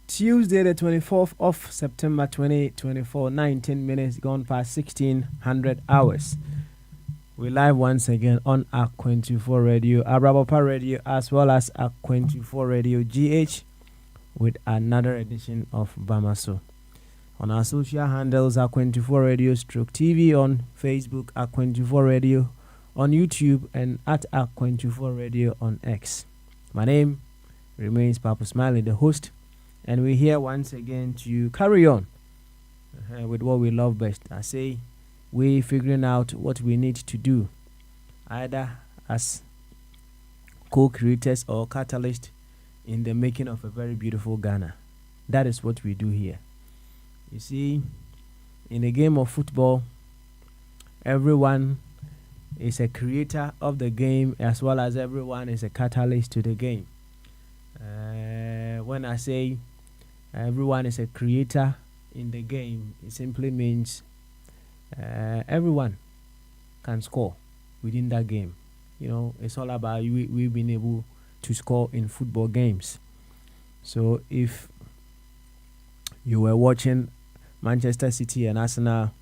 Tuesday, the 24th of September 2024, 19 minutes gone past 1600 hours. We're live once again on Ak24 Radio, Abrabapa Radio, as well as Ak24 Radio GH with another edition of Bamaso. On our social handles, Ak24 Radio Stroke TV on Facebook, Ak24 Radio on YouTube, and at Ak24 Radio on X. My name remains Papa Smiley, the host. And we're here once again to carry on with what we love best. I say we're figuring out what we need to do, either as co-creators or catalysts in the making of a very beautiful Ghana. That is what we do here. You see, in the game of football, everyone is a creator of the game as well as everyone is a catalyst to the game. When I say everyone is a creator in the game, it simply means everyone can score within that game. You know, it's all about we've been able to score in football games. So if you were watching Manchester City and Arsenal,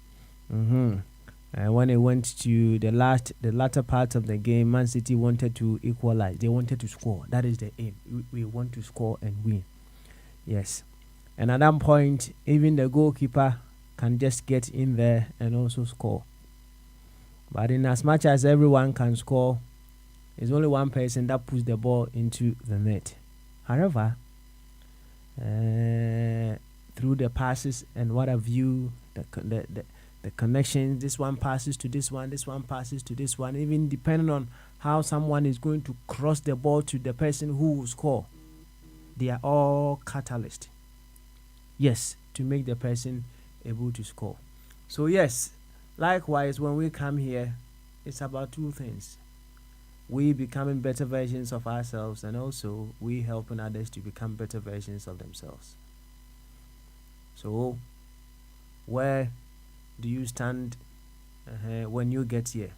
when it went to the latter part of the game, Man City wanted to equalize. They wanted to score. That is the aim. We want to score and win. Yes. And at that point, even the goalkeeper can just get in there and also score. But in as much as everyone can score, there's only one person that puts the ball into the net. However, through the passes and what have you, the connections, this one passes to this one passes to this one, even depending on how someone is going to cross the ball to the person who will score, they are all catalysts. Yes, to make the person able to score. So yes, likewise, when we come here, it's about two things. We becoming better versions of ourselves, and also we helping others to become better versions of themselves. So, where do you stand when you get here?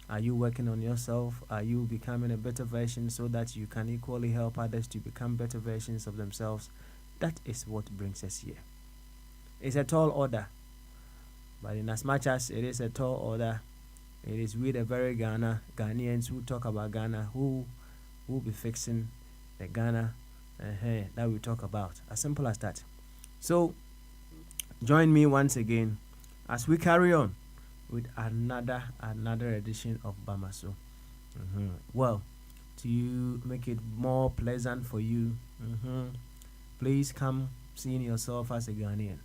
Are you working on yourself? Are you becoming a better version so that you can equally help others to become better versions of themselves? That is what brings us here. It's a tall order. But in as much as it is a tall order, it is with the very Ghanaians who talk about Ghana, who will be fixing the Ghana that we talk about. As simple as that. So, join me once again as we carry on with another edition of Bamaso. Well, to make it more pleasant for you, please come seeing yourself as a Ghanaian.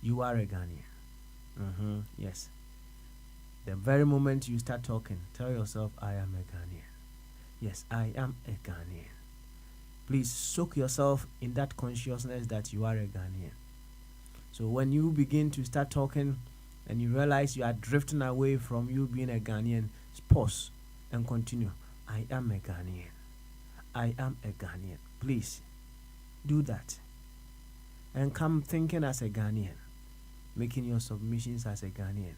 You are a Ghanaian. Yes. The very moment you start talking, tell yourself, I am a Ghanaian. Yes, I am a Ghanaian. Please soak yourself in that consciousness that you are a Ghanaian. So when you begin to start talking and you realize you are drifting away from you being a Ghanaian, pause and continue. I am a Ghanaian. I am a Ghanaian. Please do that. And come thinking as a Ghanaian, making your submissions as a Ghanaian.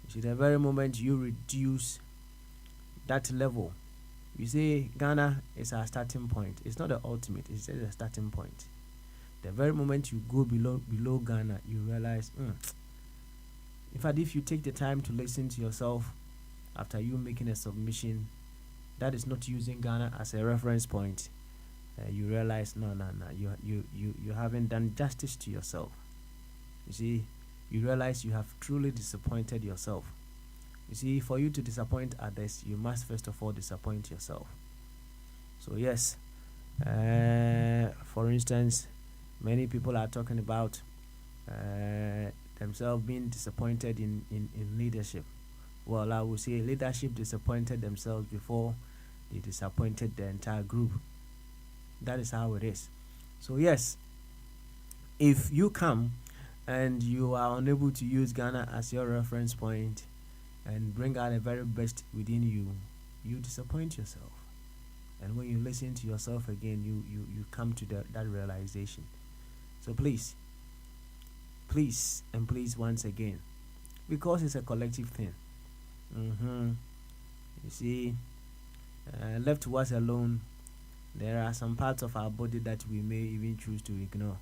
You see, the very moment you reduce that level, you say Ghana is our starting point. It's not the ultimate, it's just a starting point. The very moment you go below Ghana, you realize, in fact, if you take the time to listen to yourself after you making a submission, that is not using Ghana as a reference point. You realize, no, you haven't done justice to yourself. You see, you realize you have truly disappointed yourself. You see, for you to disappoint others, you must first of all disappoint yourself. So yes, for instance, Many people are talking about themselves being disappointed in leadership. Well, I would say leadership disappointed themselves before they disappointed the entire group. That is how it is. So yes, if you come and you are unable to use Ghana as your reference point and bring out the very best within you, you disappoint yourself. And when you listen to yourself again, you come to that realization. So please, and please once again, because it's a collective thing. You see, left to us alone, there are some parts of our body that we may even choose to ignore.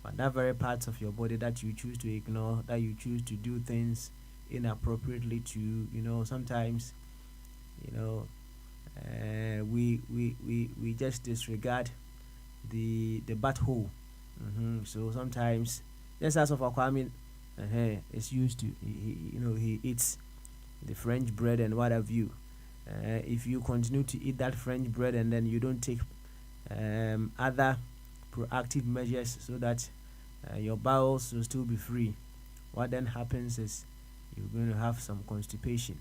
But that very parts of your body that you choose to ignore, that you choose to do things inappropriately to, sometimes, we just disregard the butthole. So sometimes, just as of Kwame, is used to, he eats the French bread and what have you. If you continue to eat that French bread and then you don't take other proactive measures so that your bowels will still be free, what then happens is you're going to have some constipation.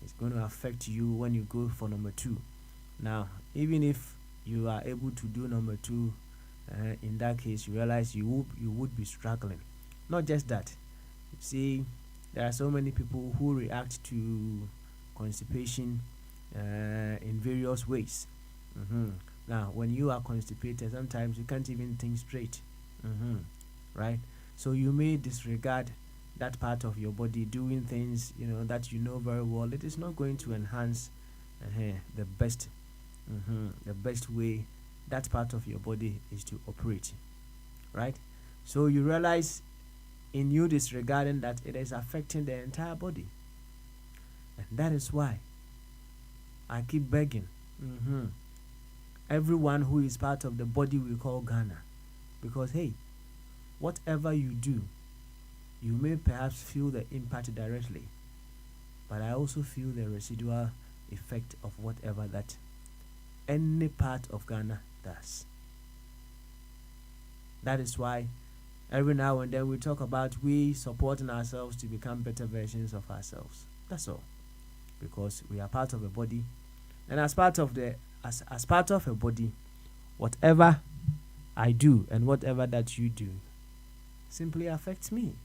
It's going to affect you when you go for number 2. Now, even if you are able to do number 2, in that case, you realize you would be struggling. Not just that. You see, there are so many people who react to constipation in various ways. Now, when you are constipated, sometimes you can't even think straight. Right? So you may disregard that part of your body doing things, that you know very well. It is not going to enhance the best way that part of your body is to operate. Right? So you realize in you disregarding that it is affecting the entire body. And that is why I keep begging everyone who is part of the body we call Ghana. Because hey, whatever you do, you may perhaps feel the impact directly, but I also feel the residual effect of whatever that any part of Ghana does. That is why every now and then we talk about we supporting ourselves to become better versions of ourselves. That's all. Because we are part of a body, and as part of a body, whatever I do and whatever that you do simply affects me.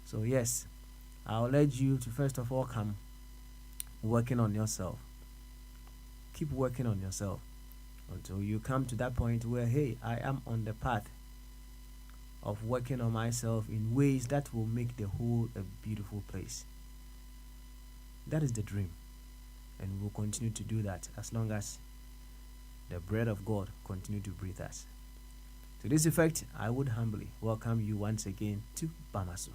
So yes, I'll urge you to first of all come working on yourself. Keep working on yourself until you come to that point where, hey, I am on the path of working on myself in ways that will make the whole a beautiful place. That is the dream, and we'll continue to do that as long as the breath of God continue to breathe us. To this effect, I would humbly welcome you once again to Bamaso.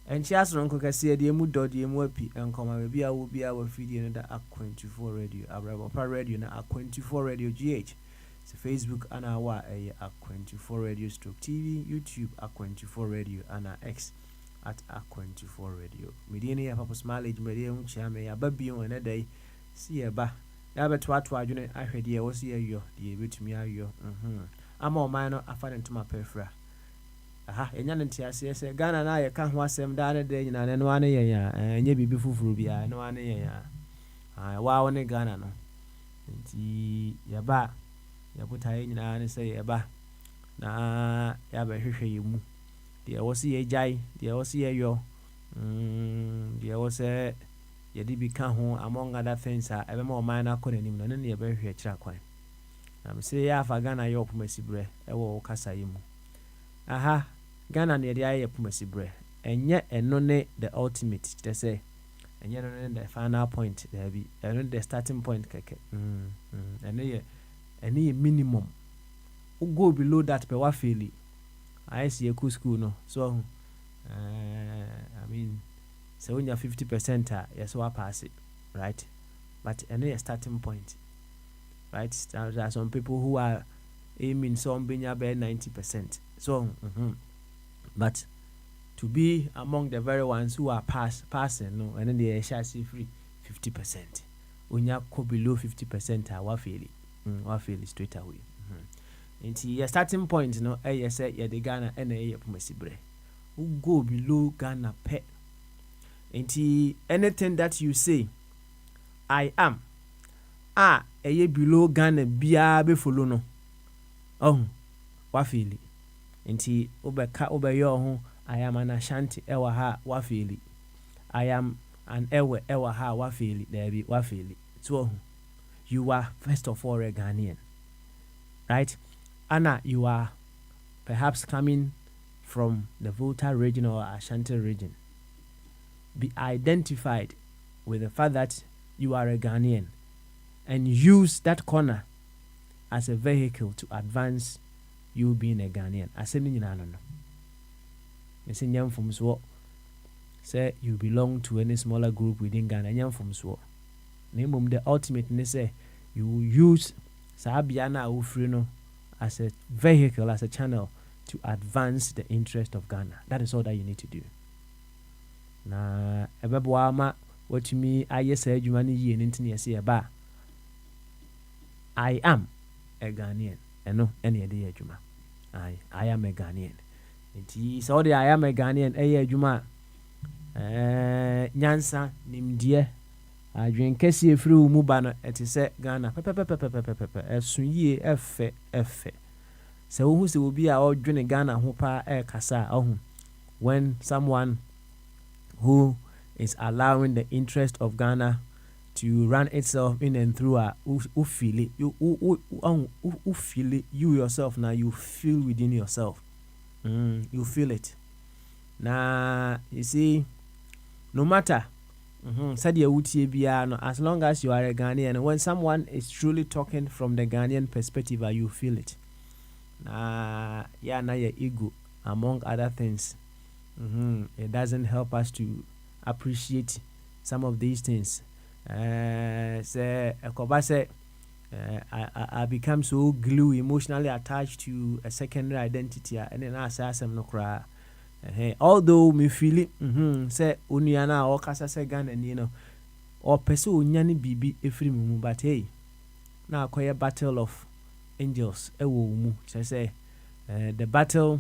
And just run quick, see the Mudo, the Mwepi, and come maybe I will be our video in the Aqu24 radio, our radio, na Aqu24 radio GH. It's Facebook and our Aqu24 radio stroke TV, YouTube Aqu24 radio, and our X at Aqu24 radio. Mediana Papa Smilage, Medium Chame, a baby on a day. See a ba. Yabatwa, you know, I heard you was here, the bit me. I'm all minor, I find into my perfra. Aha, and says, Ghana and I can't watch them down a day in an one year, and ye be before Rubia, no 1 year. I wow on a Ghana no. Yaba, Yabuta in and say, Yaba, na Yaba you. There was a jay, there was a yo, there was a Yadi become home among other things. I ever more minor couldn't even any a very track. I'm say, ya for Ghana, your Pumesibre, a war Casaimu. Aha. Ghana near the eye Pumesibre, and yet and no the ultimate, they say, and yet the final point there be, and the starting point, and any minimum who go below that per wafili. I see a cool school no, so I mean, so when you're 50%, yes, so I pass it, right? But any starting point, right? There are some people who are aiming some being about 90%. So, but to be among the very ones who are passing, no, and then they shall see free 50%. When you go below 50%, I will feel it straight away. Nti your starting point no ɛyɛ sɛ yɛde Ghana ɛna ɛyɛ pomasibrɛ. Who go below Ghana pɛ. Nti anything that you say I am ɛyɛ below Ghana biara be follow no. Wafili. Nti wobɛyɛ ho I am an Ashanti ɛwɔ ha wafili. I am an Ewe ɛwɔ ha wafili. Dabi wafili. So you are first of all a Ghanaian. Right? Anna, you are perhaps coming from the Volta region or Ashanti region. Be identified with the fact that you are a Ghanaian and use that corner as a vehicle to advance you being a Ghanaian. I said, no. From so say you belong to any smaller group within Ghana. Nyam from so. Name the ultimate ne say you use Sabiana Ufrino as a vehicle, as a channel to advance the interest of Ghana. That is all that you need to do. Na ebeboama what me I say you mani ye nintini yesi eba. I am a Ghanaian. No any idea juma. I am a Ghanaian. Nti so the I am a Ghanaian juma. Nyansa nimdie adwen kese efiri mu ba no ete se Ghana pepepepepepepe esunye efe se wo hu se obi a odwene Ghana ho pa kasa ohun when someone who is allowing the interest of Ghana to run itself in and through who feel it you feel it you yourself now you feel within yourself you feel it now you see no matter said you no, as long as you are a Ghanaian, when someone is truly talking from the Ghanaian perspective, you feel it. Now your ego, among other things, it doesn't help us to appreciate some of these things. I become so glue, emotionally attached to a secondary identity, and then I say no cry. Although me feel it, say Uniana or Casa Segan and you know, or Peso Nyani Bibi every mumu, but hey, now quite a battle of angels, say the battle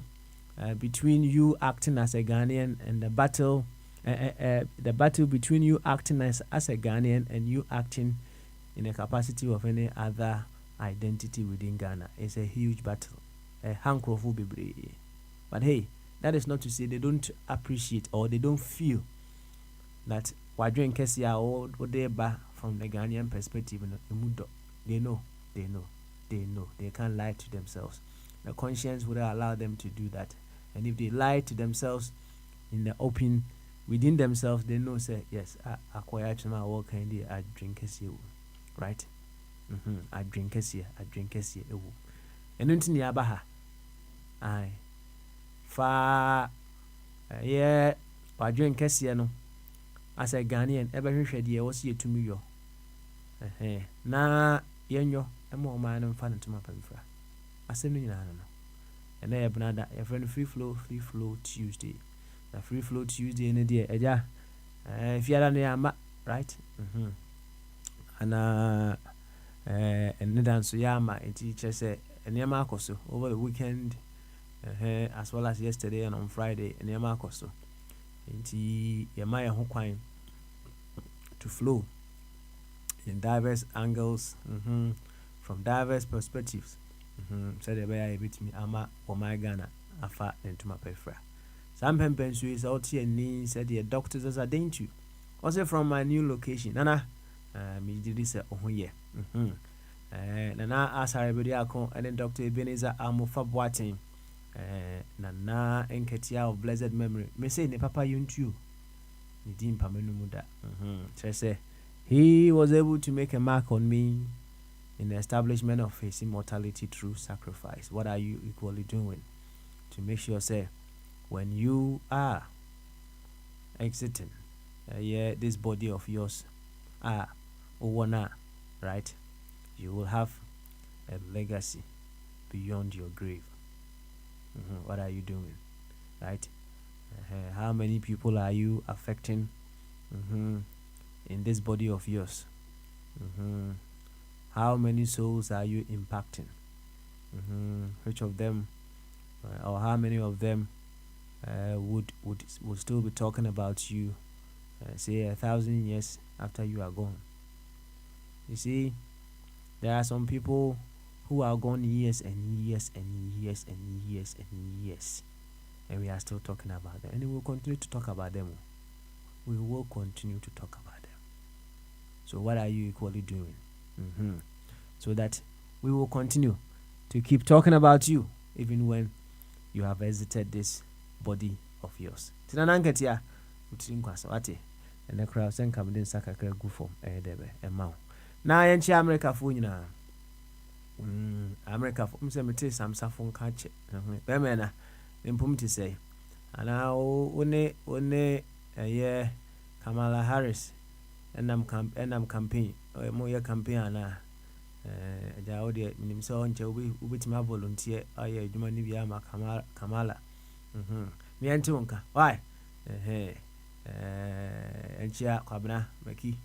between you acting as a Ghanaian and the battle between you acting as a Ghanaian and you acting in a capacity of any other identity within Ghana is a huge battle, a hankrophobia. But hey, that is not to say they don't appreciate or they don't feel that Wadrin Kessia or whatever from the Ghanaian perspective. They know. They can't lie to themselves. The conscience would allow them to do that. And if they lie to themselves in the open within themselves, they know say yes, I acquire to work and I drink Kessia. Right? I drink Kessia. And until the Abaha. Aye. Fa wadwen kese no as a Ghanaian ebe hwehwe de wo se yetumi yo na yenyo ema o man mfa no tuma pamfra asem no nyina no ene ye brother your friend free flow Tuesday. The free flow Tuesday ne de eja fiara no ya ma right ana ene dan so ya ma enti chese ene ma akoso over the weekend. As well as yesterday and on Friday and Yamakoso. Inti Yamaya Hokwain to flow in diverse angles, from diverse perspectives. Said the way I beat me ama or my Ghana afa into my pefra. Some pensu is out here and said the doctors as I didn't you. Also from my new location. Nana me did this oh yeah. Nana asked everybody and then Dr. Ebenezer Amofa Boating. Nana enketia of blessed memory. Me say ne papa yuntu. Ni dim pamenu muda. Say he was able to make a mark on me in the establishment of his immortality through sacrifice. What are you equally doing to make sure say when you are exiting this body of yours right, you will have a legacy beyond your grave. What are you doing, right? How many people are you affecting in this body of yours? How many souls are you impacting? which of them or how many of them would still be talking about you, say 1,000 years after you are gone. You see, there are some people who are gone years and years and years and years and years, and we are still talking about them, and we will continue to talk about them. We will continue to talk about them. So what are you equally doing? So that we will continue to keep talking about you even when you have exited this body of yours. Tinananketia utinkwasa wate and the crowd send come din sakakra gu form debe ema. Na yenchi America fo nyina. America fo mse mete samsa fo nka che. Be me na mpum ti say. Ana one ye Kamala Harris enam campaign mo ye campaign ana ja odi minim se onche obetima volunteer aye adwuma ni bia ma Kamala me enti wonka why enchia kwabna maki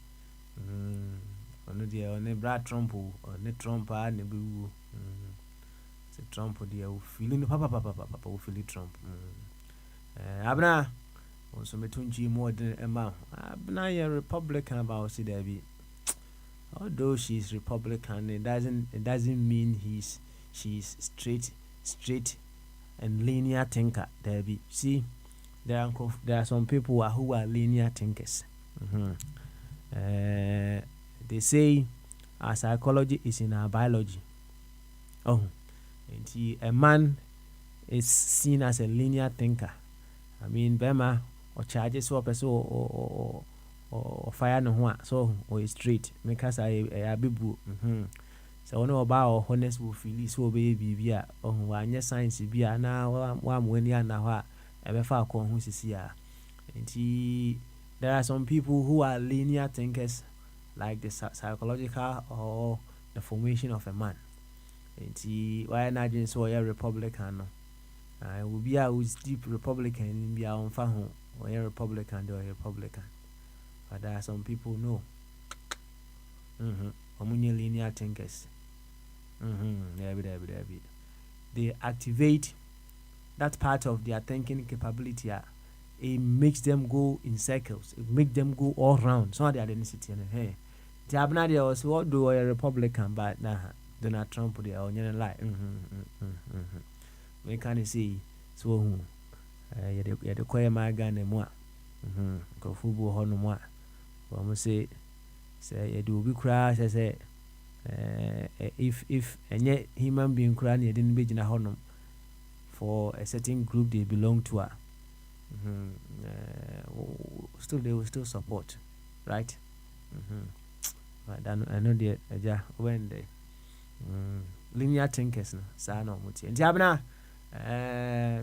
ono de one bra Trump ne Trump a ne bewu se Trump de o feel no papa o feel Trump abna so metunji more than ema abna ye Republican about see there be. Although she's Republican, it doesn't mean she's straight and linear thinker. There be see, there are some people who are linear thinkers. They say our psychology is in our biology. And a man is seen as a linear thinker. I mean, Bema or charges so or fire no one so or straight because I bibu so no about honest will feel so baby bia on one science bia na one when ya na ha ebe fa ko hu sisia. There are some people who are linear thinkers, like the psychological or the formation of a man. Why not just so a Republican I will be a who's deep Republican be on fa ho or a Republican or a Republican. But there are some people no. Linear thinkers. They activate that part of their thinking capability. It makes them go in circles. It makes them go all round. So the identity. Hey, the Abnadia was what do a Republican, but nah, Donald Trump they are on your lie. We can't see so. You the choir my gun and moi. Go football on moi. Say you do be crash say if any human being crying you didn't be in a honor for a certain group they belong to still they will still support, right? But I know the when they linear thinkers no sa no muti nti abna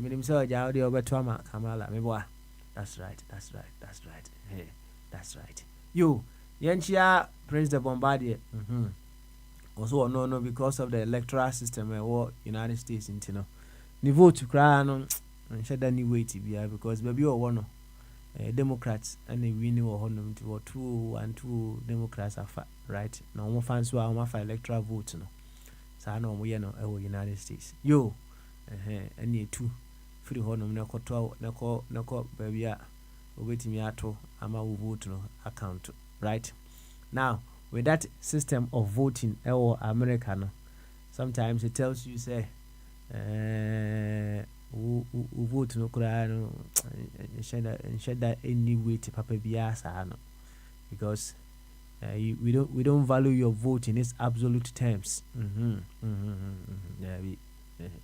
minim so ja odi obeto ama Kamala meboa. That's right. Hey, that's right. You, Yenchia Prince the Bombardier. Also, no, because of the electoral system in United States, you know. Ni vote to cry on and shed any way to be because baby or one Democrats and they win or honor to 2 Democrats are right. No more fans who are for electoral vote. No, so I know we are no United States. You, and you 2 free honor, no baby. Waiting me at ama vote no account, right? Now with that system of voting or America no, sometimes it tells you say vote no kura no shed that any way to papa biasa no, because we don't value your vote in its absolute terms.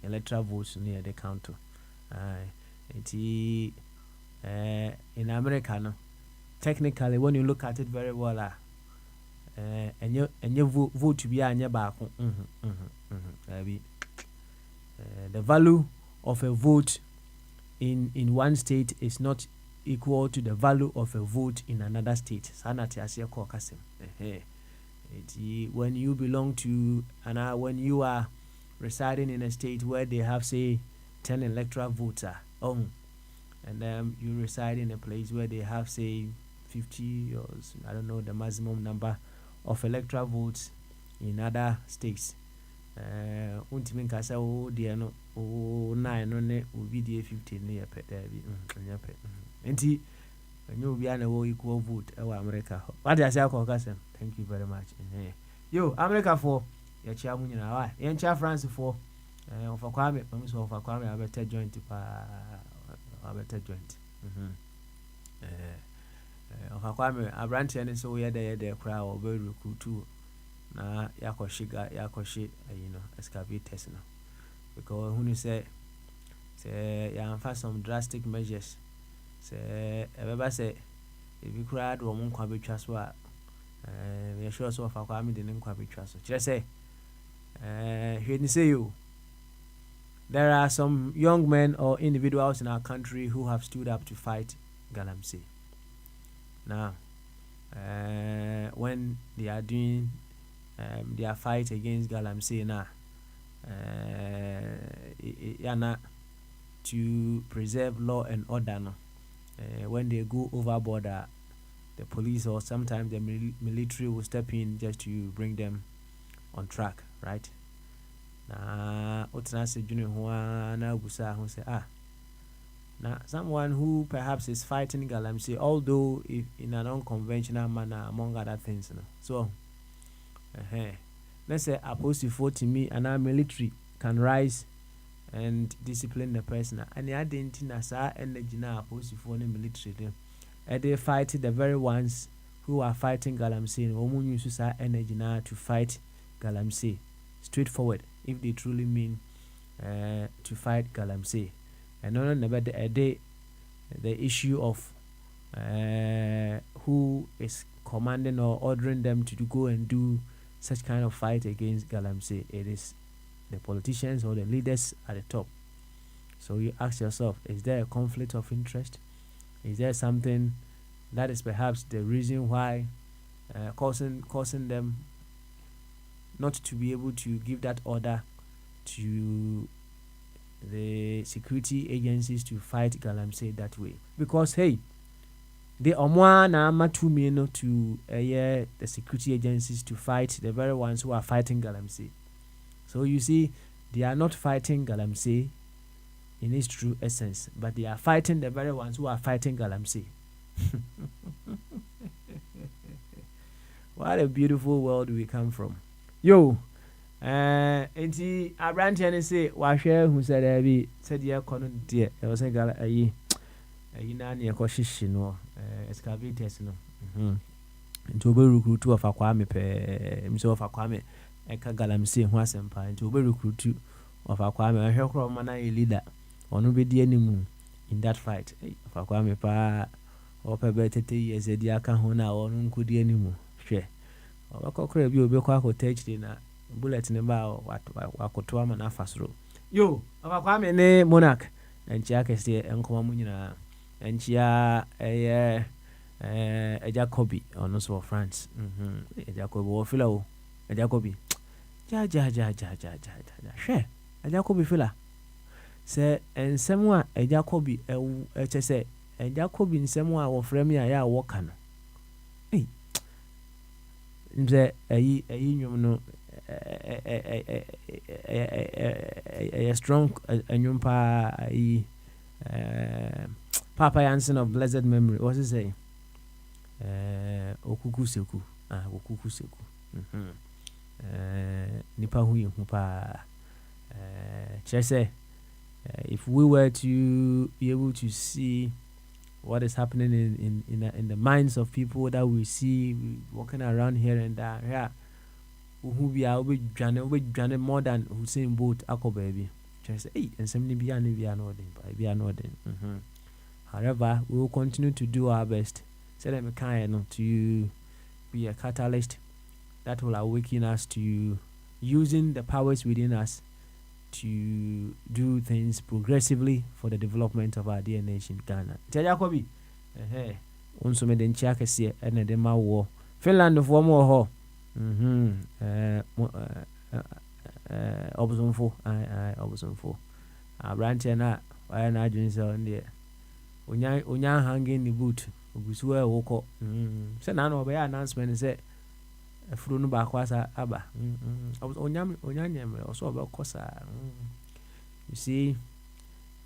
Electoral votes near the counter. In America, no, technically, when you look at it very well, and you vote to be a back. The value of a vote in one state is not equal to the value of a vote in another state. Sanati Asia Caucasus. When you belong to when you are residing in a state where they have say 10 electoral votes and then you reside in a place where they have say 50 or I don't know the maximum number of electoral votes in other states. Untimi nkasa wo de no o 9 no ne obi de 15 ne yɛ pɛ da bi nya pɛ enti enyo obi ana wo equal vote e wa America ho what dey say akọ kasa thank you very much yo America for ya chia mu nyina wa ye chia France for ofa kwame pamiso ofa kwame abeta joint pa abeta joint ofa kwame abrante ne so ye de kra o be recruit na yakoshiga excavators no because who say ya fa some drastic measures say ebeba say if you crowd wo mo nkwa betwa so a we sure so fa kwa me de nkwa betwa so kire say hwe say you there are some young men or individuals in our country who have stood up to fight Galamsey. Now when they are doing their fight against Galamsey now yana to preserve law and order no. When they go overboard, the police or sometimes the military will step in just to bring them on track, right? Na otanase junior na busa who say now someone who perhaps is fighting Galamsey, although if in an unconventional manner among other things, you know. So let's say opposed to me and our military can rise and discipline the person and the identity na energy na opposed to the military them and they fight the very ones who are fighting Galamsey and omu use sa energy na to fight Galamsey straightforward if they truly mean to fight Galamsey. And no never the issue of who is commanding or ordering them to go and do such kind of fight against Galamsey. It is the politicians or the leaders at the top. So you ask yourself, is there a conflict of interest? Is there something that is perhaps the reason why causing them not to be able to give that order to the security agencies to fight Galamsey that way? Because hey, the omwa na amatu no to the security agencies to fight the very ones who are fighting Galamsey. So you see, they are not fighting Galamsey in its true essence, but they are fighting the very ones who are fighting Galamsey. What a beautiful world we come from. Yo, enti Abrante ne say wahwe hu said abi said ye kono de e was gala ayi na ne ekoshishi no excavators no nti obe recruit of Akwame pe mi so of Akwame eka Galamsey ho asempa nti obe recruit of Akwame ahwe kro ma na leader onu be di animu in that fight of Akwame pa ope tete years edi aka ho na onu nkodi animu hwe obakokra bi obe kwa akotechiri na bullet ne ba wakoto ama na afasro yo Akwame ne monarch enchia kese enkoma mu nyina enchia Jacobi ono so France Jacobi wo fila o Jacobi ja hwe Jacobi fila se ensem a Jacobi chese Jacobi nsem a wo frame ya wo ka no nze ayi nwum no a strong anyumpa ayi Papa Jansen of blessed memory. What's he say? Okuku seku. Okuku seku. Nipa hu pa. Chese. If we were to be able to see what is happening in the minds of people that we see walking around here and there, yeah, who we are dwane more than Hussein Bolt ako baby. Chese, hey, and somebody be an However, we will continue to do our best. So that we can to be a catalyst that will awaken us to using the powers within us to do things progressively for the development of our dear nation, Ghana. Tell Jacobi, unso me den chia kese ene de ma wo Finland for mo ho obosonfo abrante na why na adwin se on de onya hanging the boot ogusu e woko se na no be announcement say afuru no ba kwasa aba onyanyem also about kosa. You see,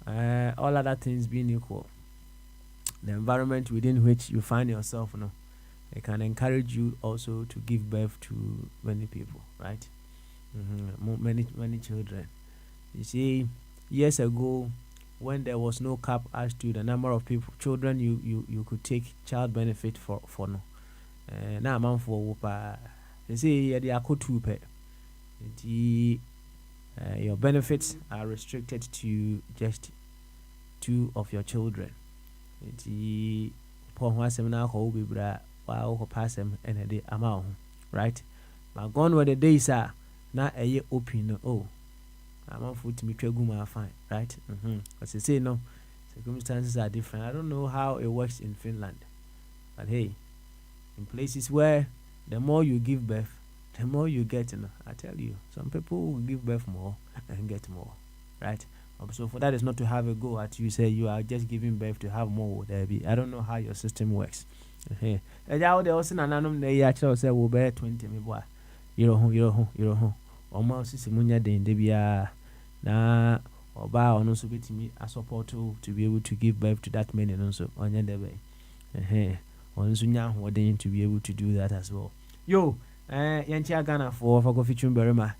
all other things being equal, the environment within which you find yourself, it can encourage you also to give birth to many people, right? Many children. You see, years ago, when there was no cap as to the number of children you could take child benefit for no. Now man for whoop. They say they are two pay. Your benefits are restricted to just 2 of your children. The poor one seminar who be bra while pass them and a day amount, right? But gone where the days are now a year open. Oh, I'm on foot to me traguma fine, right? As they say, no circumstances are different. I don't know how it works in Finland, but hey, in places where the more you give birth, the more you get. I tell you, some people will give birth more and get more, right? So for that is not to have a go at you say you are just giving birth to have more. There be I don't know how your system works. Hey, there was an anonymous day actually say we'll bear 20 me boy. You know, almost Simunya de Debia na oba ono so betimi a support to be able to give birth to that many and so on your day. On Sunya holding to be able to do that as well. Yo, Yantia Ghana for coffee chumberima.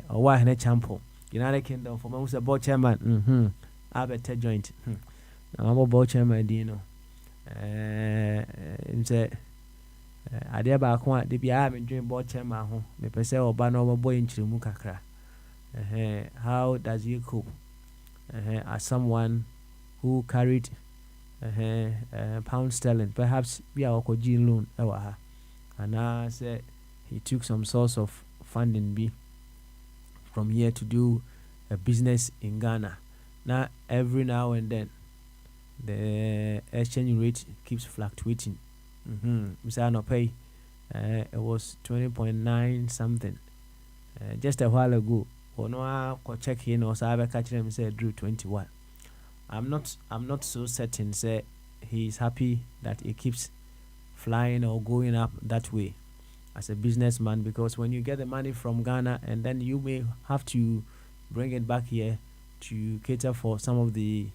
Or why a champo. United Kingdom for most board chairman. Albert joint. I'm a board chairman, Dino. Say, I dare back one, the having dream board chairman home. Me per se or ban over boy in Chimukakra. How does he cope? As someone who carried pound sterling, perhaps we are Okojin loan, and I said he took some source of funding from here to do a business in Ghana. Now every now and then the exchange rate keeps fluctuating. Mr. No pay, it was 20.9 something just a while ago. Or no, I check in or so catch him say drew 21. I'm not so certain say he is happy that it keeps flying or going up that way as a businessman, because when you get the money from Ghana and then you may have to bring it back here to cater for some of the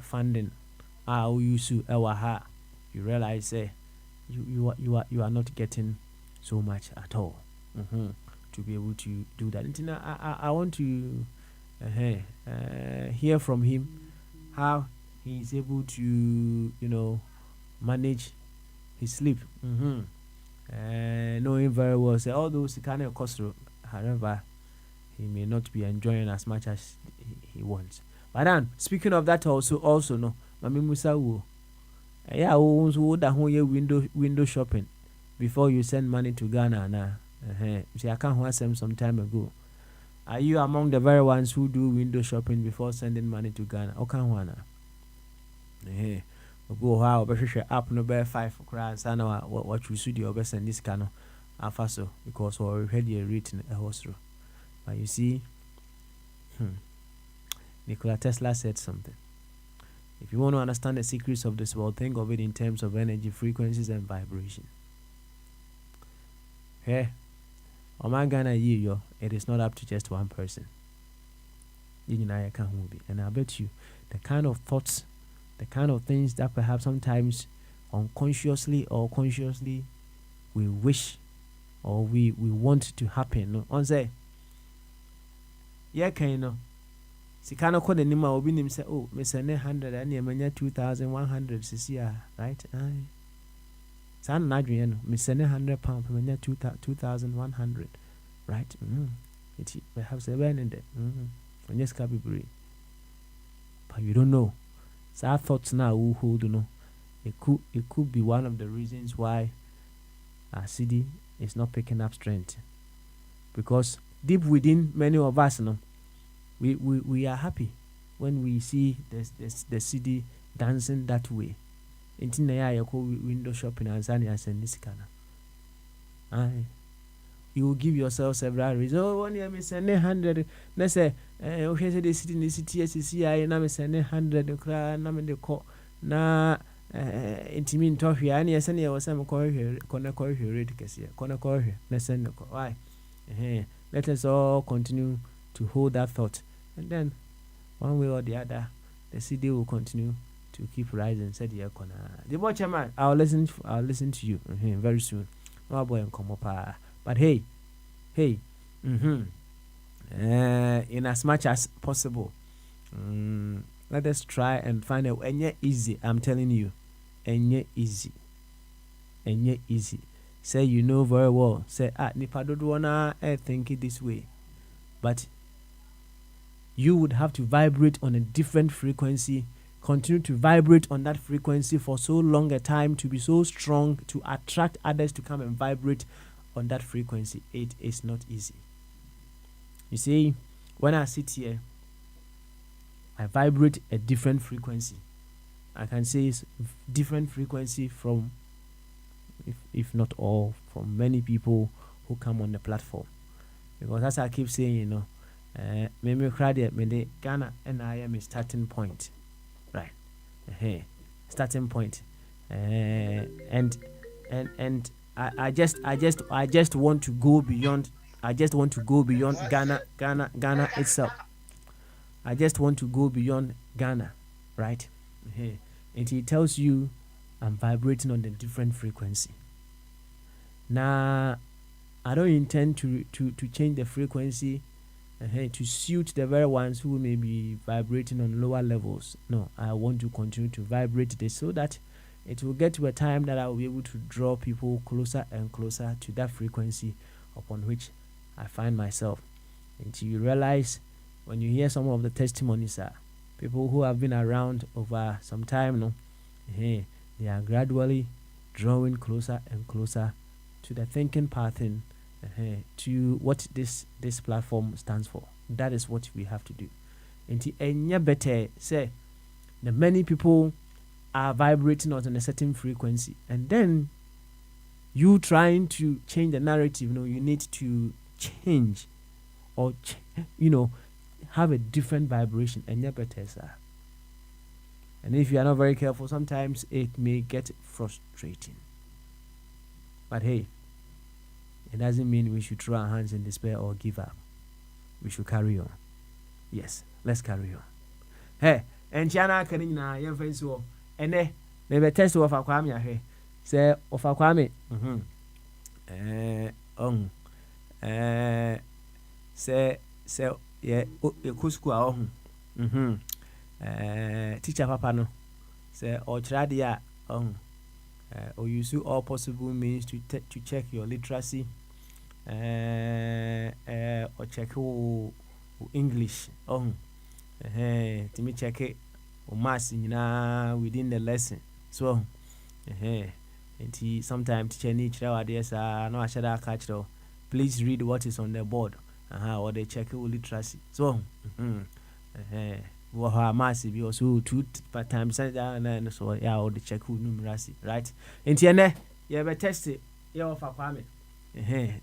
funding you realize say you are not getting so much at all to be able to do that. And I want to hear from him how he is able to manage his sleep. Knowing very well say all those kind of costs, however he may not be enjoying as much as he wants. But then speaking of that also no Mami Musa wo would that whole year window shopping before you send money to Ghana now. See, I can't ask them some time ago. Are you among the very ones who do window shopping before sending money to Ghana? Okay, one. Go how share app no bear 5 crowns. I know what you should do best in this cano. So because we already written a horse through. But you see, Nikola Tesla said something. If you want to understand the secrets of this world, think of it in terms of energy, frequencies, and vibration. Hey, Ghana it is not up to just one person. And I bet you the kind of thoughts, the kind of things that perhaps sometimes unconsciously or consciously we wish or we want to happen. On say, Sikano code nima obi nim say, oh, me send 100 and yemanya 2,100 cc, right? San Nadrian, me send £100 per manya 2,100, right? It perhaps a in there. And yes, can be but you don't know. So our thoughts now who hold no. It could be one of the reasons why our city is not picking up strength. Because deep within many of us, we are happy when we see the city dancing that way. Window shopping and this kind. You will give yourself several reasons. Oh, when you send 100, let's say, okay, the city in the city, I am sending 100. Na intimi ntɔhwe a ne yɛsɛ ne yɛwɔ sɛ mekɔhwɛ kɔnɛ kɔhwɛ rate kɛseɛ kɔnɛ kɔhwɛ na send no why let us all continue to hold that thought, and then one way or the other the CD will continue to keep rising. Said yeah, the boy chairman, I'll listen to you very soon. No boy and come up, but hey, in as much as possible, let us try and find out. And yet easy, I'm telling you, and yet easy. Say you know very well. Say nipa don't wanna think it this way, but you would have to vibrate on a different frequency. Continue to vibrate on that frequency for so long a time to be so strong to attract others to come and vibrate on that frequency. It is not easy. You see, when I sit here, I vibrate a different frequency. I can say it's different frequency from, if not all, from many people who come on the platform. Because as I keep saying, you know, maybe Ghana and I am a starting point, right? Starting point, and I just want to go beyond. I just want to go beyond Ghana itself. I just want to go beyond Ghana, right? And he tells you I'm vibrating on a different frequency. Now, I don't intend to change the frequency to suit the very ones who may be vibrating on lower levels. No, I want to continue to vibrate this so that it will get to a time that I will be able to draw people closer and closer to that frequency upon which I find myself. Until you realize, when you hear some of the testimonies, people who have been around over some time, they are gradually drawing closer and closer to the thinking pattern, to what this platform stands for. That is what we have to do. Until any better say, the many people are vibrating on a certain frequency, and then you trying to change the narrative. You need to change or have a different vibration, and you're better, sir. And if you are not very careful, sometimes it may get frustrating. But hey, it doesn't mean we should throw our hands in despair or give up. We should carry on. Yes, let's carry on. Hey, and Chana Kanina, young friends, and eh, maybe test of Aquamia. Hey, say of Aquame. Say, yeah, Kusqua. Teacher Papa no. Say, or Tradia. Or use all possible means to check your literacy, or check English. To me check it or maths within the lesson. So, and sometimes teacher need to ideas. No, I should have catch though. Please read what is on the board. Or they check literacy. So, mass be also 2 times and so yeah, or the check numeracy, right? In Tiene, you ever test it, you of Aquame.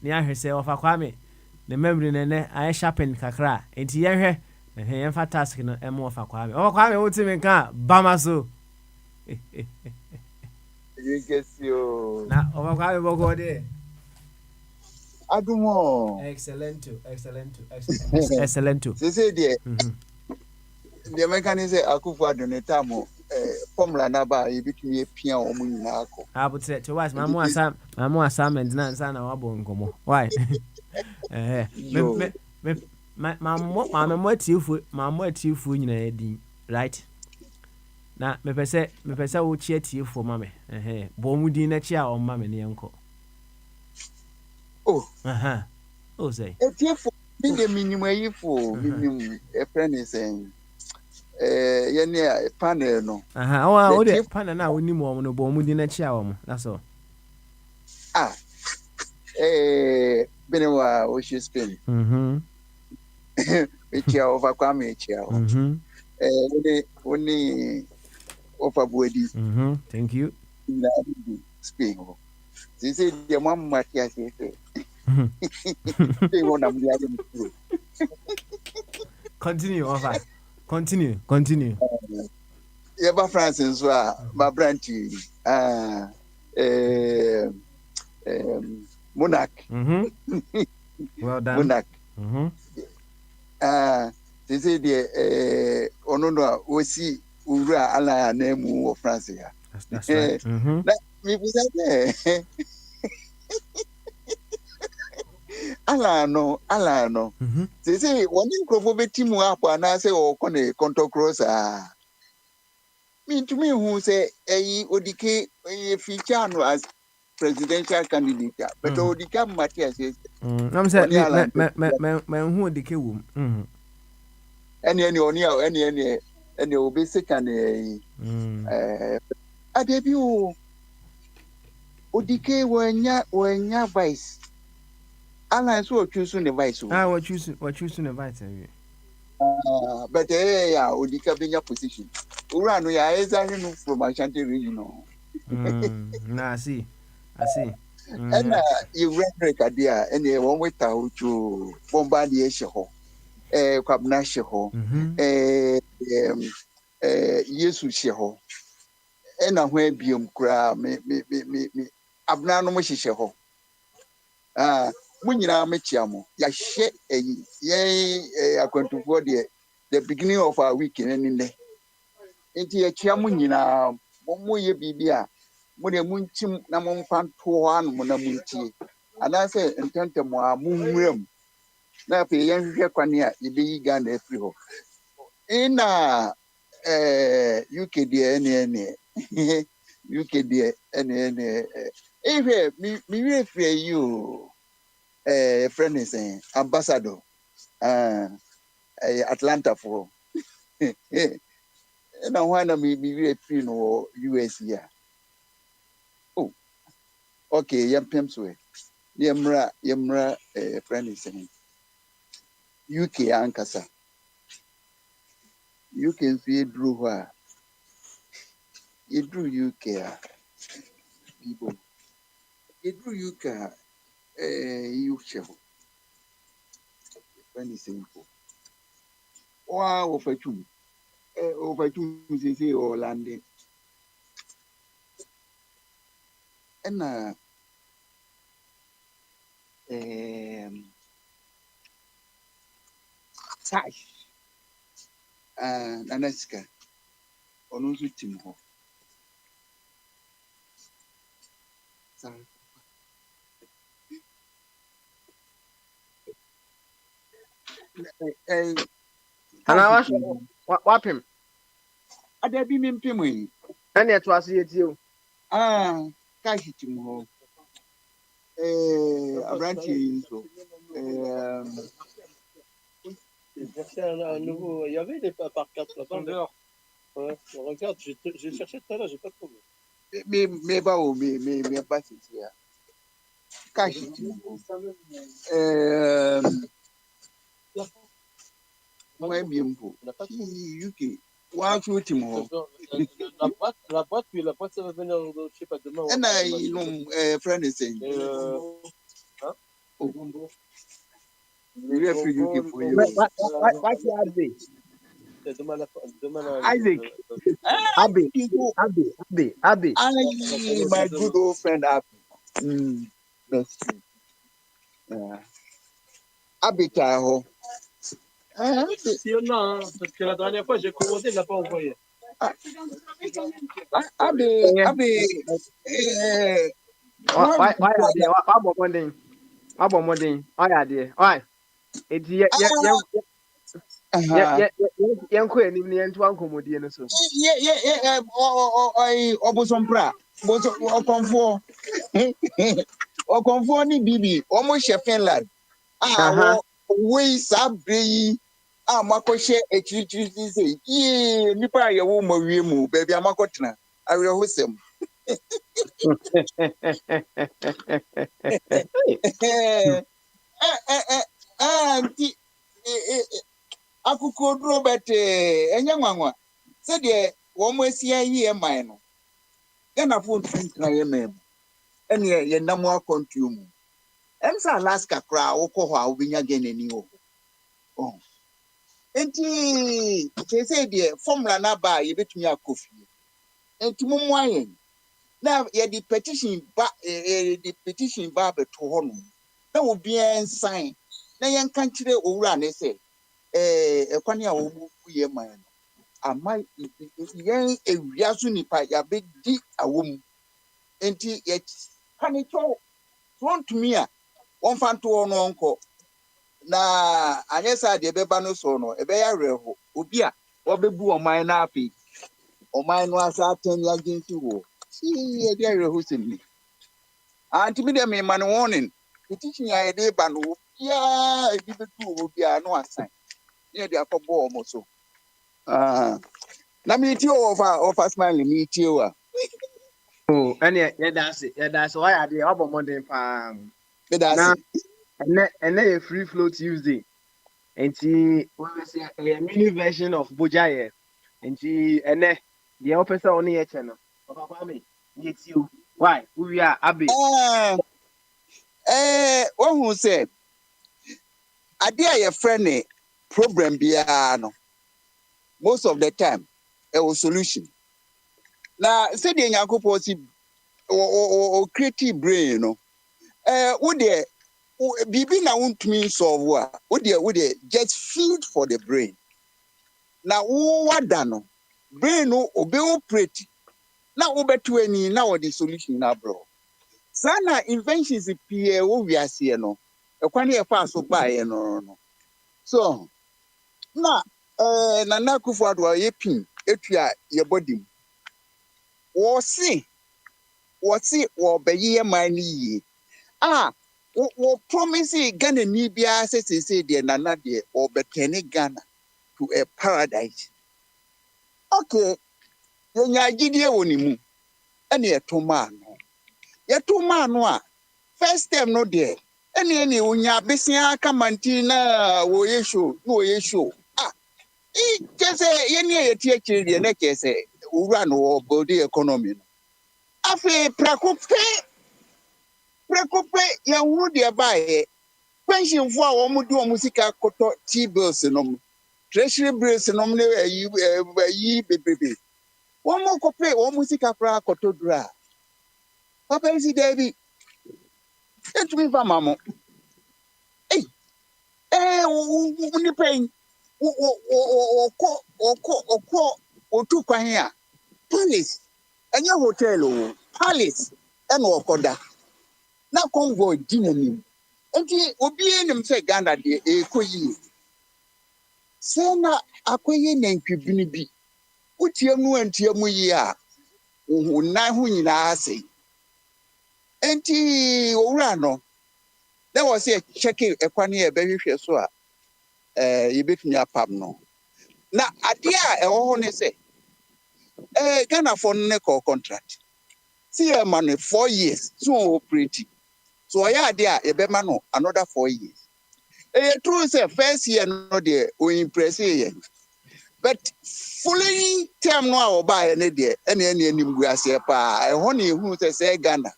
Near her say of Aquame, the memory I sharpen Kakra, and Tier, and fantastic and more of Aquame. Oh, Aquame, what's in car, Bamaso. You guess you now, of Aquame will go there. I do more. Excellent. They say, dear. The American say Akufu Adonetamo, formula naba, you between a piano or Munako. I would say to us, Mamma Sam and Nansan or Bongomo. Why? Mamma, what you for right? Now, me pese will cheer to you for mammy. Bomudina chia or mammy, uncle. Oh, oh, say, if you for me, minimum for a friend is saying. Panel no. Oh, the panel now we need more no bomb within a chow. That's all. Benewa, which is spin. Which are over Kwame Chow. Only over Body. Thank you. Spin. They say the mom Matthias. They want Continue, over. Continue. Yeba France nso a ma branchi Monarch. Well done. Monarch. They say the ono no osi ura ala na emu wo France ya. That's right. Na me bi say ala no. They say one nkrofo betimu apo na say o kone contour cross me to me who say odike feature no as presidential candidate, but odika Matthias says I'm saying me who odike wom. Any obe second adebi o odike wanya vice ala so choose the vice o what choose the vice but yeah odika benya position ura no ya exactly no from Ashanti region no I see and you rhetoric idea and one way to bombardier sheho kwabna sheho yesu sheho and where biom kra me abna no mo hyehyɛ hɔ mo nyinaa mechiamo ya hye akwantufo de the beginning of our week in ne enti ya chiamo nyinaa mo ye bibia mo de munchim na mo mfanto anu mo na muntie ana se ntente mo a mo nwuram na pe yen hwehwe kwane a yebeyi Ghana afiri hɔ ina UK de UK de ehwe mi we free you friend is ambassador Atlanta for na wana mi we free no US here. Oh okay yempem so yemra friend is UK ankasa UK nso edru ho a edru UK a people edru UK a you chefo friend is info wa ofatum sisi Orlando ena Sash Nanaska ono nso tim ho Ana wapim adabi mimpim yi ene to ase yetio kashi tim ho abranchi nso un nouveau. Il y avait des par 4 là-bas. Ouais, regarde, j'ai cherché tout à l'heure, j'ai pas trouvé. Me pas ici. Kashi tim ho moi biempo UK wa chu tim ho La boîte ça va venir je sais pas demain. Friend is saying we are free UK for you. What you have be? Isaac. Abby. My good old friend Abby. Best. Abby Taho. Si on a, parce que la dernière fois j'ai commandé, il l'a pas envoyé. Abby. Why Abo modern. Oya there. Why? Eti yenko enim ne yentu ankomodie no so. Obosompra. Okonfo ni bibi. Omo hye Finland. We sabre makoshe ekirichiri say nipa ya wo mawie mu baby amakotena awe hosem anti akuko dro bete enya nwanwa se de wo mo asia yi man no Ghana fo ntina ye mem ene ye nam akontu mu emsa Alaska kra wo ko ho a wo benya Ghana ni wo Enti say the formula na ba ye betumi akofi. Enti mumu ayen. Na ye the petition ba beto ho no. Na obi en sign. Na yen kan kire owura ne say ekwani a wo mu ye man no. Ama yen ewiaso nipa ya be di awom. Enti ye panicho front me a won fan to no onko. Na anyesa de beba no so no ebe ya reho obi a obebu oman na afi oman no asa aten ya agency wo si e de reho semi anti me dem man warning petition ya de ba no ya e bi betu obi a no asan ye de akobo omo so na me ti of smile me ti o a Oh, ene yɛda ase ɔyɛ adeɛ ɔbɔ mmɔden paa. me da Na se ɛnɛ yɛ free flow Tuesday. Nti wɔn sɛ ɛyɛ mini version of Bojaye. Nti ɛnɛ deɛ wɔpɛ sɛ ɔne yɛ kyɛ no. Papa Kwame, yɛ ti o. Why? Wowie a abe. ohun say ade a ye friend ne problem bia no most of the time a solution. Na say the Nyankopon si o creative brain no. Wo de bibi na wontumi solve a wo de just feed for the brain. Na wo wada no brain no obe operate. Na wo beto ani na wo the solution na bro. Sana inventions pie wo wiase no. Ekwane e fa so ba ye no. So na Nana Akufo-Addo ye pin etua ye body. Wo si wo beye man ni yi. Wo promise Ghana ni bia say de Nana de or betene Ghana to a paradise. Okay, nya gidie woni mu. Ene etoma no. Ye toma no a first time no de. Ene onya besia kamanti na wo ye show. Just say any year children na say ura no body economy. Afi prekope ya wu de bae pension fo a wo mu do musika koto T-bills no treasury bills no ne yi bebebe wo mu kope wo musika pra koto dura papa si David etumi fa mamo ni pen wo otu kwan a palace enye hotel o palace e no okoda na convoy dinanim enti obi enim se Ghana de ekoyi se na akoyi nantwibini bi utiemu antiemu yi a na ho nyina ase enti owura no there was a check ekwane e behwehwe so a yebetumi apam no na ade a ewo ho ne se Ghana for ne contract see a man 4 years so operate so ya ade a ebema no another 4 years true say first year no de o impress ye but following term no a oba ne de ene anim guase pa ho na ehu say Ghana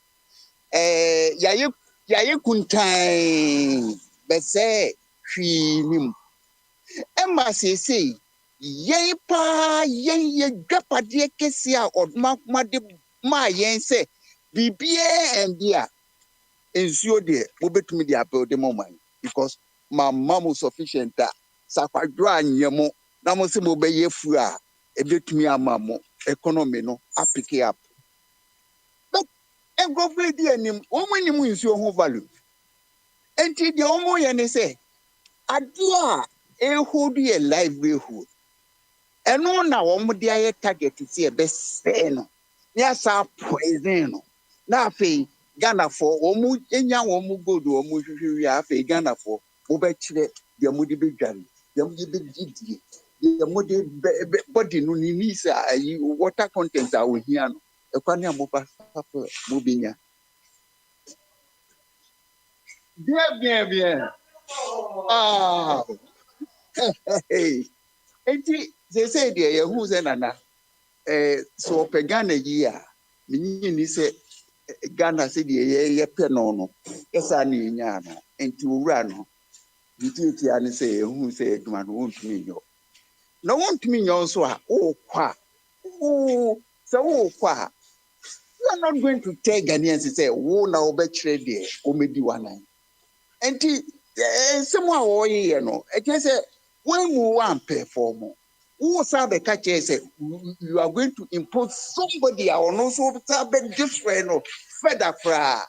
yaye kuntan be say hwi nim emma say yen pa yen ye dwapade kesi a odma de ma yen say bibie endia ensuo de obetumi de build them man because my mom was sufficient sakwadro anyemo na mo se mo be yefu a ebetumi amamo economy no pick up but en go free di anim o mo nim nsuo ho value enti de o mo ye ne say ade a hold a livelihood eno na wo mo de aye target ti e be say no ya sa poison no na afi Ghana for omu enya omu gold omu hwehwe afi Ghana for wo be kire de mo de bedware de mo de bedidie de mo de body no ni nisa ayi water content a ohia no ekwane amoba mo binya bien enti say de ye hu se nana so pe Ghana yi a minyi ni se Ghana se de ye pe no esa na enya no enti owura no nti ani se ehu se eduma no wontumi yo No one to me also, oh, qua. Oh, so, qua. You are not going to tell Ghanaians and say, oh, now betray there, Omedi one. And someone, oh, you know, I just say, when we want pay for more. Who saw the catcher say, you are going to impose somebody or no so different, feather fra.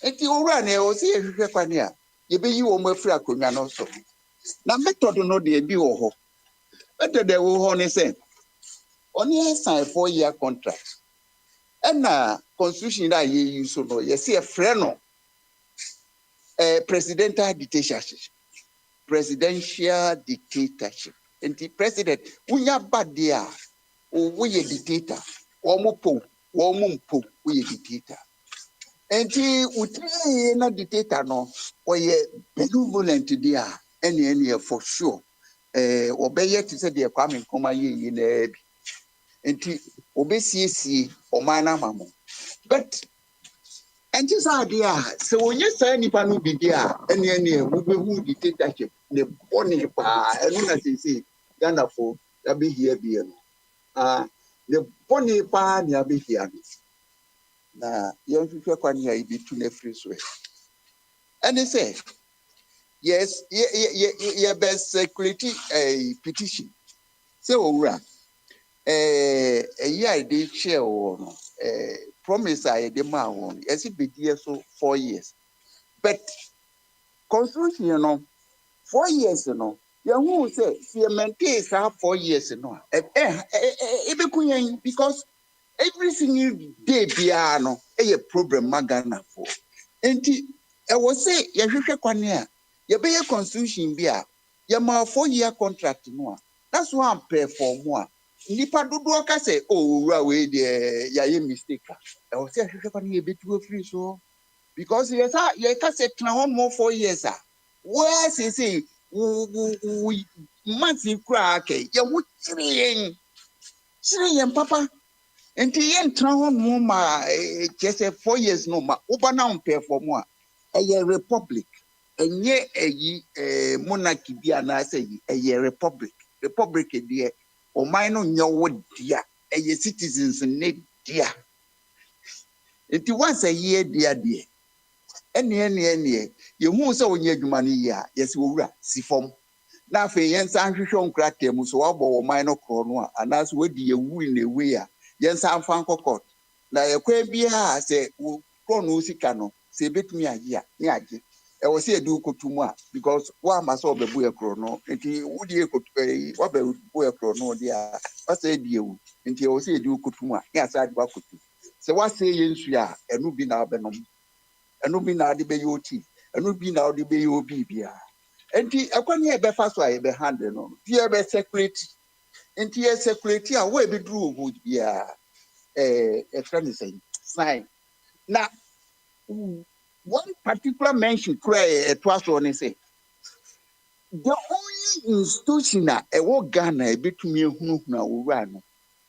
And you run a see if you you be you or free also. Now, method no de be oh. Better they will honey say, only sign 4-year contract. And constitution that you use so no, you see a friend no presidential dictatorship. And the president, we are bad there, or we a dictator, or mopo, or mumpo, we a dictator. And he would not dictator no, or ye benevolent there, any for sure. Obey to say they are coming, come ye in a and obey see or mana mamma. But and this idea, so when you say any panu be there, any who dictatorship, the bonny pa, and as they say, Ghana for be here be the bonny pa, near be here. Now, young people can hear it between the free sway. And they say, yes, yeah, best security a petition. So, a year they share on promise I demand as it be here so 4 years. But constitution, 4 years, you who say, you maintain 4 years, because every single day, piano, a problem, Magana for. And I was say, Yahweh, you be a constitution, beer, you ma 4-year contract, no. That's why I'm pay for more. Nipa do say, oh, away the ya mistake. I was say, you be too free so. Because yes, you can say, one more 4 years. Where say, we monthly crack, you would see, papa. And the end more just 4 years no ma over now pay for more. A republic. And ye a monarchy be an say a republic. Republic dear or minor your word dear. A citizens need dear. It once a year dear. Any. You won't say when you money ya, yes, we see from. Now for yen sanction cratem so or minor corner, and that's where the win away. Yen san fanko court. Na ye be ha say no sikano say bet me a year near. I was say do kotuma because one must all be boy chrono. And he would ye could pay what be boy chrono dear. What say you? And he was say do kotuma. Yes, I'd back to. So what say yensua and no be now benum. And no be now the bayoti. And no be now the bayobia. And the Aquania be fast way behind the no. Dear be security. And the security away be drew would be a friend saying sign. Now, one particular mention cry at was on say the only institution a war Ghana a bit to me who now run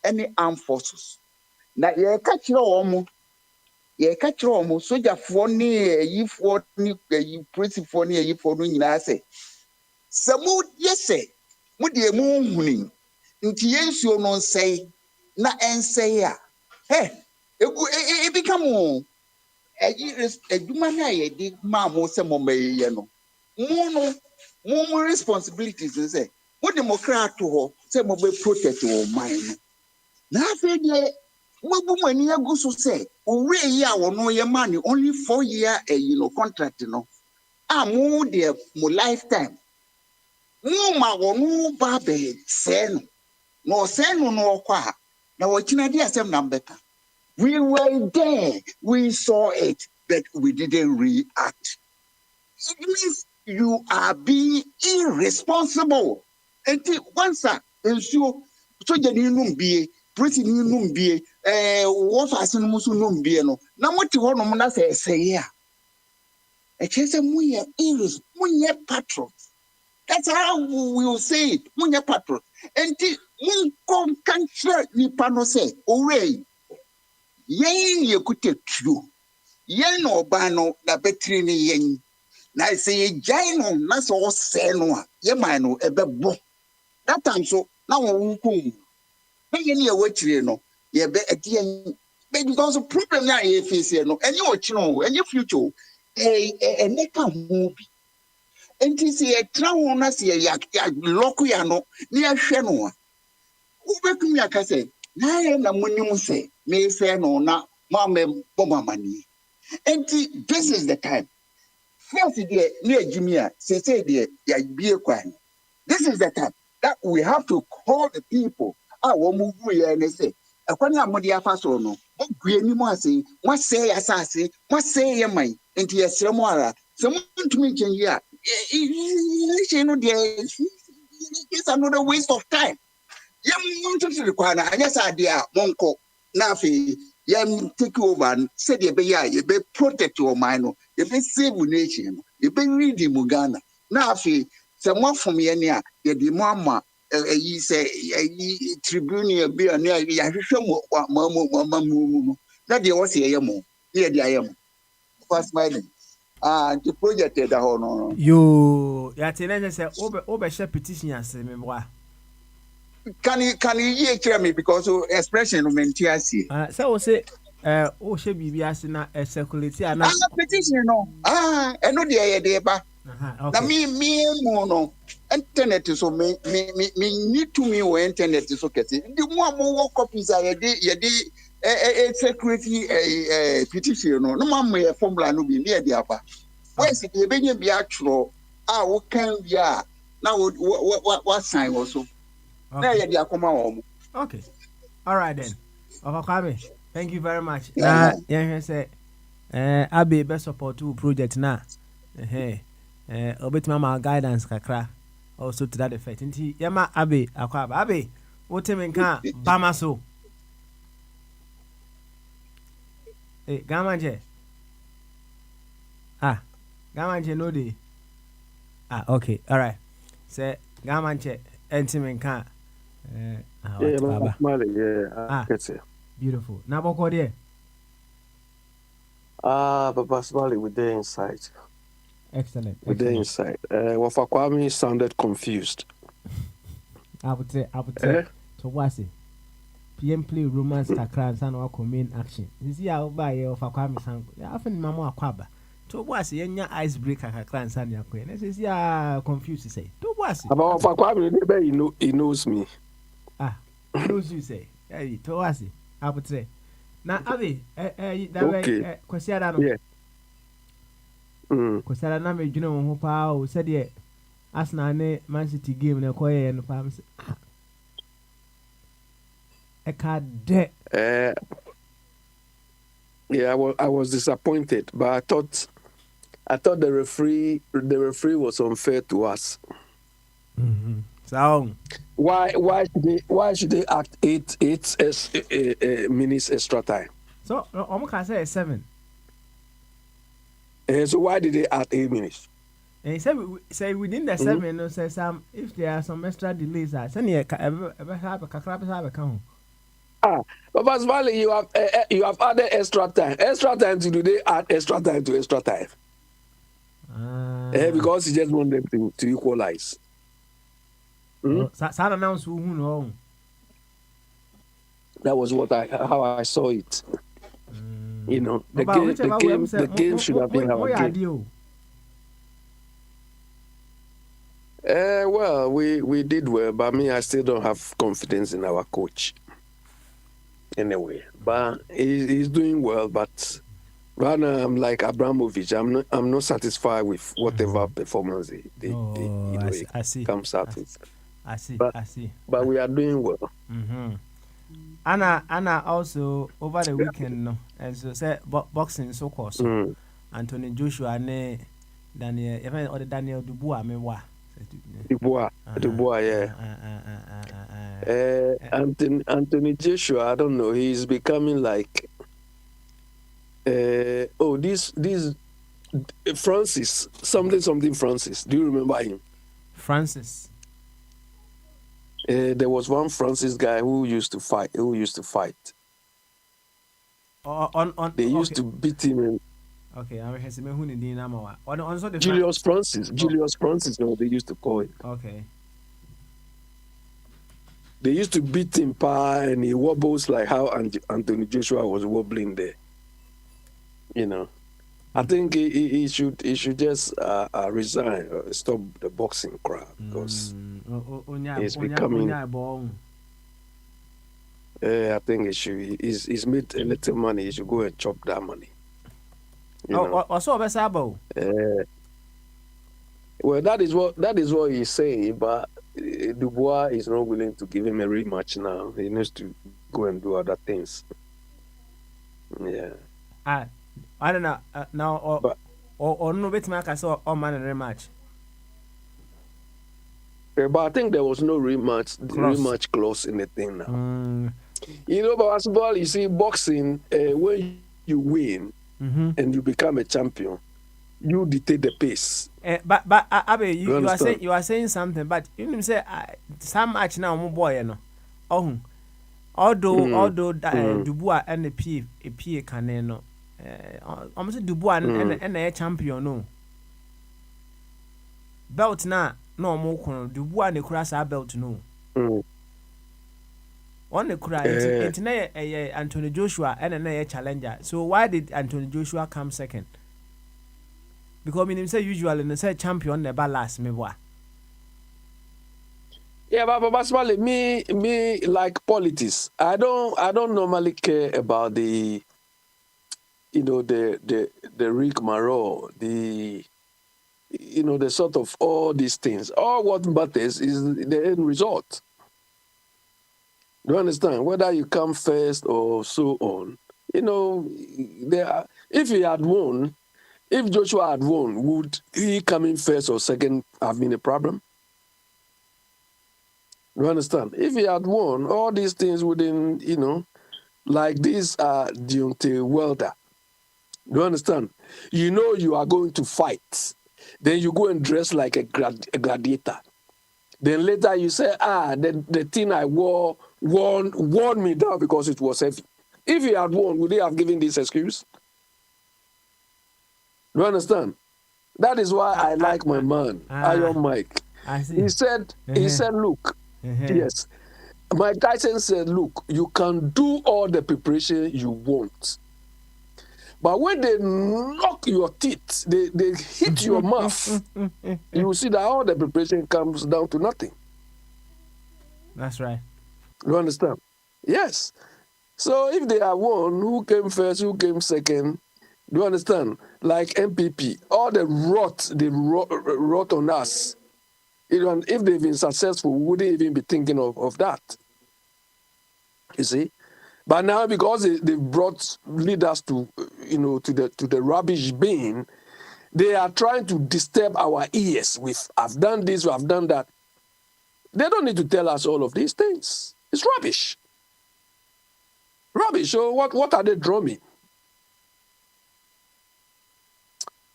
any armed forces. Now, ye catch your soldier for near ye for you pretty for near you for doing say. Some yes say, would the moon into yes you non say, na and say ya. Hey, it become a woman I did mamma some more responsibilities and say, what Democrat to her, some of protect your mind. Nothing yet. What woman you go so say, we ya or no your money, only 4-year contract, more dear, more lifetime. No ma no babe sen no kwa na wachina dia sem nambeka. We were there, we saw it, but we didn't react. It means you are being irresponsible. And once so jani numbi pretty numbi what asin musu numbi no na moti ho no na say ya e chese muye muye patron. That's how we will say it. Munya patron. And mun come country ni pano say, "Ore, yen ye kute true. Yen obano na betri ni yen. Na say jaino na so say no. Ye man no ebe bo. That time so na wo ko na ye ne wachire no ye be ade because the problem na ye face no any ochino any future ene ka ho bi enti se ye tra ho na se ya lock ya no na ya hwe no a wo bekum ya ka se na ye na munim se me fe no na ma me bomamani enti this is the time first the near Jimia say the ya bie kwan this is the time that we have to call the people wo move here and say ekwani amodi afa so no ogwe ni mo ase mo say asase mo say yeman enti yesre mo ara se mo ntumi nchen yi a she no there it's another waste of time yem want to require anya sa de a monko na afi yem take over said ye be ya ye be protect your mind no ye be save nation no ye be read mu Ghana na afi se mo fom ye ne a ye di mo ama yi say tribune bi na ya hwehwe mo na de wo se ye mo ye de ayem fast smiling the project da ho no yo ya tene say obe share petition ase me boa can you hear me because expression no mentiasi say we say o share bibi ase na circulate na petition no eno de ye de ba na me mo no internet so me need to me we internet so kete the more mo copies are ye de security petition no mo ye formula no bi ne de aba when se de benye bi atro wo kan bia na what sign also okay. Okay. All right then. Okay, thank you very much. Now, yeah, say, Abe best support to project na. Obet mama guidance kakra. Also to that effect. Inti yama Abe akwaba. Abe, what time can bama so? Gamanje. Gamanje no day. Okay. All right. Say Gamanje entimen can. Beautiful. Now, what there? Papa Smiley, we're there inside. Excellent. We're there inside. Wafakwami sounded confused. I would say, so what's it? PM play romance kakran and our main action. You see, I'll buy your Wafakwami sound. I often Mama Kwaba. To what's it? Your icebreaker kakran and your queen. This is confused to say. To what's it? About Wafakwami, he knows me. Knows you say. Hey, to what's it? I would say. Now, Avi, that Kwesiada. Yeah. Kwesiada na me juna ho pa o said ye Arsenal ne Man City game na koye no pa me yeah, I was disappointed, but I thought the referee was unfair to us. Mm-hmm. So why should they act 8 minutes extra time? So can say 7. So why did they add 8 minutes? And he say within the 7, no say some if there are some extra delays, send you have a count. But Valley, you have added extra time. Extra time to do they add extra time to extra time. Because he just want them to equalize. That was how I saw it. You know, the game should have been our game. Well, we did well, but me, I still don't have confidence in our coach. Anyway, but he's doing well. But right now, I'm like Abramovich. I'm not satisfied with whatever performance I see. Comes out with. I see. But we are doing well. Mm-hmm. Anna also over the weekend, no, and so said boxing so course. Anthony Joshua ne Daniel, even or the Daniel Dubois, me wa. Dubois, yeah. Anthony Joshua, I don't know. He's becoming like. This Francis something Francis. Do you remember him? Francis. There was one Francis guy who used to fight. They used to beat him. Okay, I'm here. Julius Francis. No, they used to call him. Okay. they used to beat him and he wobbles like how Anthony Joshua was wobbling there. You know, I think he should just resign, stop the boxing crowd because it's becoming. I think he should. He's made a little money. He should go and chop that money. Also, well, that is what he's saying, but Dubois is not willing to give him a rematch now. He needs to go and do other things. Yeah. I don't know now or no bit make us all man a rematch. Yeah, but I think there was no rematch clause in the thing now. You know, but basketball, you see, boxing, when you win and you become a champion, you dictate the pace. But Abe, you are saying something, but you know say some match now, my boy, you know. Although Dubois and the P can almost Dubois and a champion no. Belt na no more Dubois and the cross our belt no. On the cry, it's Anthony Joshua and a challenger. So why did Anthony Joshua come second? Because I mean, say usually they say champion never last. Me boy. Yeah, but basically, me like politics. I don't normally care about the rigmarole, the sort of all these things. All what matters is the end result. Do you understand? Whether you come first or so on, if he had won, if Joshua had won, would he coming first or second have been a problem? Do you understand? If he had won, all these things wouldn't, like this Deontay Wilder. Do you understand? You are going to fight. Then you go and dress like a gladiator. Then later you say, the thing I wore worn me down because it was heavy. If he had won, would he have given this excuse? Do you understand? That is why I like my man, Iron Mike. He said, look, yes. Mike Tyson said, look, you can do all the preparation you want. But when they knock your teeth, they hit your mouth, you will see that all the preparation comes down to nothing. That's right. You understand? Yes. So if they have won, who came first, who came second? Do you understand? Like MPP, all the rot they wrote on us. If they've been successful, we wouldn't even be thinking of that. You see? But now because they brought leaders to the rubbish bin, they are trying to disturb our ears with I've done this, I've done that. They don't need to tell us all of these things. It's rubbish. Rubbish. So what are they drumming?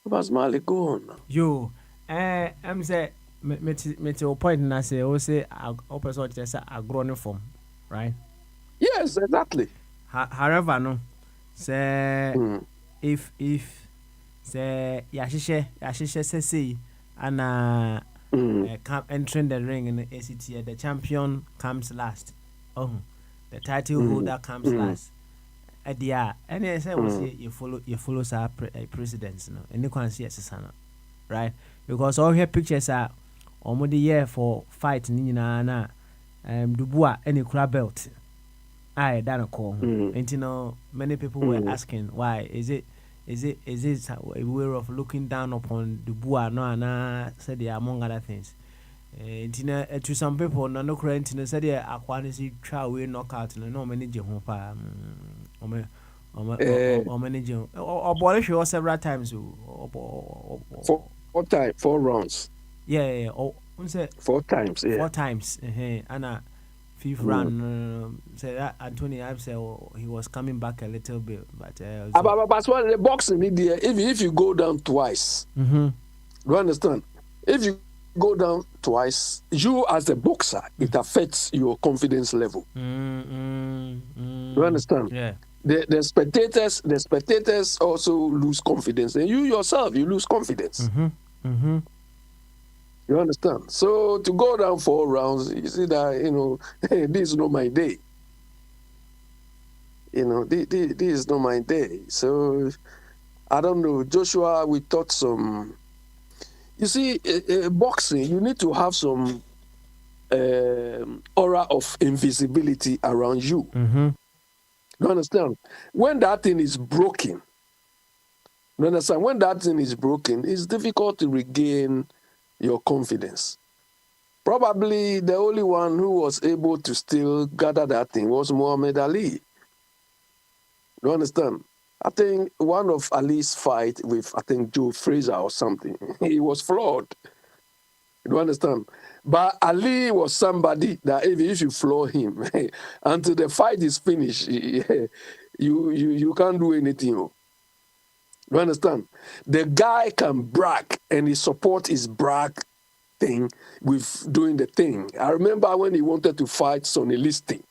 Basmali, go on now. Yo, I'm say me to point and I say also person just agronic form, right? Yes, exactly. However, no, say if say yashishe say and entering the ring in the ACT, the champion comes last. The title holder comes last. And I say you follow our precedents, no, and you can see it, right? Because all her pictures are almost the year for fight na Dubois any crab belt. I done call. And many people were asking why is it a way of looking down upon Dubois? No, and said they among other things. To some people, no current said they are quantity try we knockout and no many jehompa or managing or abolish you several times. 4 rounds. Yeah. Oh, 4 times. Yeah. 4 times. Anna. Fifth round, say that Anthony I've said he was coming back a little bit, but the boxing media, if you go down twice, do you understand? If you go down twice, you as a boxer, it affects your confidence level. Do you understand? Yeah. The spectators also lose confidence, and you yourself you lose confidence. You understand? So to go down 4 rounds, you see that, this is not my day. This is not my day. So I don't know. Joshua, we taught some. You see, boxing, you need to have some aura of invisibility around you. Mm-hmm. You understand? When that thing is broken, you understand? When that thing is broken, it's difficult to regain your confidence. Probably the only one who was able to still gather that thing was Muhammad Ali. You understand? I think one of Ali's fight with, I think, Joe Frazier or something, he was flawed. You understand? But Ali was somebody that even if you floor him, until the fight is finished, you can't do anything. You understand? The guy can brag, and he support his brag thing with doing the thing. I remember when he wanted to fight Sonny Liston.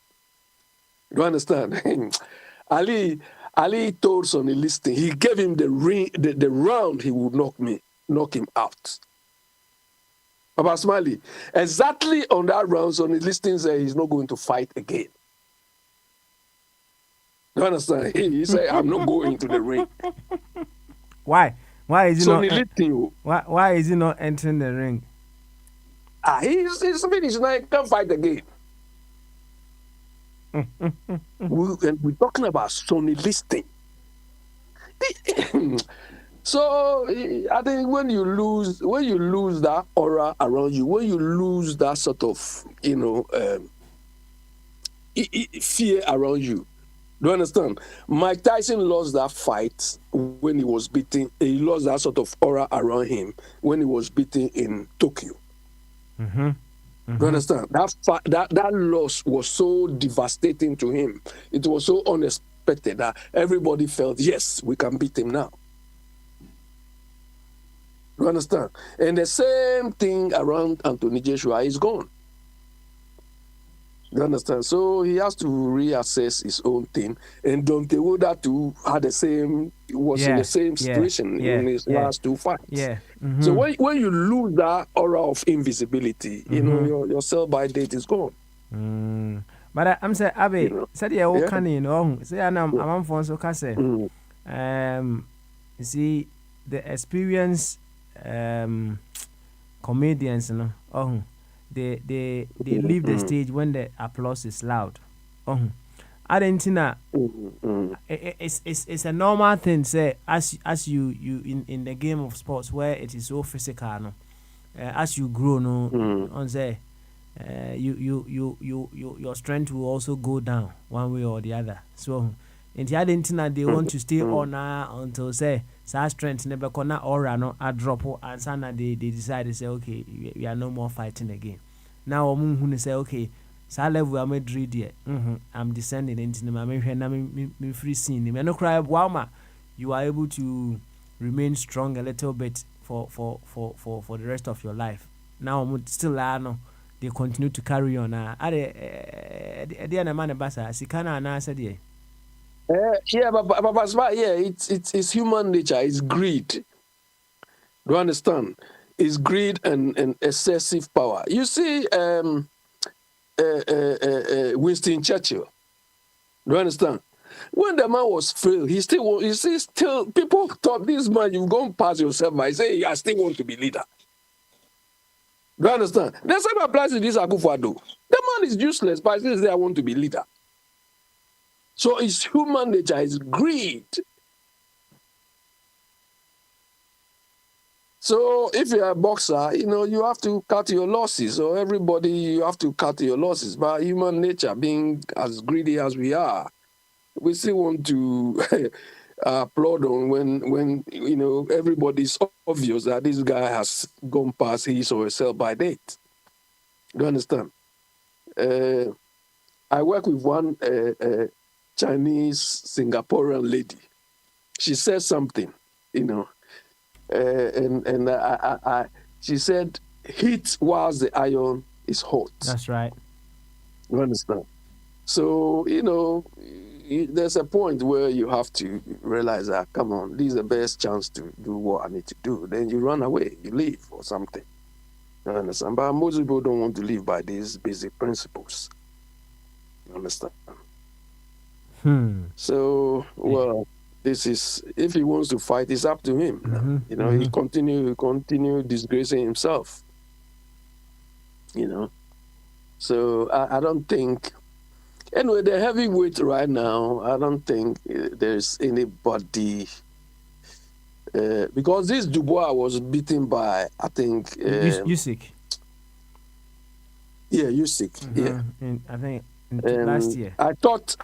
You understand? Ali told Sonny Liston, he gave him the round he would knock him out. Papa Smiley, exactly on that round, Sonny Liston said he's not going to fight again. You understand? He said, I'm not going to the ring. Why? Why is he Sonny not? Liston, Why is he not entering the ring? he's finished now. He can't fight again. We're talking about Sonny Liston. So I think when you lose that aura around you, when you lose that sort of fear around you, do you understand? Mike Tyson lost that fight when he was beaten. He lost that sort of aura around him when he was beaten in Tokyo. Mm-hmm. Do you understand? That loss was so devastating to him. It was so unexpected that everybody felt, yes, we can beat him now. You understand? And the same thing around Anthony Joshua is gone. You understand? So he has to reassess his own thing. And Deontay Wilder too had in the same situation in his last 2 fights. Yeah. Mm-hmm. So when you lose that aura of invisibility, your sell-by date is gone. But I'm saying, Abe, said you all can say I'm on so can say. You see the experience comedians, they leave the stage when the applause is loud. Argentina, it's a normal thing. Say as you in the game of sports where it is so physical, no, as you grow, no, on say, your strength will also go down one way or the other. So in the Argentina, they want to stay on until say strength never corner aura no a drop and sana they decide to say okay we are no more fighting again. Now who say okay sa level am ready I'm descending into me free scene me no cry wama you are able to remain strong a little bit for the rest of your life. Now still no they continue to carry on they na man basa sikana na said but it's human nature. It's greed. Do you understand? It's greed and excessive power. You see, Winston Churchill. Do you understand? When the man was frail, he still people thought this man, you've gone past yourself by saying, I still want to be leader. Do you understand? The same applies to this Akufo-Addo. The man is useless, but he says, I want to be leader. So it's human nature, it's greed. So if you're a boxer, you have to cut your losses. So everybody, you have to cut your losses. But human nature, being as greedy as we are, we still want to applaud on when everybody's obvious that this guy has gone past his or herself by date. Do you understand? I work with one Chinese Singaporean lady. She said something, and she said, "Heat whilst the iron is hot." That's right. You understand? So there's a point where you have to realize that, come on, this is the best chance to do what I need to do. Then you run away, you leave or something. You understand? But most people don't want to live by these basic principles. You understand? So, well, this is, if he wants to fight, it's up to him. You know, he continue disgracing himself. You know, so I don't think. Anyway, the heavyweight right now, I don't think there's anybody. Because this Dubois was beaten by, I think, Usyk. Yeah, Usyk. Yeah, I think last year. I thought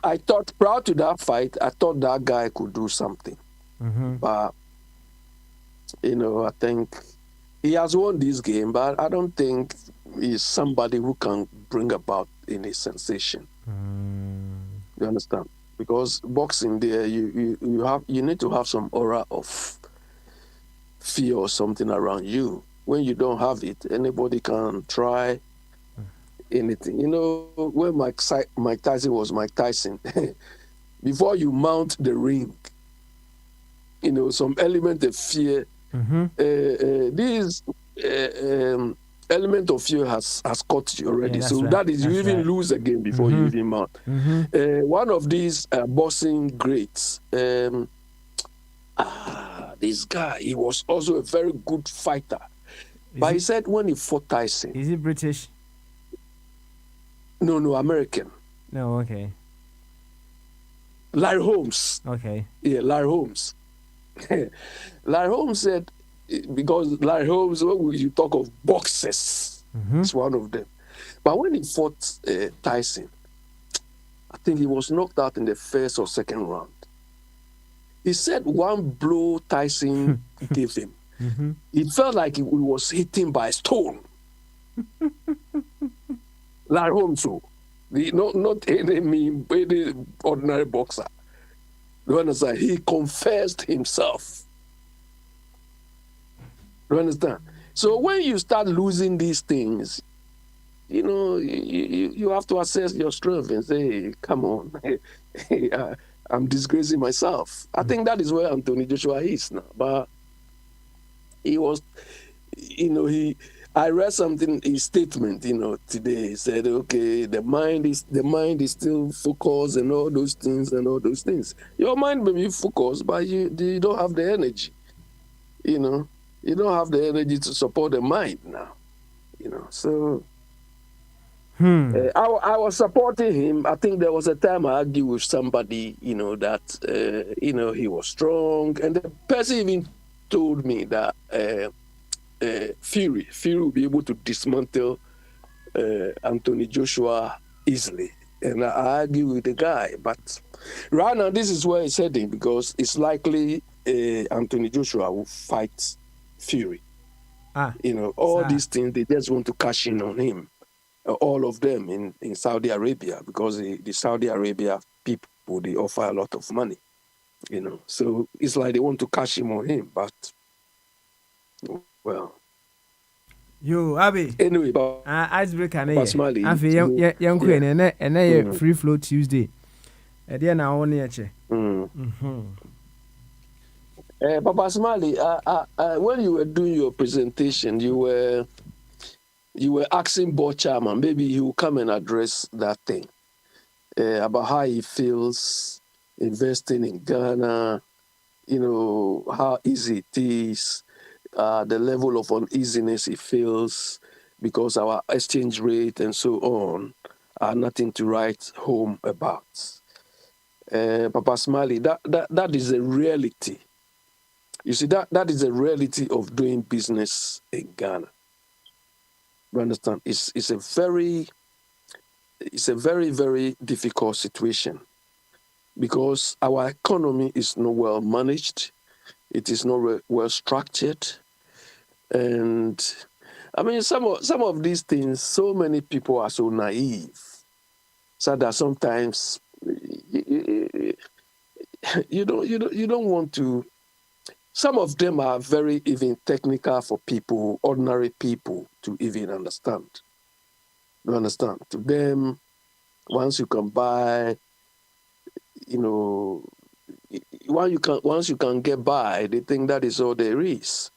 prior to that fight, I thought that guy could do something. But you know, I think he has won this game, but I don't think he's somebody who can bring about any sensation. You understand? Because boxing, there you need to have some aura of fear or something around you. When you don't have it, anybody can try anything. You know, when Mike Tyson was Mike Tyson, before you mount the ring, you know, some element of fear. This element of fear has caught you already. So right. that is, you That's even right. lose a game before you even mount. One of these boxing greats, this guy, he was also a very good fighter. But he said when he fought Tyson. Is he British? No, American. No, okay. Larry Holmes. Okay. Yeah, Larry Holmes. Larry Holmes said, because Larry Holmes, when you talk of boxers, it's one of them. But when he fought Tyson, I think he was knocked out in the first or second round. He said one blow Tyson gave him, it felt like he was hit by a stone. Larry Holmes, not any ordinary boxer. You understand? He confessed himself. You understand? So when you start losing these things, you know, you have to assess your strength and say, come on, I'm disgracing myself. I think that is where Anthony Joshua is now. But he was, you know, I read something, his statement, you know, today. He said, okay, the mind is still focused and all those things. Your mind may be focused, but you don't have the energy. You know, you don't have the energy to support the mind now. You know, so I was supporting him. I think there was a time I argued with somebody, you know, that you know, he was strong, and the person even told me that Fury will be able to dismantle Anthony Joshua easily. And I argue with the guy. But right now, this is where it's heading, because it's likely Anthony Joshua will fight Fury. You know, all these things, they just want to cash in on him. All of them in Saudi Arabia, because the Saudi Arabia people, they offer a lot of money. You know, so it's like they want to cash in on him. But, well. Yo, Abby. Anyway, icebreaker ne ye. Afi yan ku ene free flow Tuesday. E dey na won ye che. Papa Smiley, when you were doing your presentation, you were asking board chairman, maybe he will come and address that thing about how he feels investing in Ghana, you know, how easy it is, the level of uneasiness he feels because our exchange rate and so on are nothing to write home about. Papa Smiley, that is a reality. You see, that is a reality of doing business in Ghana. You understand? It's a very, very difficult situation, because our economy is not well managed. It is not well structured. And I mean, some of these things, so many people are so naive, so that sometimes you don't want to. Some of them are very even technical for people, ordinary people, to even understand. You understand? To them, once you can buy, you know, once you can get by, they think that is all there is.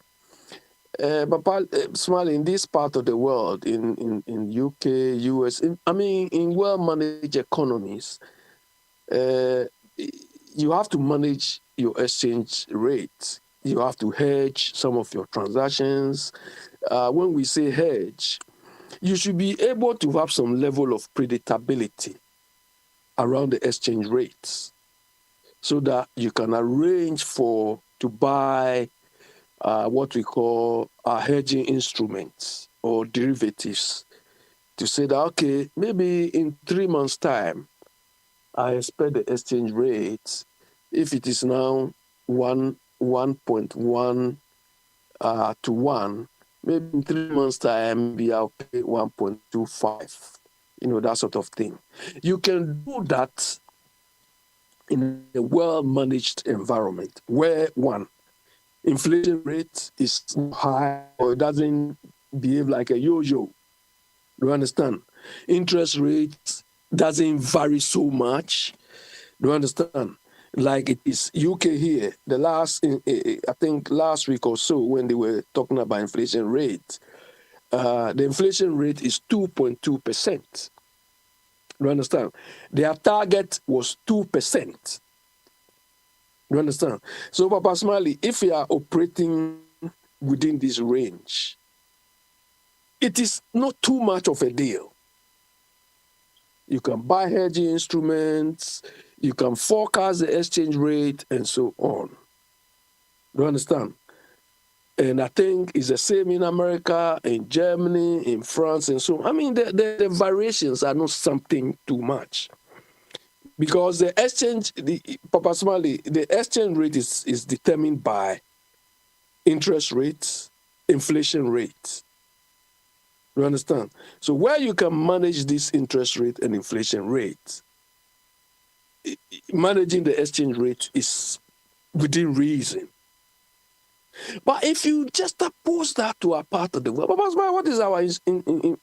Papa, Smiley, in this part of the world, in UK, US, in well-managed economies, uh, you have to manage your exchange rate. You have to hedge some of your transactions. When we say hedge, you should be able to have some level of predictability around the exchange rates so that you can arrange to buy what we call hedging instruments or derivatives to say that, okay, maybe in 3 months' time, I expect the exchange rate, if it is now 1.1 to 1, maybe in 3 months' time, maybe I'll pay 1.25, that sort of thing. You can do that in a well-managed environment where, one, inflation rate is high or it doesn't behave like a yo-yo. You understand? Interest rate doesn't vary so much. You understand? Like it is UK here. I think last week or so, when they were talking about inflation rate, the inflation rate is 2.2%. You understand? Their target was 2%. You understand? So, Papa Smiley, if you are operating within this range, it is not too much of a deal. You can buy hedging instruments, you can forecast the exchange rate, and so on. Do you understand? And I think it's the same in America, in Germany, in France, and so on. I mean, the variations are not something too much. Because the exchange, Papa Smiley, the exchange rate is determined by interest rates, inflation rates. You understand? So where you can manage this interest rate and inflation rate, managing the exchange rate is within reason. But if you just oppose that to a part of the world, Papa Smiley, what is our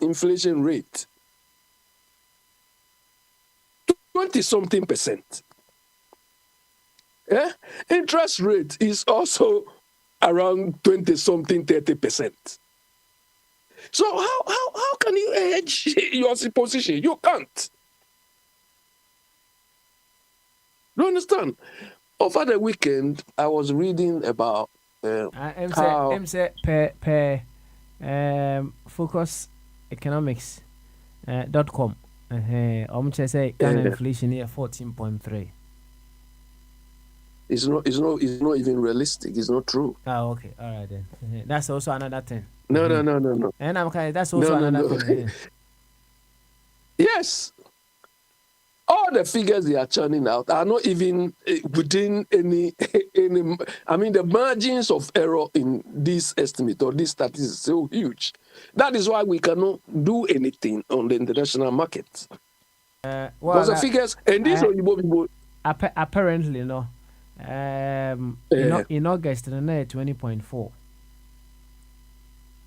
inflation rate? 20-something percent. Yeah? Interest rate is also around 20-something, 30%. So how can you hedge your position? You can't. You understand? Over the weekend, I was reading about how focuseconomics.com. Say Ghana inflation here 14.3. It's not even realistic. It's not true. Oh, okay, all right then. That's also another thing. No. And I'm kind. That's also another thing. Yes. All the figures they are churning out are not even within any. I mean, the margins of error in this estimate or this statistics is so huge. That is why we cannot do anything on the international market. Because the figures and these people apparently no. In August, 20.4.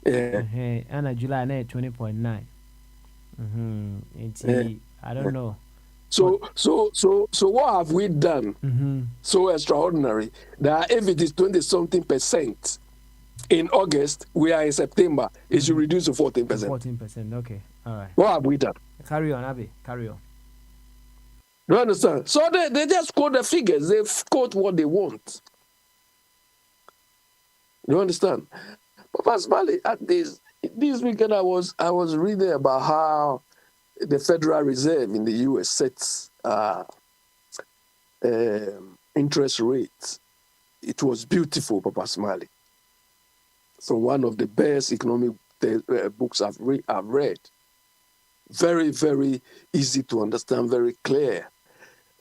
And July, 20.9. I don't know. So what have we done so extraordinary that if it is 20-something% in August, we are in September, it should reduce to 14%. 14%, okay, all right. What have we done? Carry on, Abby, carry on. You understand? So they just quote the figures, they quote what they want. You understand? Papa Smiley, at this weekend I was reading about how the Federal Reserve in the US sets interest rates. It was beautiful, Papa Smiley. So one of the best economic books I've read. Very, very easy to understand, very clear.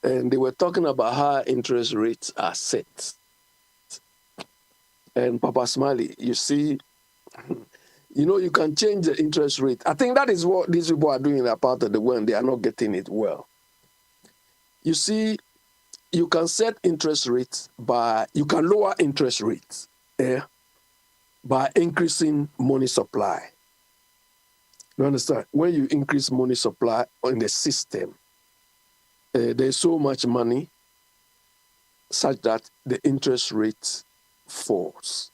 And they were talking about how interest rates are set. And Papa Smiley, you see, you can change the interest rate. I think that is what these people are doing in that part of the world. They are not getting it well. You see, you can set interest rates you can lower interest rates by increasing money supply. You understand? When you increase money supply in the system, there's so much money such that the interest rate falls.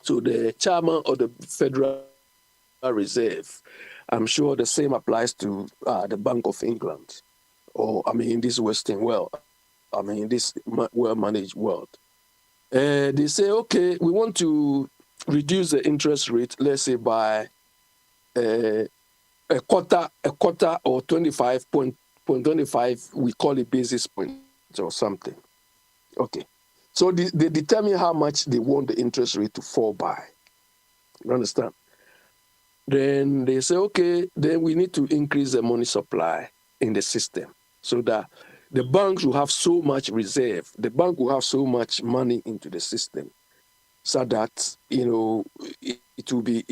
So the chairman of the Federal Reserve, I'm sure the same applies to the Bank of England, or I mean, in this Western world, I mean, in this well-managed world. They say, okay, we want to reduce the interest rate, let's say by a quarter, or 25.25, we call it basis points or something. Okay. So they determine how much they want the interest rate to fall by. You understand? Then they say, okay, then we need to increase the money supply in the system so that the banks will have so much reserve. The bank will have so much money into the system so that, it will be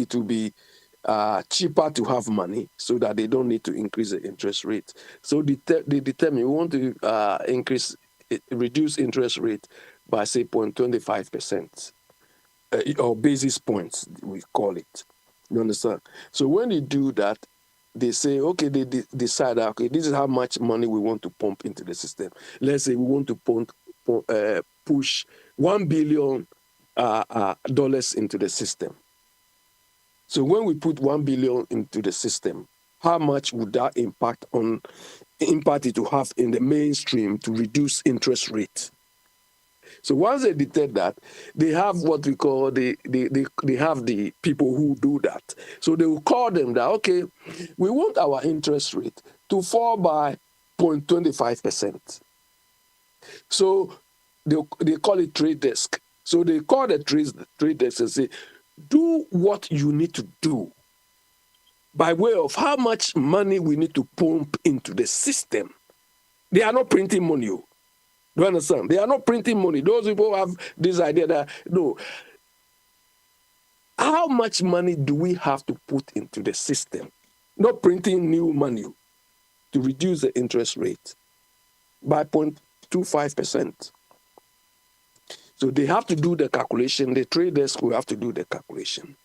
cheaper to have money so that they don't need to increase the interest rate. So they determine we want to reduce interest rate by say 0.25%, or basis points, we call it. You understand? So when they do that, they say, okay, they decide, okay, this is how much money we want to pump into the system. Let's say we want to push $1 billion dollars into the system. So when we put $1 billion into the system, how much would that impact it to have in the mainstream to reduce interest rate? So once they detect that, they have what we call they have the people who do that. So they will call them that, okay, we want our interest rate to fall by 0.25%. So they call it trade desk. So they call the trade desk and say, do what you need to do by way of how much money we need to pump into the system. They are not printing money. Do you understand? They are not printing money. Those people have this idea that, no, how much money do we have to put into the system? Not printing new money to reduce the interest rate by 0.25%. So they have to do the calculation. The trade desk will have to do the calculation.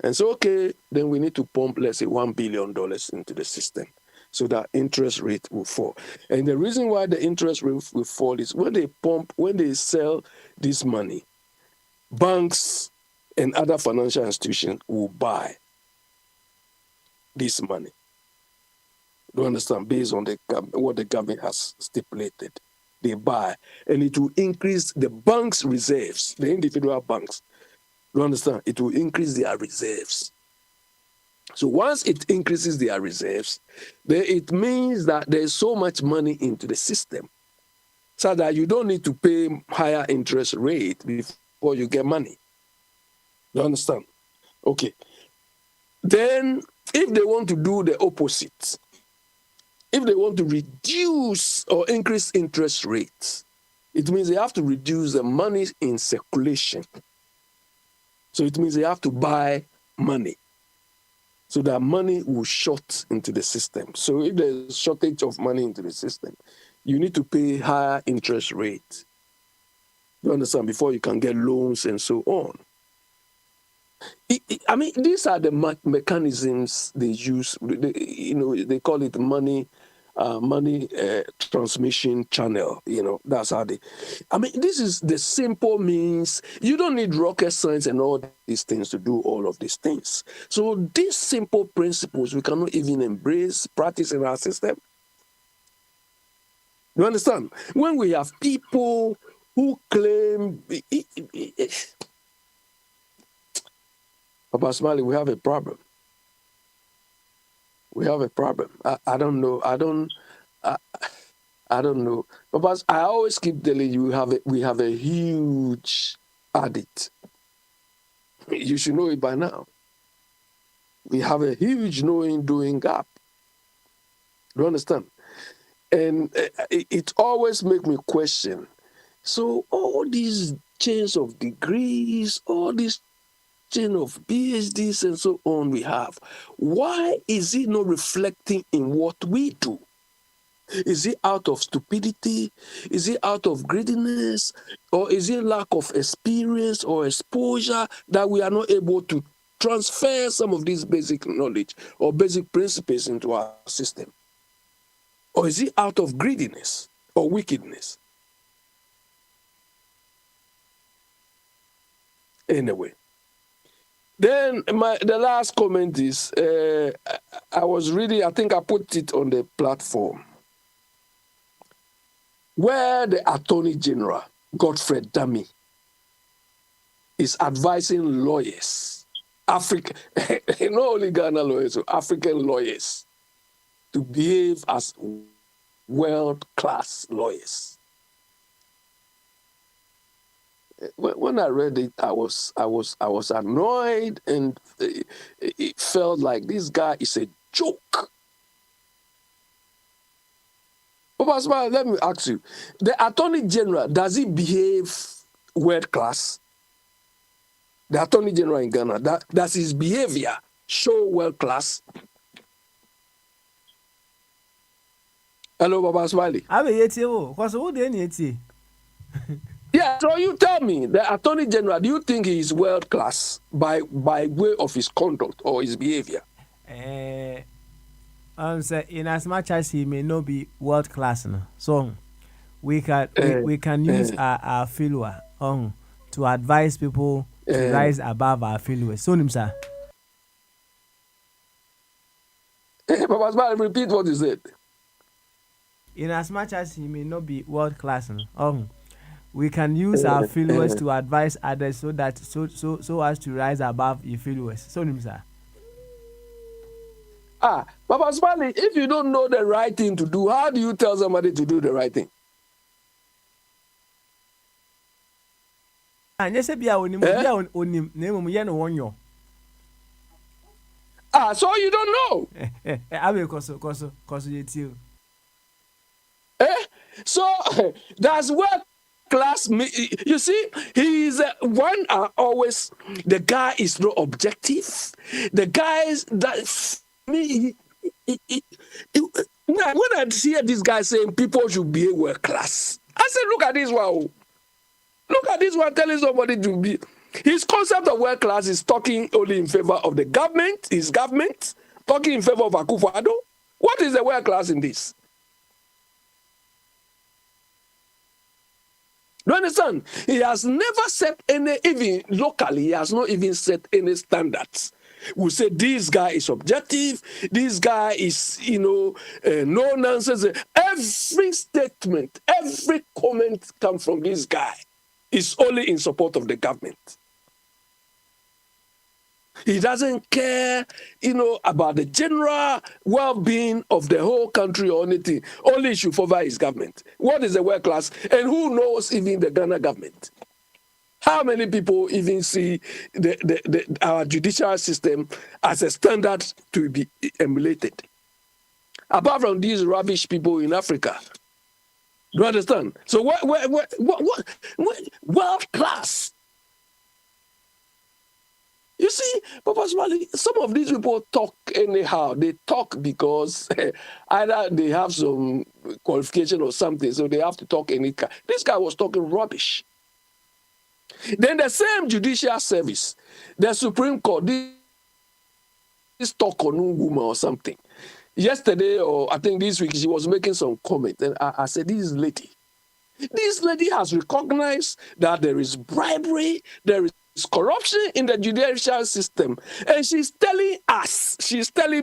And so, okay, then we need to pump, let's say, $1 billion into the system so that interest rate will fall. And the reason why the interest rate will fall is when they sell this money, banks and other financial institutions will buy this money. Do you understand? Based on what the government has stipulated. They buy, and it will increase the bank's reserves, the individual banks. Do you understand? It will increase their reserves. So once it increases their reserves, then it means that there's so much money into the system so that you don't need to pay higher interest rate before you get money. Do you understand? Okay. Then if they want to do the opposite, if they want to reduce or increase interest rates, it means they have to reduce the money in circulation. So it means they have to buy money so that money will short into the system. So if there's shortage of money into the system, you need to pay higher interest rate. You understand? Before you can get loans and so on. I mean, these are the mechanisms they use. They call it money transmission channel. That's how they. I mean, this is the simple means. You don't need rocket science and all these things to do all of these things. So these simple principles we cannot even practice in our system. You understand? When we have people who claim. Papa Smiley, we have a problem. We have a problem. I don't know. I don't know. Papa, I always keep telling you we have a huge addict. You should know it by now. We have a huge doing gap. Do you understand? And it always makes me question. So all these chains of degrees, all these chain of PhDs and so on we have, why is it not reflecting in what we do? Is it out of stupidity? Is it out of greediness? Or is it lack of experience or exposure that we are not able to transfer some of these basic knowledge or basic principles into our system? Or is it out of greediness or wickedness? Anyway, Then the last comment is I was reading, I think I put it on the platform, where the Attorney General, Godfred Dami, is advising lawyers, not only Ghana lawyers, African lawyers, to behave as world-class lawyers. When I read it, I was annoyed, and it felt like this guy is a joke. But let me ask you: the Attorney General, does he behave world class? The Attorney General in Ghana, does his behavior show world class? Hello, Baba Smiley. Yeah, so you tell me, the Attorney General, do you think he is world class by way of his conduct or his behavior? So in as much as he may not be world class, so we can use our failure to advise people to rise above our failures. So Nimsa. Papa Smiley, repeat what you said. In as much as he may not be world class, we can use our failures to advise others so as to rise above your failures. So Nimsa. Papa Smiley, if you don't know the right thing to do, how do you tell somebody to do the right thing? So you don't know. So that's what class me. You see, he is one always. The guy is not objective. The guy is that me. When I hear this guy saying people should be world class, I said, look at this one. Look at this one telling somebody to be. His concept of world class is talking only in favor of the government, his government, talking in favor of Akufo-Addo. What is the world class in this? Do you understand? He has never set any, even locally, he has not even set any standards. We say this guy is objective, this guy is, no nonsense. Every statement, every comment comes from this guy is only in support of the government. He doesn't care, about the general well-being of the whole country or anything. Only issue for his government. What is the world class? And who knows even the Ghana government? How many people even see our judicial system as a standard to be emulated? Apart from these rubbish people in Africa. Do you understand? So what world class? You see, Papa Smiley, some of these people talk anyhow. They talk because either they have some qualification or something, so they have to talk any kind. This guy was talking rubbish. Then the same judicial service, the Supreme Court, this talk on woman or something. Yesterday, or I think this week, she was making some comment, and I said, this lady has recognized that there is bribery, there is corruption in the judicial system, and she's telling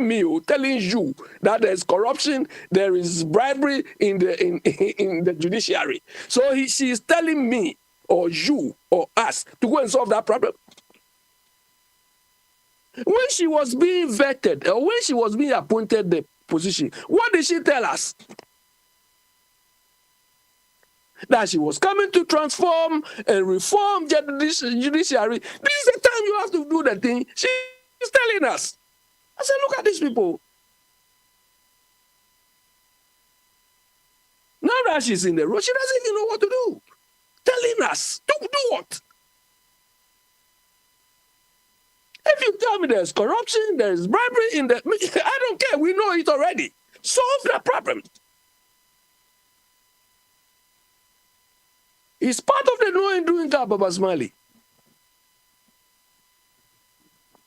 me, telling you that there is corruption, there is bribery in the judiciary. So she's telling me, or you, or us, to go and solve that problem. When she was being vetted, or when she was being appointed the position, what did she tell us? That she was coming to transform and reform judiciary. This is the time you have to do the thing. She's telling us. I said, look at these people. Now that she's in the road, she doesn't even know what to do. Telling us to do what? If you tell me there's corruption, there's bribery I don't care. We know it already. Solve the problem. It's part of the knowing doing gap, Baba Smiley.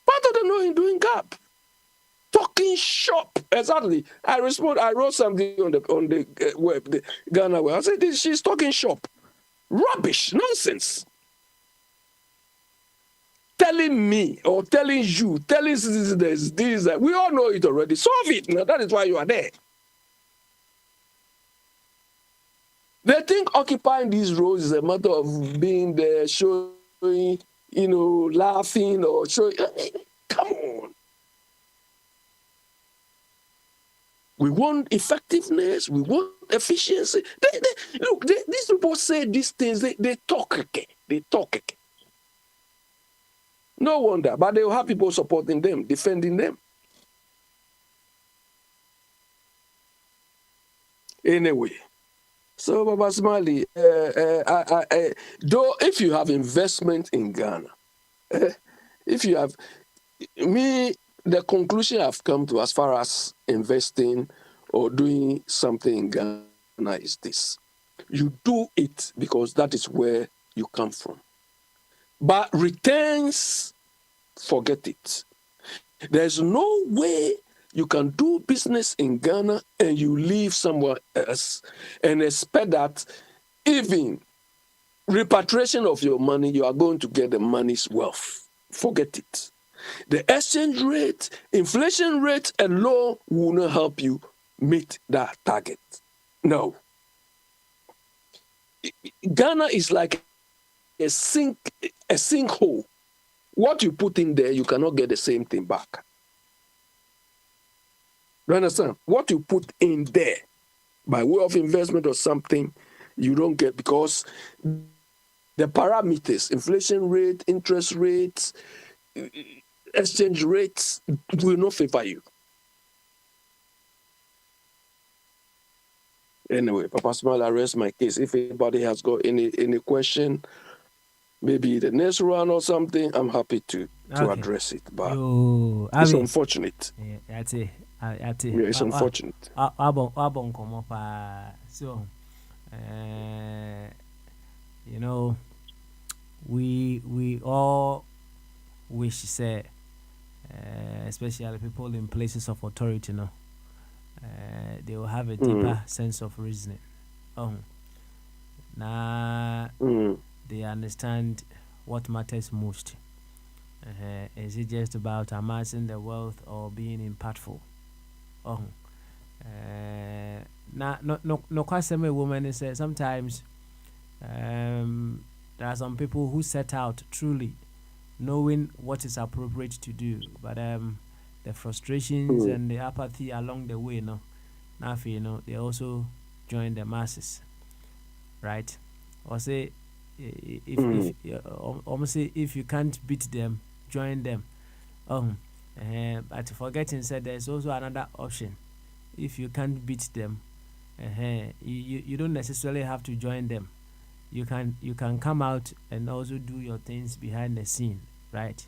Part of the knowing doing gap. Talking shop. Exactly. I wrote something on the web, the Ghana web. I said, she's talking shop. Rubbish. Nonsense. telling me or telling you, telling citizens this, that we all know it already. Solve it. Now, that is why you are there. They think occupying these roles is a matter of being there, showing, laughing or showing. Come on. We want effectiveness. We want efficiency. These people say these things. They talk again. They talk again. No wonder, but they will have people supporting them, defending them. Anyway, so Baba Smiley, though if you have investment in Ghana, if you have, the conclusion I've come to as far as investing or doing something in Ghana is this. You do it because that is where you come from. But returns, forget it. There's no way you can do business in Ghana and you leave somewhere else and expect that even repatriation of your money, you are going to get the money's wealth. Forget it. The exchange rate, inflation rate alone will not help you meet that target. No. Ghana is like a sinkhole. What you put in there, you cannot get the same thing back. You understand? What you put in there by way of investment or something, you don't get because the parameters, inflation rate, interest rates, exchange rates will not favor you. Anyway, Papa Smile, I rest my case. If anybody has got any question, maybe the next round or something, I'm happy to address it. But it's unfortunate. Yeah, that's it. Yeah, it's unfortunate. So, we all wish, say, especially people in places of authority, they will have a deeper sense of reasoning. They understand what matters most. Is it just about amassing the wealth or being impactful? No question a woman is sometimes there are some people who set out truly knowing what is appropriate to do, but the frustrations and the apathy along the way, they also join the masses, right? Or say if you can't beat them, join them. But forgetting said there's also another option. If you can't beat them, you don't necessarily have to join them. You can come out and also do your things behind the scene, right?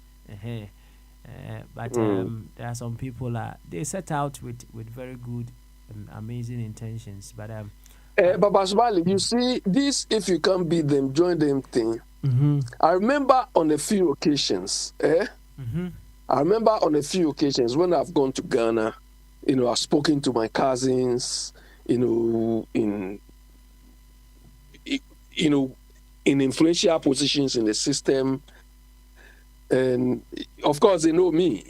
But there are some people they set out with very good and amazing intentions. But Baba Smiley, you see this: if you can't beat them, join them thing. I remember on a few occasions, I remember on a few occasions when I've gone to Ghana, I've spoken to my cousins, in influential positions in the system, and of course they know me,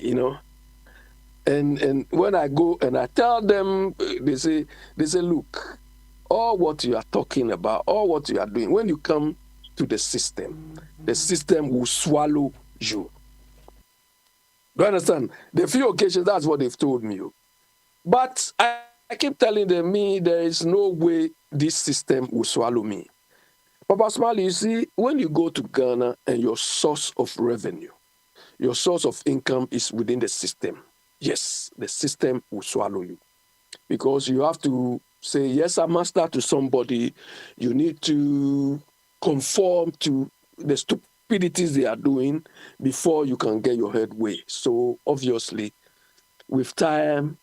and when I go and I tell them, they say, look, all what you are talking about, all what you are doing, when you come to the system will swallow you. Do you understand? The few occasions, that's what they've told me. But I keep telling them, there is no way this system will swallow me. Papa Smiley, you see, when you go to Ghana and your source of revenue, your source of income is within the system, yes, the system will swallow you. Because you have to say, yes, I'm master to somebody. You need to conform to the stupidities they are doing before you can get your head way. So obviously, with time,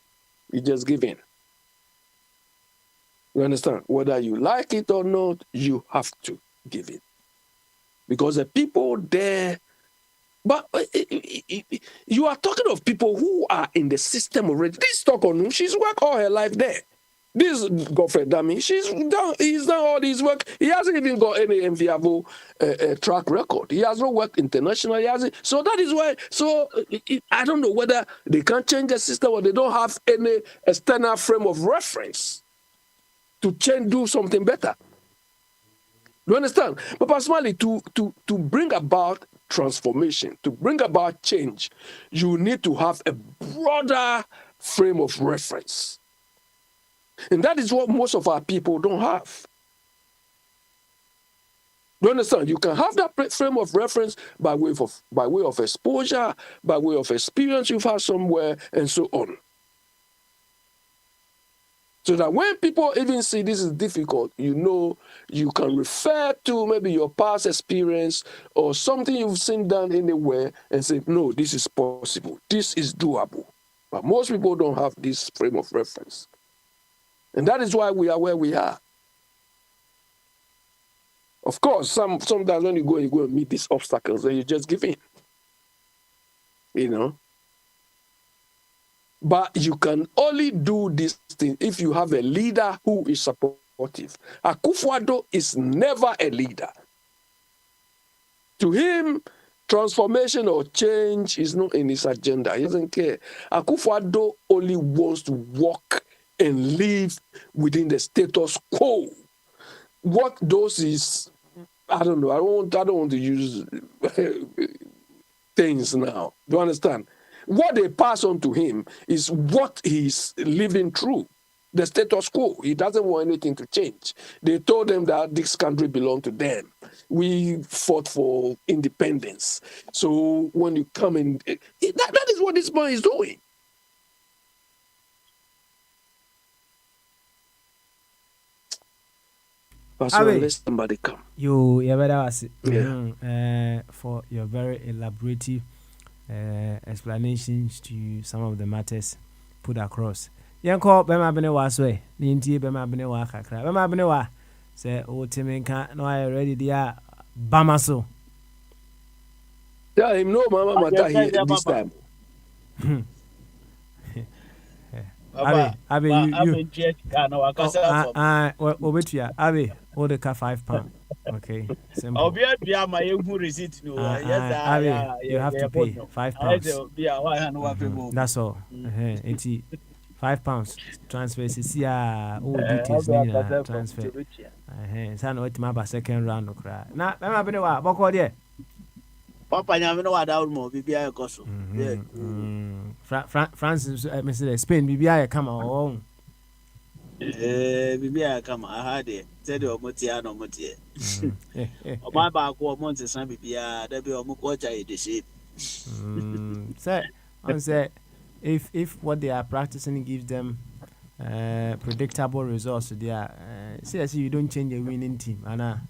you just give in. You understand? Whether you like it or not, you have to give in. Because the people there, but you are talking of people who are in the system already. This talk on she's worked all her life there. This Godfrey Dami, he's done all his work. He hasn't even got any enviable track record. He has not worked internationally. He hasn't. So that is why. So I don't know whether they can't change the system or they don't have any external frame of reference to do something better. Do you understand? But personally, to bring about transformation, to bring about change, you need to have a broader frame of reference. And that is what most of our people don't have. Do you understand? You can have that frame of reference by way of exposure, by way of experience you've had somewhere, and so on. So that when people even see this is difficult, you can refer to maybe your past experience or something you've seen done anywhere and say, no, this is possible. This is doable. But most people don't have this frame of reference. And that is why we are where we are. Of course, sometimes when you go and meet these obstacles, then you just give in. But you can only do this thing if you have a leader who is supportive. Akufo-Addo is never a leader. To him, transformation or change is not in his agenda. He doesn't care. Akufo-Addo only wants to walk and live within the status quo. What those is, I don't know. I don't want to use things now. Do you understand? What they pass on to him is what he's living through. The status quo. He doesn't want anything to change. They told him that this country belonged to them. We fought for independence. So when you come in, that is what this man is doing. Let somebody come. You for your very elaborative explanations to some of the matters put across. Yanko Bema Benewa Sway, Ninti Bema Benewa Kakra, Bema Benewa, say, oh, Timinka, no, I already dear Bamaso. Tell him no, Mama Mata here this time. Abe, you Abe, order ka £5. Okay, simple. I'll be at my receipt. You have to pay £5. That's all. £5 transfer. See, all details transfer. Son, what my second round of cry. Now, I'm been a while. Boko there. Papa, I'm not out more. BBI cost. Francis, Mr. Spain, BBI come on. BBI come. I had it. Said your Motiano Motier. My back or Montes and BBI, there be a Mukocha the shape. Say, if what they are practicing gives them predictable results, they are say you don't change a winning team, Anna.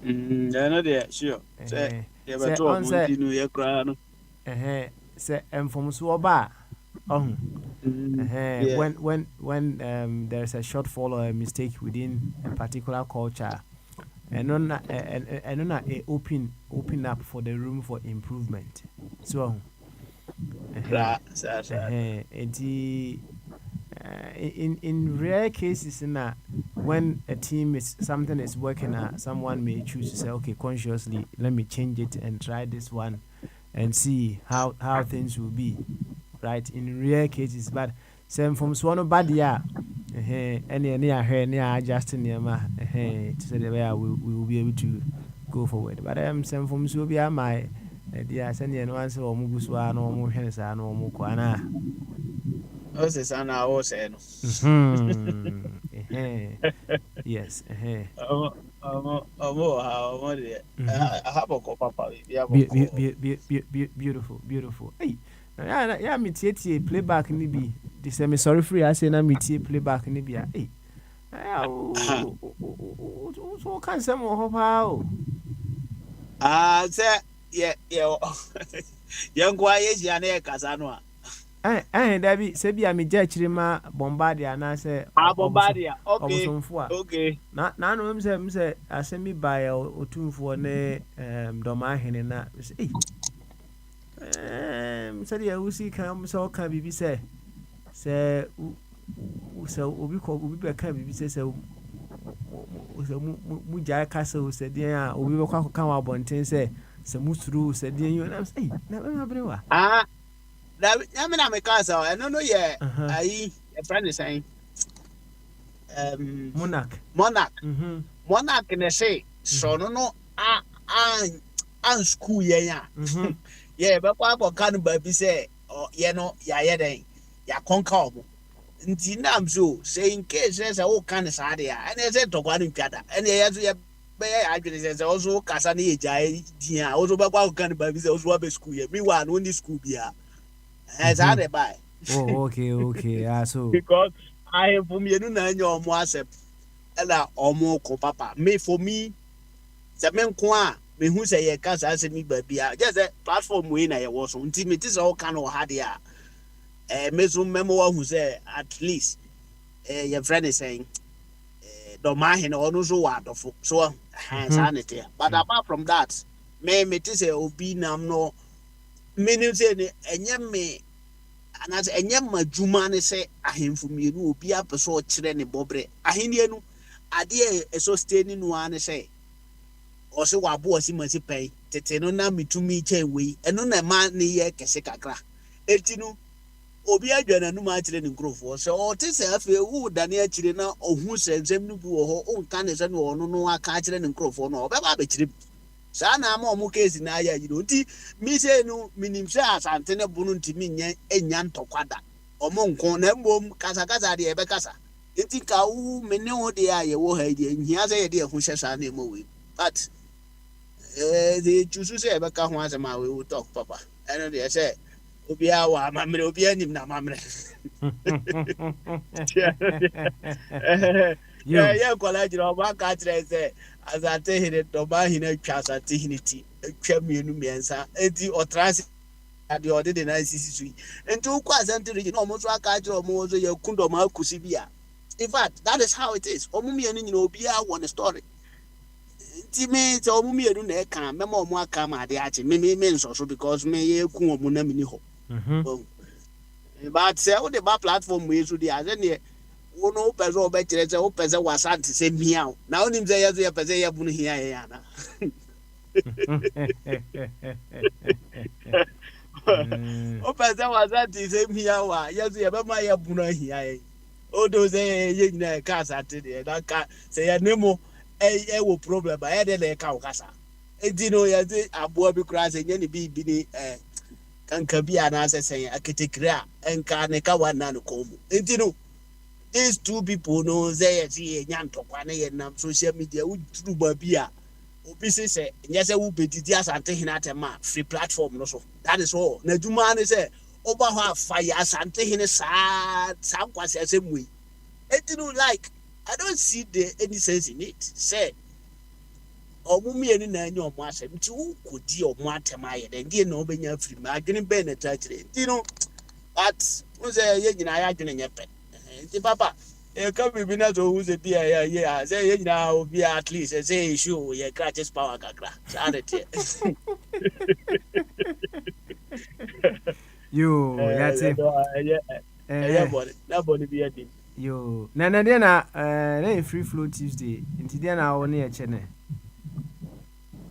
I know they sure. Say, say, and from Suoba. When there's a shortfall or a mistake within a particular culture, and open up for the room for improvement. So, in rare cases, when a team is something is working, someone may choose to say, okay, consciously, let me change it and try this one and see how things will be. Right, in rare cases, but same from Swano Badia, any near Justin Yama, to say the way we will be able to go forward. But I am same from Subia, my dear Sandy, and once or Muguswa, no more Hensa, no more Kwana. What's the son? I was saying, yes, beautiful. Hey. Yeah, me tie playback ni bi. They say me sorry free. I say na me tie playback ni bi. Hey, so can some more how? Say yeah. Young quiet, Yane Casano. Debbie, say be a me judgema Bombardier, and I say, Bombardier. Okay. Not none of them say, I send me by or two for ne Domahin and that. Said, who see come so can be say so obi be ka bibi say mu jai kasa o say dia obi be kwa ka wa bonten say musuru say dia you na say na brewa na me na me kasa e no ye ayi e friend is saying monarch monarch ne say so no an school yen ya ye be kwa kan ba bi say ye no ya ye den ya konka omo nti nam so say in case say o kan sa de ya ene say to kwa ntwada ene ye so ye be ya adwene say also kasa ne ye jai dia also be kwa kan ba bi say also be school ye me wa no ni school bia as I de buy okay so because I have for me no na nyo omo accept ela omo ko papa me for me se me nko a me hu say ye kasa say me ba bia just platform we na ye wo so nti me ti say o kan o ha de a mezu memo wa hu say at least your friend is saying do ma he no no so wa dofo so sanity but apart from that me ti say obi nam no meaning say enye me anas enye madwuma ne say ahemfu mienu obi apeso kire ne bobre ahenie nu ade so stay ni no an say o se wa bo o si masi pen tete no na mitumi chen we eno na ma ne ye kese kakra etinu obi adwana nu ma kire ne nkrofo so o te se afa wu dane akire na ohun sensem nu bi wo ho onka ne se no ono no aka kire ne nkrofo no obeba be kire sa na ma omu case na aya yiro nti mi se nu minim se asante ne bunu ntimi nya enya ntokwada omo nko na mbom kasa de ebe kasa nti ka wu mene wo de aye wo ha de nhia se ye de ho hyesa na emo we but the chusu se ebe ka ho asema we will talk papa eno de say obi awa mamre obi anim na mamre yeah kola jira oba ka tire se azate hine to ba hine twa azate hine ti twa mienu miensa enti otrase ade ode de na sisi sui enti ukwa azante region omo so aka jira omo so ye kundo ma kusi bia in fact that is how it is omo mienu nyina obi a won story enti me se omo mienu na e kan mema omo aka ma ade ache me nso so because me ye ku omo na mini ho but say o de ba platform we so dey azene wono pezo be kire se o peze wasante se miao na onim se yezo ye peze ye bunu hia ye yana o peze wasante se miao wa yezo ye be ma ye bunu hia ye o do se ye nyina ka sate de na ka se ye nemo e wo problem ba ye de le ka o kasa edino ye de abo bi kura se nye ni bi ni kanka bi ana se sen aketekira enka ne ka wana no komu edino these two people know say ye nyantokwa na ye nam social media wo turu ba bia obi say nya say wo bedidi asante hina tema free platform no so that is all na duma ne say oba ho afire asante hina sa kwase asemwe etinu like I don't see any sense in it say omumienu na anya omo asem nti wo kodi omo atema ye den die na obenya free ma adwene be na tachire ntino but wo say ye nyina ya adwene nyepe nti papa come be na so who say bia yeah say ye nyina obi at least say issue ye crutches power kakra sanity yo that's it yeah body that body be a yo na dia na free flow Tuesday nti dia na wo na ye che ne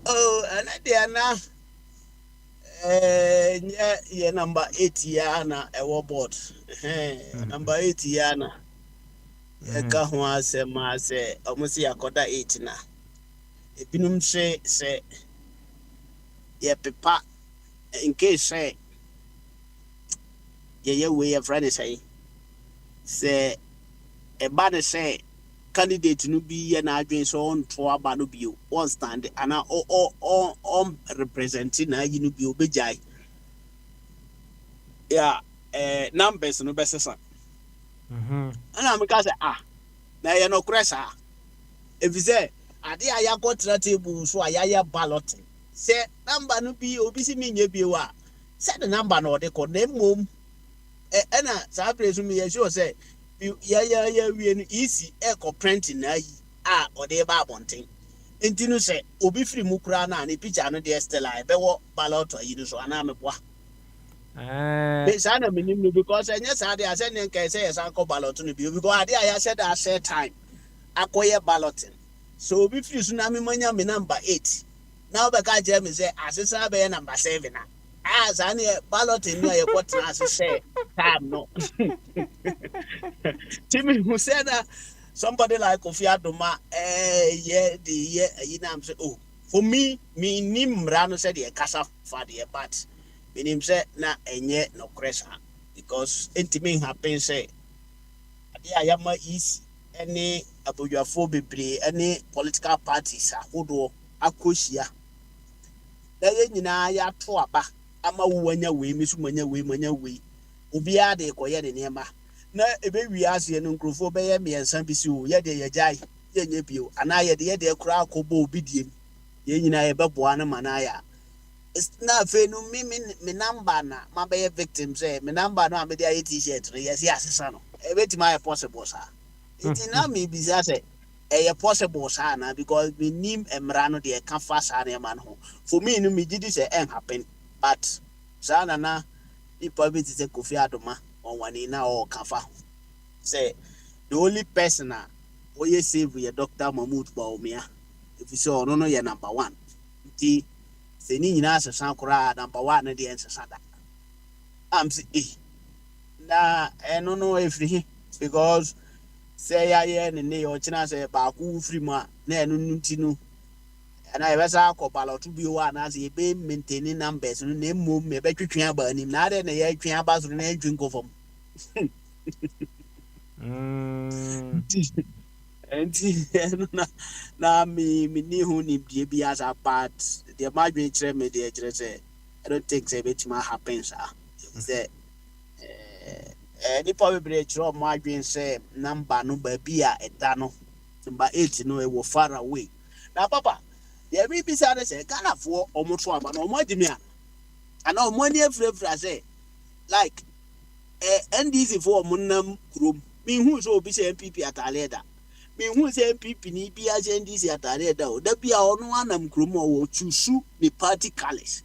and dia na yeah number 8 ya na ewo board number 8 ya na ka ho asema se omusi yakoda 8 na ebinum se ye pepa in case say ye we your friend say e ba ne say candidate no bi ye na adwen so on to aba no bi on stand ana on representing na yi no bi obejai yeah numbers no be sesa ana me ka say na ye no kresa if say ade aya go table so aya ballot say number no bi obi si me nya bi wa say the number no de ko na mom na sa place me ye sure say yeah we no easy eco printing na yi o de ba bonten enti no say obi free mu kura na picture no de stella e be wo ballot yi no so ana me boa Eh, Saa na menim no because ɛnyɛ saa de asɛ ne nkae sɛ yɛsan kɔ ballot no bio because ade a yɛahyɛ da ahyɛ time akɔyɛ balloting. So obi firi so na memanya me number 8. Na wobɛka kyerɛ me sɛ asesa bɛyɛ number 7 a. Saa ne balloting no a yɛkɔtena ase hyɛ time no. Nti mehu sɛ na somebody like Kofi Adoma, say, oh, for me mmara no said the kasa for the but menim say na enye no kresa because entimin happen say ade ayama easy any abodwafo bebre any political parties ahodo akohia na ye nyina ya to aba ama wuanya we mi so manya we obi ade koye ne nema na ebe wi ase no nkrofo bɛyɛ miɛnsa bi si o yɛ de yɛgyae yɛnyɛ bio anaa yɛ de kora akɔbɔ obi diem yɛn nyinaa yɛbɛboa no ma na ya na afei no me number na mabɛyɛ victim sɛ me number no a mede ayɛ t-shirt no yɛse asesa no ɛbɛtumi ayɛ possible saa nti na mebisa sɛ ɛyɛ possible saa na because menim mmara no deɛ ɛka fa saa nneɛma no ho for me no megye di sɛ ɛnhappen but saa na nipa bi te sɛ Kofi Adoma on one na or kafa say the only person we save your Dr. Mahmoud Baumia if you saw no you're number 1 the say ni nyina asesa kora number 1 na the answer sada am say na no every because say ya ne o china say ba ku free ma na eno nti no and I was a couple to be one as a be maintaining numbers no name mum me be twetwe aba nim na de na ye twe aba so na edwin ko fam na me ni hu ni bie bi as a part the madwen kire me de kire say I don't think say betima happen sir say ni pa be kire madwen say number no ba bi a eta no number 8 no e wo far away na papa yeah me be say Ghana for omo to aba no omo adimi ana omo ani afrafra say like NDC for munam krom me hu so obi say MPP atale da me hu say MPP ni bi a NDC atale da o da bia ono anam krom o chusu the party colors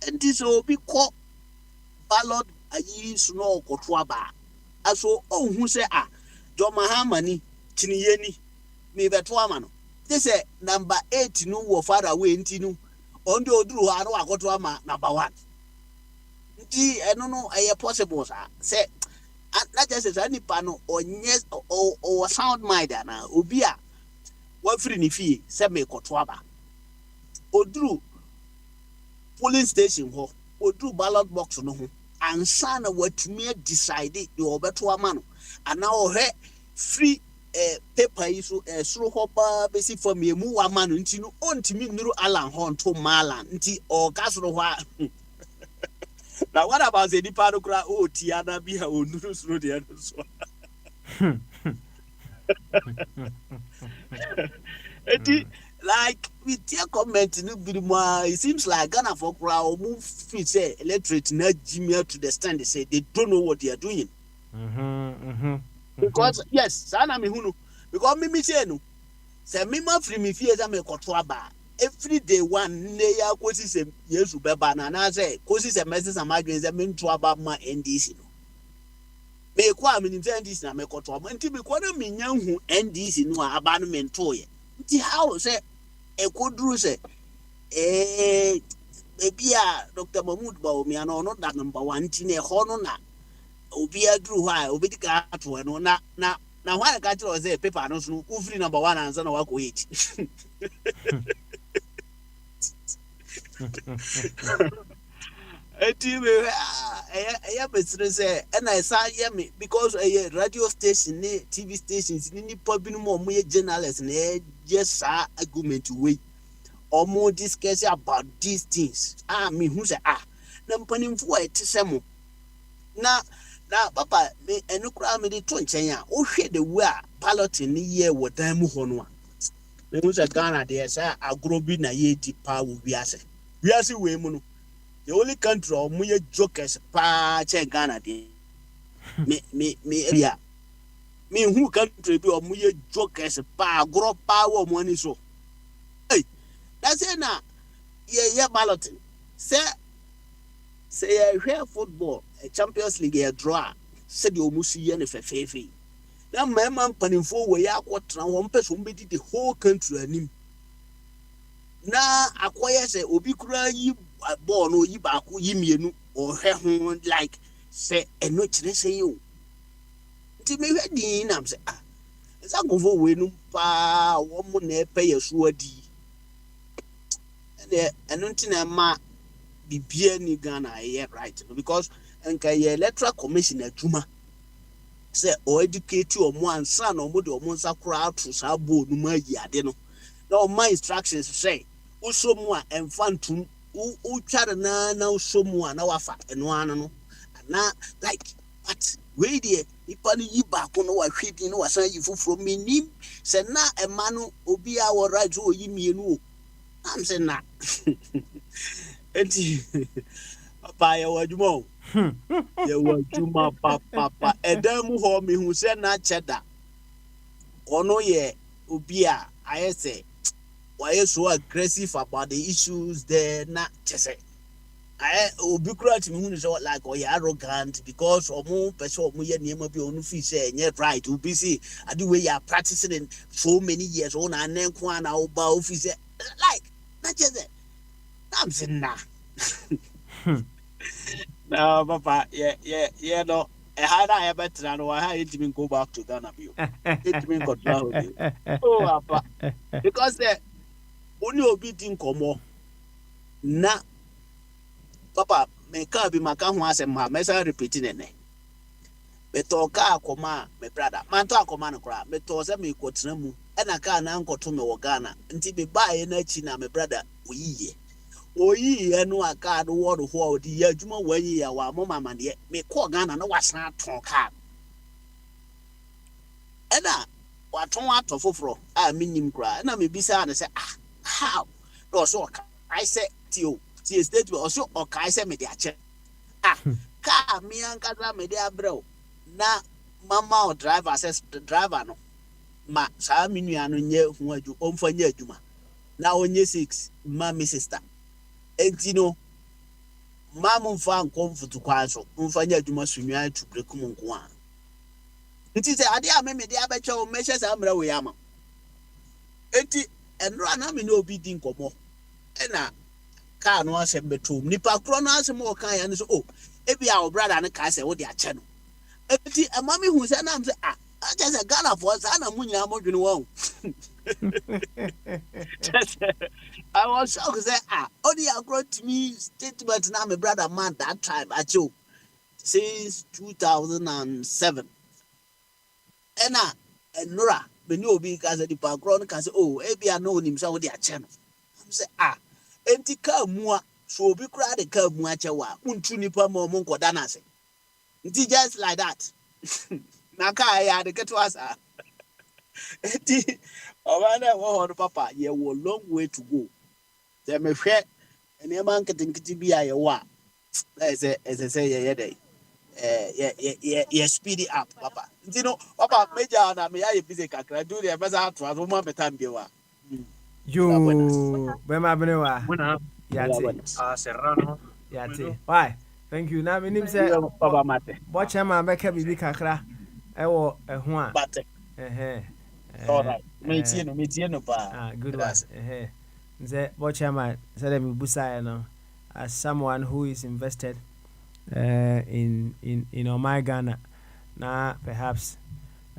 and this obi ko ballot ayi suno okoto aba aso ohun say Jo Mahama ni tiniyeni me beto ama no this number 8 no wo far away nti no ondo oduru ha no akoto ama number 1 nti eno no possible say na just say nipa no onye o sound mind na obi a wa free ni fie say me koto aba oduru polling station ho oduru ballot box no ho ansa na watumi decide the obeto ama no ana ohwe free paper yi so soro ho ba besi fam emu wa ma no nti no ontimi nuru alan ho nto malan nti o kasoro ho now what about the nipa no kra o tiana bi ha onuru soro de no so eti like with your comment no bi mo it seems like Ghana for kra o move fit say electorate na jimia to the stand they say they don't know what they are doing because yes sana me hunu because me say no say me ma free me fie say me koto aba every day one ne ya kosi say Yesu beba na say kosi say message amadwen say me nto aba ma NDC no me kwa me nim say NDC na me koto aba nti me kwa na me nya hu NDC no aba no me nto ye nti how say ekoduru say bia Dr. Mahmoud Baumia no that number 1 nti ne ho no na obi aduru ho a obi dika ato no na why ka tell say paper no so no free number 1 answer na wako 8 besre say na sa ye me because a radio station ni TV stations ni nipa bi no mo ye journalists na just argument way or more discuss about these things me who say na mpanimfo a etesemo na papa me enukura me de to nchen a o hwe de we a balloting ni ye wodan mu ho no a me hu say Ghana de say agro bi na ye di pa wo wiase we mu no the only country o mu ye jokers pa che Ghana de me area me hu country bi o mu ye jokers pa agro pa wo mo ani so that's it na ye balloting say say yɛhwɛ football Champions League yɛ draw a sɛdeɛ ɔmo si yɛ no fɛfɛɛfɛ yi na mmarima mpanimfoɔ wɔ yɛ akɔtena wɔn pɛ so wɔn bɛdi the whole country anim na akɔyɛ sɛ obi kura yi bɔɔl no oyi baako yi mmienu ɔhwɛ ho like sɛ ɛno kyerɛ sɛ yi o nti mehwɛ din nam sɛ nsa nkɔfoɔ wɔ enum paa wɔn na ɛpɛ yɛ so adi ɛno nti na ɛma bibia ni Ghana ɛyɛ right no because nka yɛ electoral commission adwuma sɛ ɔ educate ɔmo ansa na ɔmo de ɔmo nsa koraa ato saa bɔɔl no mu ayi ade no na ɔmo instructions sɛ wosɔ mu a ɛmfa ntum wotware na wosɔ mu a na wafa ɛno ano no ana like what wei deɛ nipa no yi baako no wahwɛ din no wasan yi foforɔ menim sɛ na ɛma no obi a wɔ right so oyi mmienu o am sɛ na enti papa yɛwɔ adwuma o yɛwɔ adwuma papa ɛdan mu hɔ mehu sɛ na kyɛ da ɔno yɛ obi a ayɛ sɛ why so aggressive about the issues there na kyɛ sɛ obi kura to me so like or arrogant because omo person omo ye niema bi onu fi say enye right obi see ade way you are practicing in so many years on anenko ana oba ofi say like na kyɛ sɛ am saying na no papa yeah no had I ever tran or I didn't go back to Ghana bio it mean got oh papa because the only obi din komo na papa me ka bi maka ho asem ha me say repeating ene me to ka akoma me brother man to akoma no kra me to say me kotena mu e na ka na nkoto me wo Ghana nti me ba ye na chi na me brother oyiye no aka do wo do ho odi ya adwuma wayi ya wa mo mama de me ko Ghana na wasan aton ka e na waton ato foforo a minim kra na me bisa na say how no so I say tio state also okay say me dey ache ka mi ankaza me dey abrɛ na mama o driver says the driver no ma saa mi nua no nye hu adu omfa nye adwuma na onye 6 ma me sister enti no ma mo mfa nkomfutu kwa so mfa nye adwuma so nua tu brekum nko a nti sɛ ade a me dey abɛkyɛ o me hyɛ saa mra we ama enti enro na me no obi di nkomo na ka no asem betom nipa kro no asem o kan ya ne so ebi a o brother ne ka sɛ wo de akyɛ no enti amami hu sɛ na am sɛ aja sɛ Ghana for sa na munya modwene wo I was shocked say only agro to me statement na my brother man that time acho since 2007 ena enura me obi ka sɛ nipa kro no ka sɛ ebi a no nim sɛ wo de akyɛ no am sɛ enti ka mu a so obi kura de ka mu akyɛ wa untu nipa ma mo nkoda na se nti just like that na ka ya de keto asa enti obana wo ho papa ye wo long way to go dem me hwɛ ene man ketenkete bi a ye wa say ye dey ye speed it up papa nti no papa meja na me ya ye busy kakra do the best to aso ma betam bi wa yo bema benewa yate Serrano. yate why thank you na me nim say papa mate bo chema beka bibi kakra ewo eho a bate all right me tie no pa good one nze bo chema say dem busa no as someone who is invested in Omai Ghana now perhaps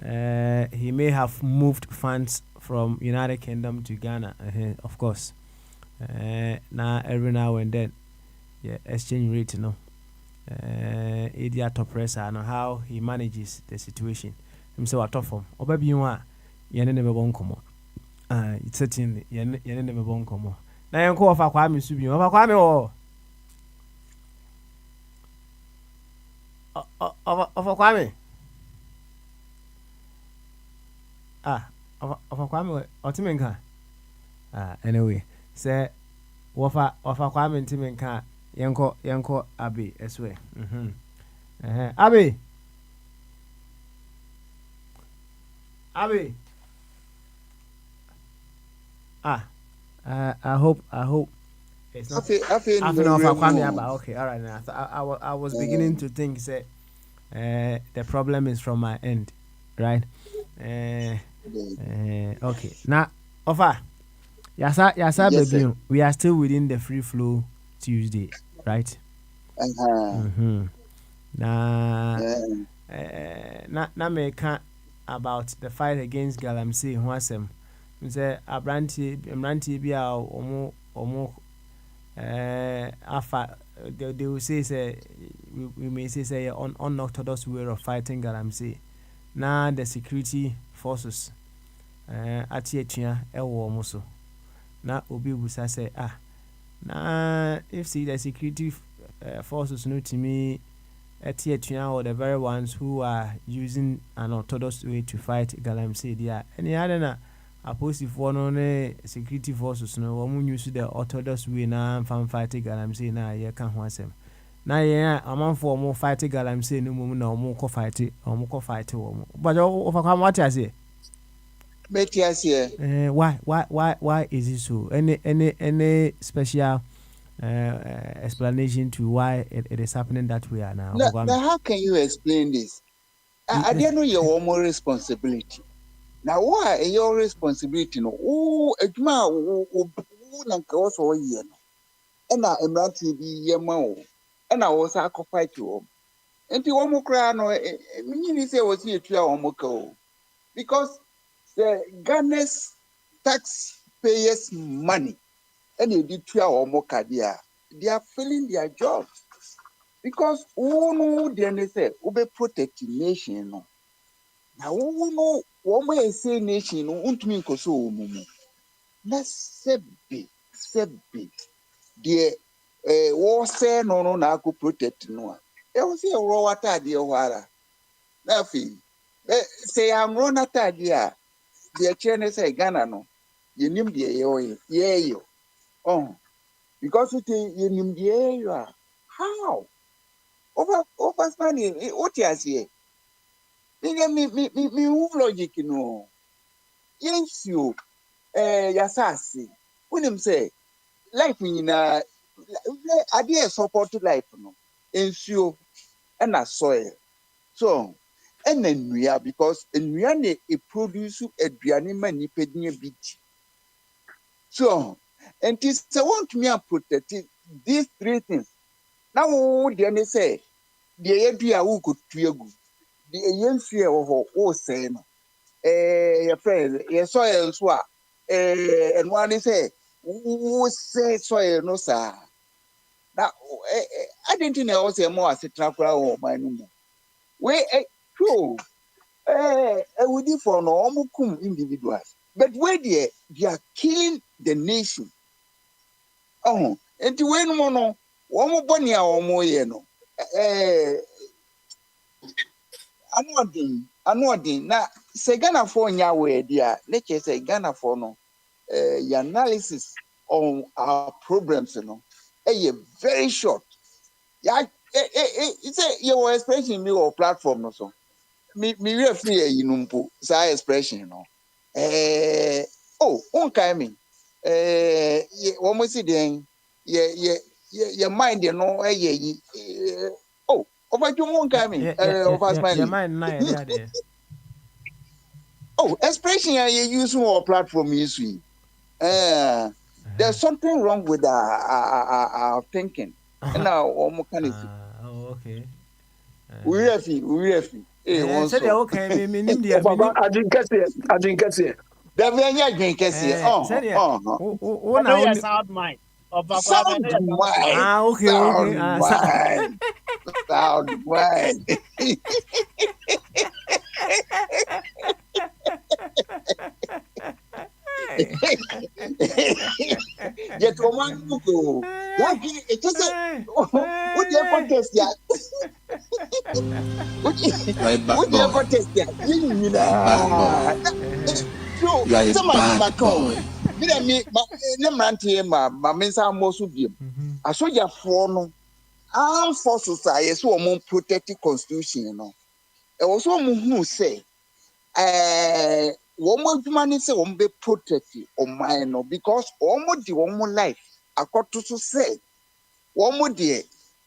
he may have moved funds from United Kingdom to Ghana of course now every now and then exchange rate idia top press and how he manages the situation himself at form obabi wa yene ne bebo nkomo it's certainly yene ne bebo nkomo na yenko ofa kwa me subi ofa kwa me o ofa kwa me ofa kwa me otimenka anyway say ofa kwa me ntimenka yenko abi eswe abi I hope It's not. Afi Half an hour for Kwame Aba. Okay, all right. Now I was beginning to think say the problem is from my end, right? Okay. Now, offer. Yasa, Yes, sir. baby. We are still within the free flow Tuesday, right? Uh-huh. Mm-hmm. Now, Uh, na meka about the fight against Galamsey. Who asem? Say Abranti bi a omo afa they will say we may say unorthodox way of fighting Galamsey. Now the security forces ati atua ɛwɔ ɔmo so. Na obi busa say na if see the security forces no to me ati atua or the very ones who are using an orthodox way to fight Galamsey dia. Any other na aposifoɔ no ne security forces no wɔn use the orthodox way na fan fight Galamsey na yɛka ho asɛm. Na yɛn amanfoɔ wɔn fight Galamsey no mu na wɔn kɔ fight wɔn. But ofa kwa what I say? Metias here. Why is it so? Any special explanation to why it is happening that way now? Now, how can you explain this? I didn't know your own responsibility. Now, why your responsibility? No, Ejma, nanka also ye no. And I am not to be ye mo. And I was a fight you. And the one cry no, meaning say was here to our moko because the Ghana's taxpayers' money and they did to our moka they are failing their job because who know they say we be protecting nation no. Now who know what may say nation no won't mean koso mumu. Na sebi the war say no na go protect no. E was say raw water the wara. Na fi say am raw water there. The chairman say Ghana no. You nim the yo. Oh, because it you nim the yo. How? Over money, what you say? Me logic no. Yes, you yasasi. When him say life in idea support life no. Ensure and a soil. So and then we are because we are it produce a driani mani pednia beach. So and this I want me to protect these three things. Now the say the idea who could triagu. The young fear of all saying your friend, your soil swap, and one is say, who say soil no sir. Now I didn't know I was a more as a trapper or my number. Wait, true. We did for no individuals, but where they are killing the nation. Oh, and to win one more bunny or more, you know. Anodin na se Ghana for nya we dia nature say Ghana for no your analysis on our problems no very short ya say your expression me or platform no so me refer you know say expression no on kai me wo mo si den ye mind no over to one coming your mind na there. Expression you use more platform using. There's something wrong with our thinking. And now Okay. We refi. Said okay, me nim dia. Baba, I didn't get it. There be any drink here. Oh, now you sound mind. Sound wine. Okay. Sound wine. Yet woman go. It is a what you contest ya? What you contest ya? You are a bad boy. Me mantie ma mensa mosu biem. Asoja for no. Armed forces are so more protective constitution no. E was so who say one more human say one be protected on mine no because almost the one more life akɔto so sɛ wɔn deɛ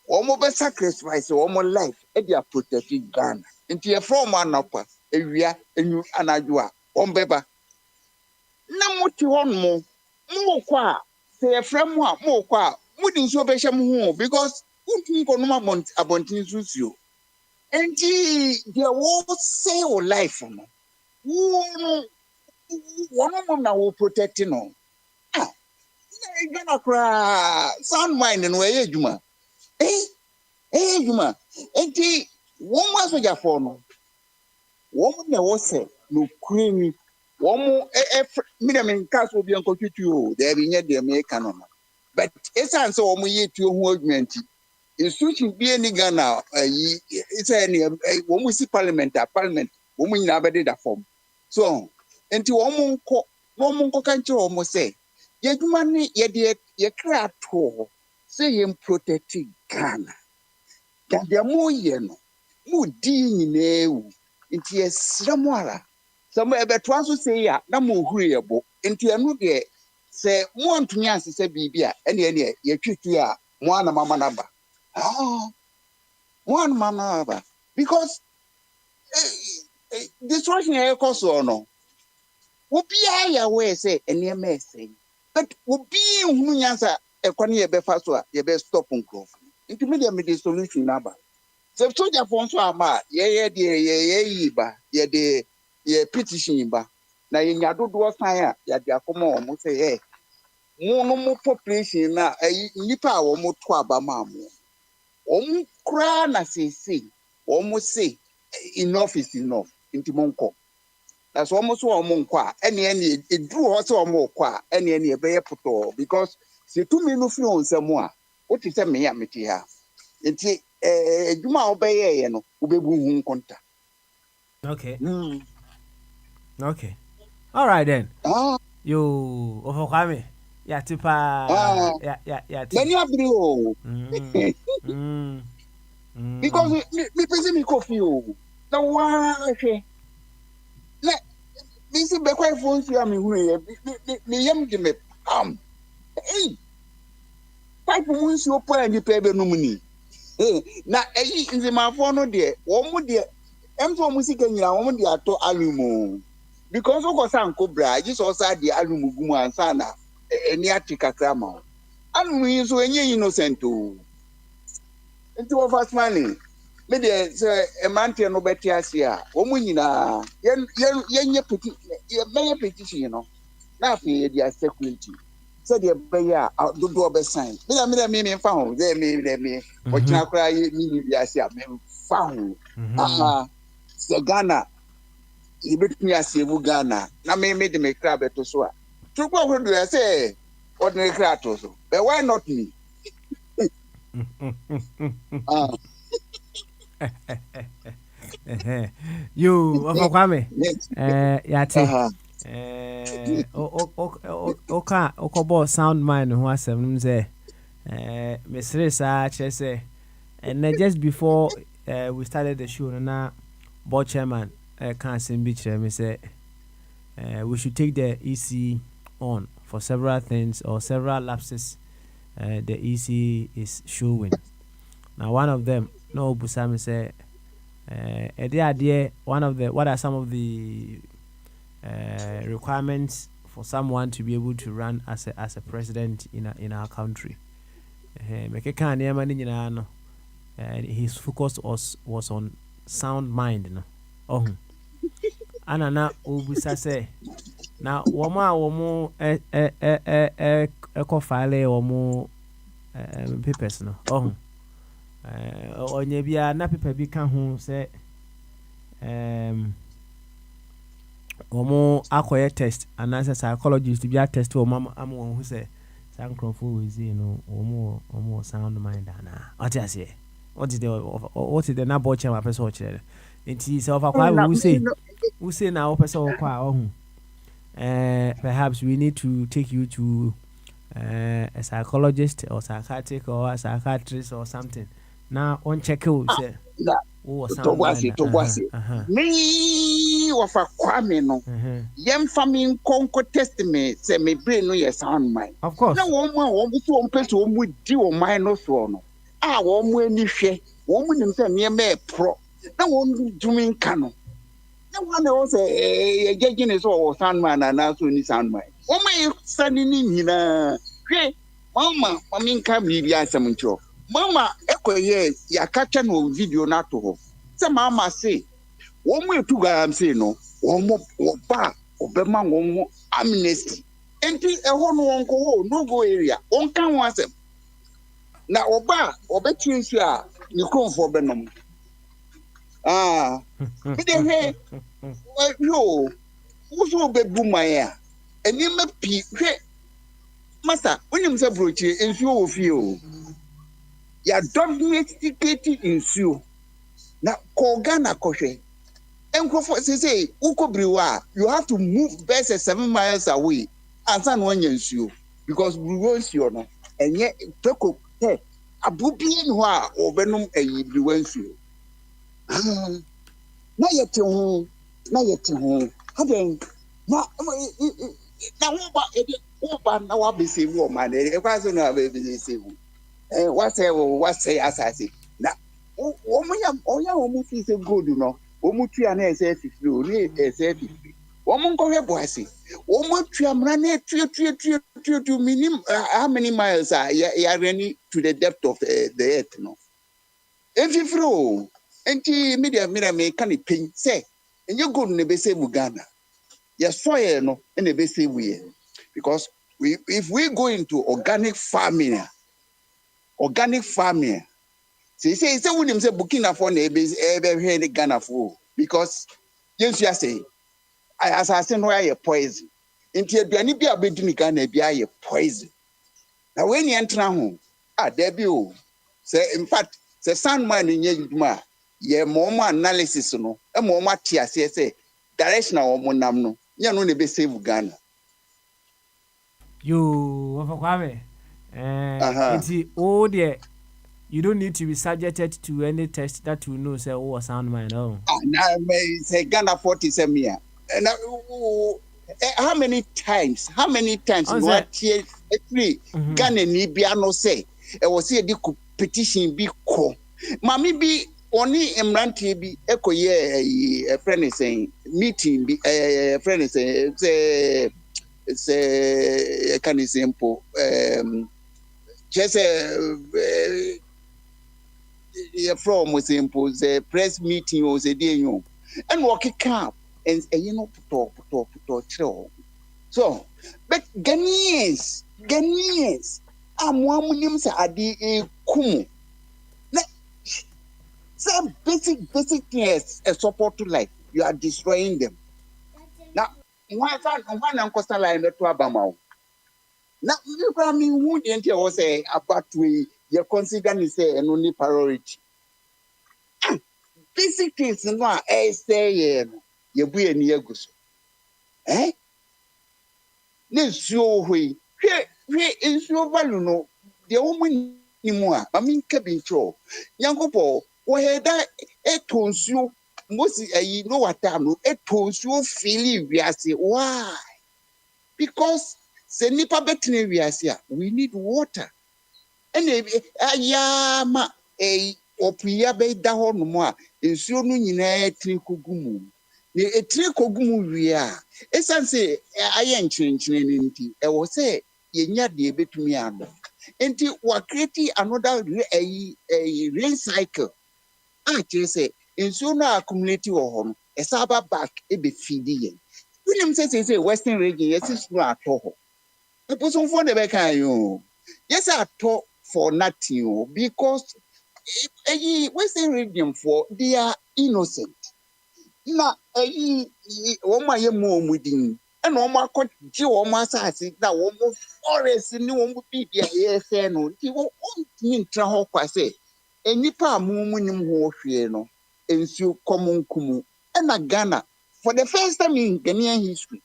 wɔn bɛ sacrifice wɔn life ɛde protect Ghana nti yɛfrɛ wɔn anɔpa ewia enyu anadwo a wɔn bɛba na mo te hɔ nom mo kɔ a sɛ yɛfrɛ mo a mo kɔ a mo di nsuo bɛhyɛ mo ho because wontumi kɔ nom abɔnten nsuo nti deɛ wɔsɛ wɔ life no wɔn na wɔ protect no Ghana kura sound mind no ɛyɛ adwuma adwuma nti wɔn asogyafoɔ no wɔn na wɔsɛ no kure wɔn mmiri nka so obi nkɔtwitwi o dɛbi nyɛ deɛ mɛka no but esan sɛ wɔn yɛ tuo ho adwuma nti institution bi ni Ghana ayi sɛ ne wɔn si parliament wɔn nyinaa bɛdeda fam so nti wɔn nkɔ ka nkyerɛ wɔn sɛ yɛdwuma ne yɛde yɛkra ato sɛ yɛn protect Ghana deɛ mo yɛ no mo di nyinaa wu nti yɛsrɛ mo ara sɛ mo ɛbɛtoa so sɛ yɛ na mo huru yɛ bo nti ɛno deɛ sɛ mo ntumi asesɛ biribi a ɛne yɛtwitwi a mo anamama naba mo anamama naba because destruction ɛkɔ so no obiara yɛ aware sɛ nneɛma ɛsɛn but obi nhunu nyansa ɛkwan yɛbɛfa so a yɛbɛ stop nkurɔfo nti me deɛ me de solution naba sɛ sojafoɔ nso ama yɛyɛ deɛ yɛyi ba yɛde yɛ petition ba na yɛnya dodoɔ san a yɛde akɔma wɔn sɛ mo population na nipa a wɔn to aba ma mo wɔn koraa na sese wɔn say enough is enough nti mo nkɔ na so wɔn so wɔn nkɔ a ɛne eduru hɔ sɛ wɔn kɔ a ɛne ɛbɛyɛ potɔ because sɛ tumi no firi wɔn nsam a wote sɛ me a mete ha nti adwuma a wɔbɛyɛ yɛ no wɔbɛbu ho nkonta. Okay. Okay. All right then. You Kwame. Ya tipa. Ya. Many abri o. Because me pese me coffee o. Na wa hwe. Na me si be kwai phone so am hu ye. Me yam de me Pipe mun si opa ni pe be no mu ni. Na nzimafo no de, wo mu de emfo mu sika nyina wo mu de ato alumo. Because of course cobra just also the alumugumu and sana any atika ma alumu so enye innocent o nti wo fast money me de say e mante no beti ase a wo mu nyina yenye petition no na afi dia security so de be ya dodo be sign me fa ho ze me o kina kra ni bi ase a me fa ho se Ghana ibetumi asevu Ghana na me de me kra beto so a tukwa hodo ya say ordinary kra to so but why not me you Kwame yati okobo sound mind who asem say mesre sa che say and just before we started the show na board chairman can't say we should take the EC on for several things or several lapses the EC is showing. Now one of them, no Busami say what are some of the requirements for someone to be able to run as a president in our country. His focus was on sound mind, no. Oh, Anna Ubisa say now womo eco file or more papers, no. Oh, onyebia na paper bi ka ho say womo akoye test and as a psychologist to be a test or mama am one who say Sancrofu is womo sound mind ana. What I say? What is the na boche ma person chere. Nti se ofa kwa who say now person kwa perhaps we need to take you to a psychologist or psychiatric or a psychiatrist or something. Now on check out say Togwasi me wafa Kwame no. Yem famine conco test me say me brain no yes sound mind. Of course. Na one so on person one di o mind no so no. Ah one mu ani hwe. One mu nim say me me pro. Na one dumi nka no. Na one o say judge so sound man na so ni sound mind. One me sani ni nyina. Hwe mama nka bibi asem ncho. Mama ekoye ya catch no video na to ho. Say mama say one way to go say no. One more obema one amnesty. Enti ehon won ko no go area. On kan wasem. Na oba obetwi nsu a ni kronfo benom. Ah. Me de he yo. Wo bebu man a. Eni ma pi hwe. Master, onim se brochi nsu wo fie o. Ya domesticate nsu. Na ko Ghana kohwe. Say, you have to move best 7 miles away. And son one you because we won't see or not. And yet, Toko, hey, a booby in wa or venom a you went you. Not yet to home, not yet to home. Having now, now I'll be saying, woman, it wasn't a baby say, what say as I say. Now, almost is a good, you know. Omutua na SF o ni SF womun ko hwebo ase omutua mra na tu minim how many miles are ya running to the depth of the earth no efifro enti media me kan pen say enye gold ne be say Ghana ya soil no na be say we because if we go into organic farming say wunim say Burkina for na ebe Ghana for because yes you say as I say no aye poison nti aduane bi abedi ni Ghana bi aye poison na when you enter ho there be o say in fact say Sandman nye dwuma ye mo analysis no e mo atiase say direction a mo nam no nya no na be save Ghana you of Kwame it's all there. You don't need to be subjected to any test that you know say oh sound mind no. Now say Ghana 47 year. And how many times what actually Ghana ni bia no say e was say the competition bi ko. Mami bi oni emrantie bi ekoye a friend saying meeting bi friend say can simple just from was impose a press meeting was a day you and walk it cap and you know talk. So but Ghanaians I'm one names are the kumu some basic things a support to life you are destroying them now one uncle line to Abamau now you can mean wouldn't you say about we you consider me say an only priority. Basic things no say you be a near goose. This show we is your value no the woman anymore. I mean cabin show. Young couple where that a tones you most you know what time a tones you feel we are say why? Because say nipa betting we are here we need water. And ayama opuya be da ho no mo a ensuo no nyina etiri kogumu ne etiri kogumu wi a esanse aye nkyerɛnkyerɛ ne nti e wo se yenya de betumi ado enti wa create another rain cycle a kyerɛ sɛ ensuo no accumulate wo ho no esaba back e be feed yen winim say western region yes no atɔ ho eposonfo de be kan yo yes atɔ for nothing because Western region for they are innocent. Na woma ye mo mudin and woma ko ji woma asase na woma forest ni woma bibia ye se no ti wo ontimi ntra ho kwase enipa amumu nim ho hwe no ensu komunkumu na Ghana for the first time in Ghanaian history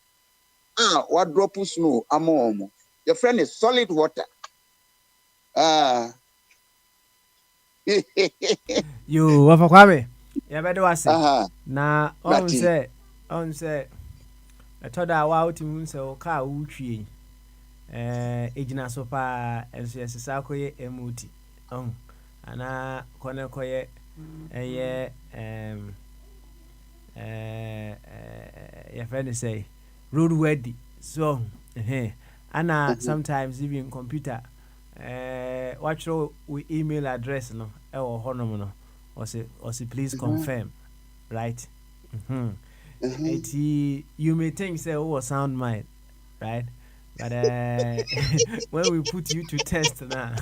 what drop snow amomo your friend is solid water You of Kwame ya bedo ase na on say On say I told her wow to moon so car wutri ejina so pa enso yesesa koye emuti ana kone koye eye your friend say road ready so ana sometimes even computer watch we email address no e wo honom no or say please confirm right you may think say oh sound mind right but when we put you to test now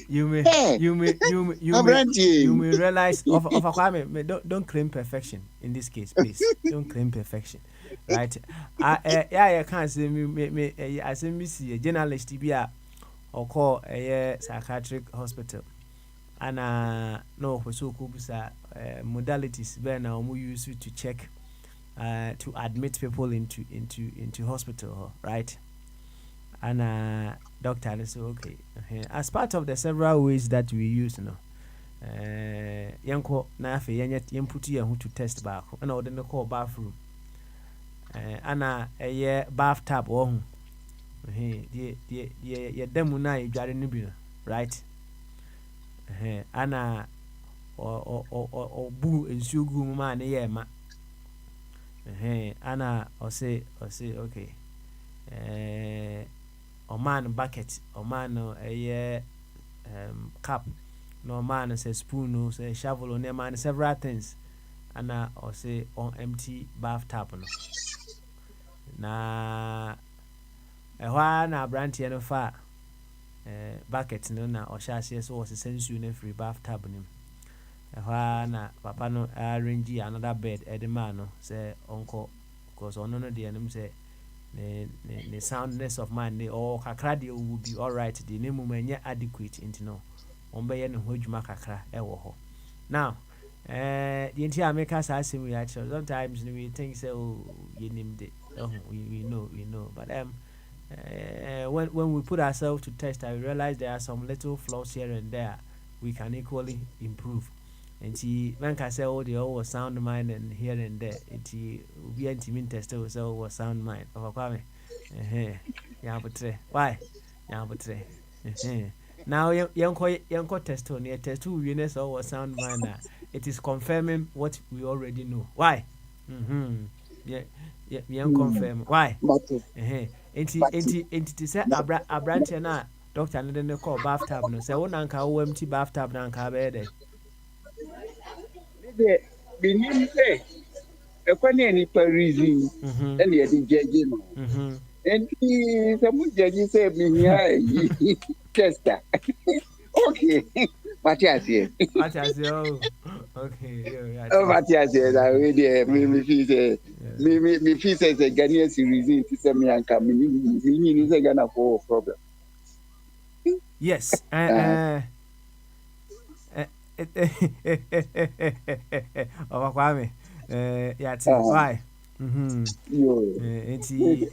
you may realize of Kwame, don't claim perfection in this case, please. Don't claim perfection. Right? I can't say me I say me see a journalist be or call a psychiatric hospital. And no so kubusa modalities where now we use it to check to admit people into hospital, right? And doctor is okay. As part of the several ways that we use, yanko na afe yemputu yan to test back. And I would call bathroom. Ana a bathtub oh. Ye demu na idware no bi no, right? Ana o bu ensuo gu mu ma na ye ma. Ana o say okay. Oman bucket, Oman cup, no man say spoon, no say shovel, no man several things, and or say on empty bathtub. No. Na a na brandy and far bucket no na or chassis so was a sense you free bathtub nim. Na papa no arrange another bed edema no say uncle cause on no the enemy say the soundness of man or kakra de will be all right the name will adequate into no ombe no hojuma kakra e wo ho now the entire make us as we actually sometimes we think say oh you named it we know but when we put ourselves to test I realize there are some little flaws here and there we can equally improve. And she man can say oh the all sound mind and here and there it we anti test so sound mind of Kwame yeah but why yeah but now young test on your test 2 units or sound mind it is confirming what we already know why yeah confirm why entity say abranche na doctor no dey call bathtub no say one anka wo empty bathtub na anka be there benim say ekwani anipa reason and ye dey judge no and some judge say me here tester okay Matthias here oh okay oh Matthias here I really me feel say me feel say the Ghanaian reason to say me anka me say Ghana for problem yes Kwame yeah why enti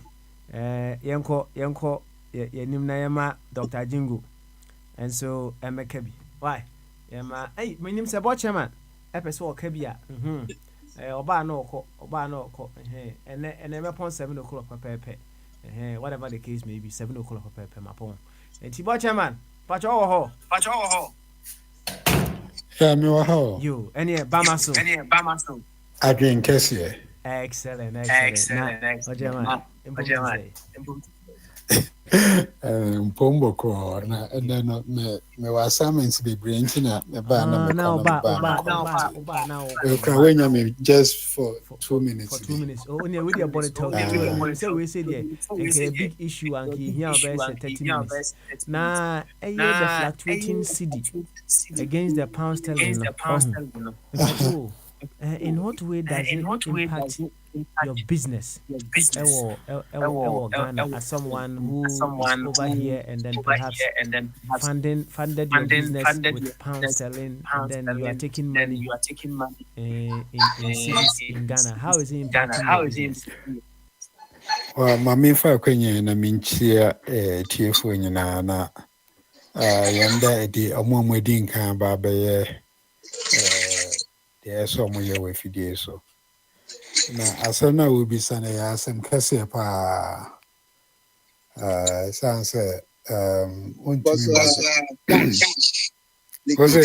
yenko yenim na yema Dr. Jingo and so Emekabi why yema hey menim se bo chairman epese o kabi a oba na okọ ene me pon 7 o'clock pepe whatever the case may be 7 o'clock pepe mapon enti bo chairman pacho wo ho yeah, me wa ho. You, any Bamaso. Adrian Kessier. Excellent. Pombo ko na no me wa assignments be brain na me ba na me me just for 2 minutes. For 2 minutes. Oh, only with your body talk. So we say there okay a big issue and here about 30 minutes. Na the fluctuating CD against the pound sterling. In what way does it impact your business? Ghana, as someone who is over here and then perhaps funded your business with pound sterling, and then you are taking money in cities in Ghana. How is it impacting your business? Well, my main kwenye na minchia TF nyina na yanda di omwedi nkan ba be deɛ ɛsɛ ɔmo yɛ wɔ afidie so na asɛm no a wɔbisa no yɛ asɛm kɛseɛ paa ɛsiane sɛ wontumi wɔsɛ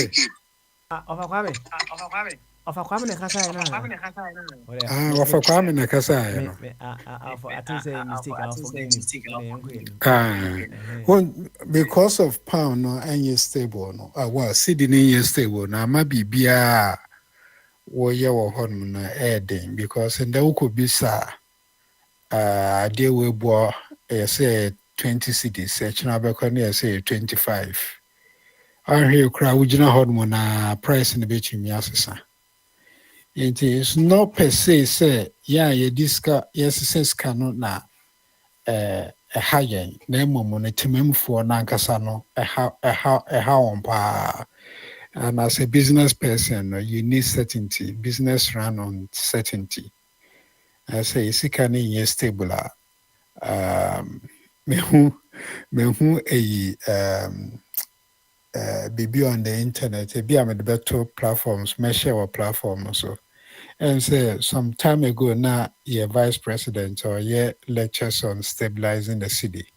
Ofa Kwame ne kasa na. Ofa Kwame ne kasa no. I think say mistake. I'll forgive because of pound no any stable no. Well, cedi no stable na ma bibia wo ye wo hon na adding because in the ukobisa ade we bo say 20 cedis search na be ko na say 25. Ahwe kra wugina hon na price no be chimi asesa. It is not per se say ye diska yes no na high na momo na timemfo na nkasa no on pa. And as a business person you need certainty. Business run on certainty. I say sika na ye stable mehu baby on the internet be am the better platforms measure our platform so and say some time ago now your vice president or your lectures on stabilizing the city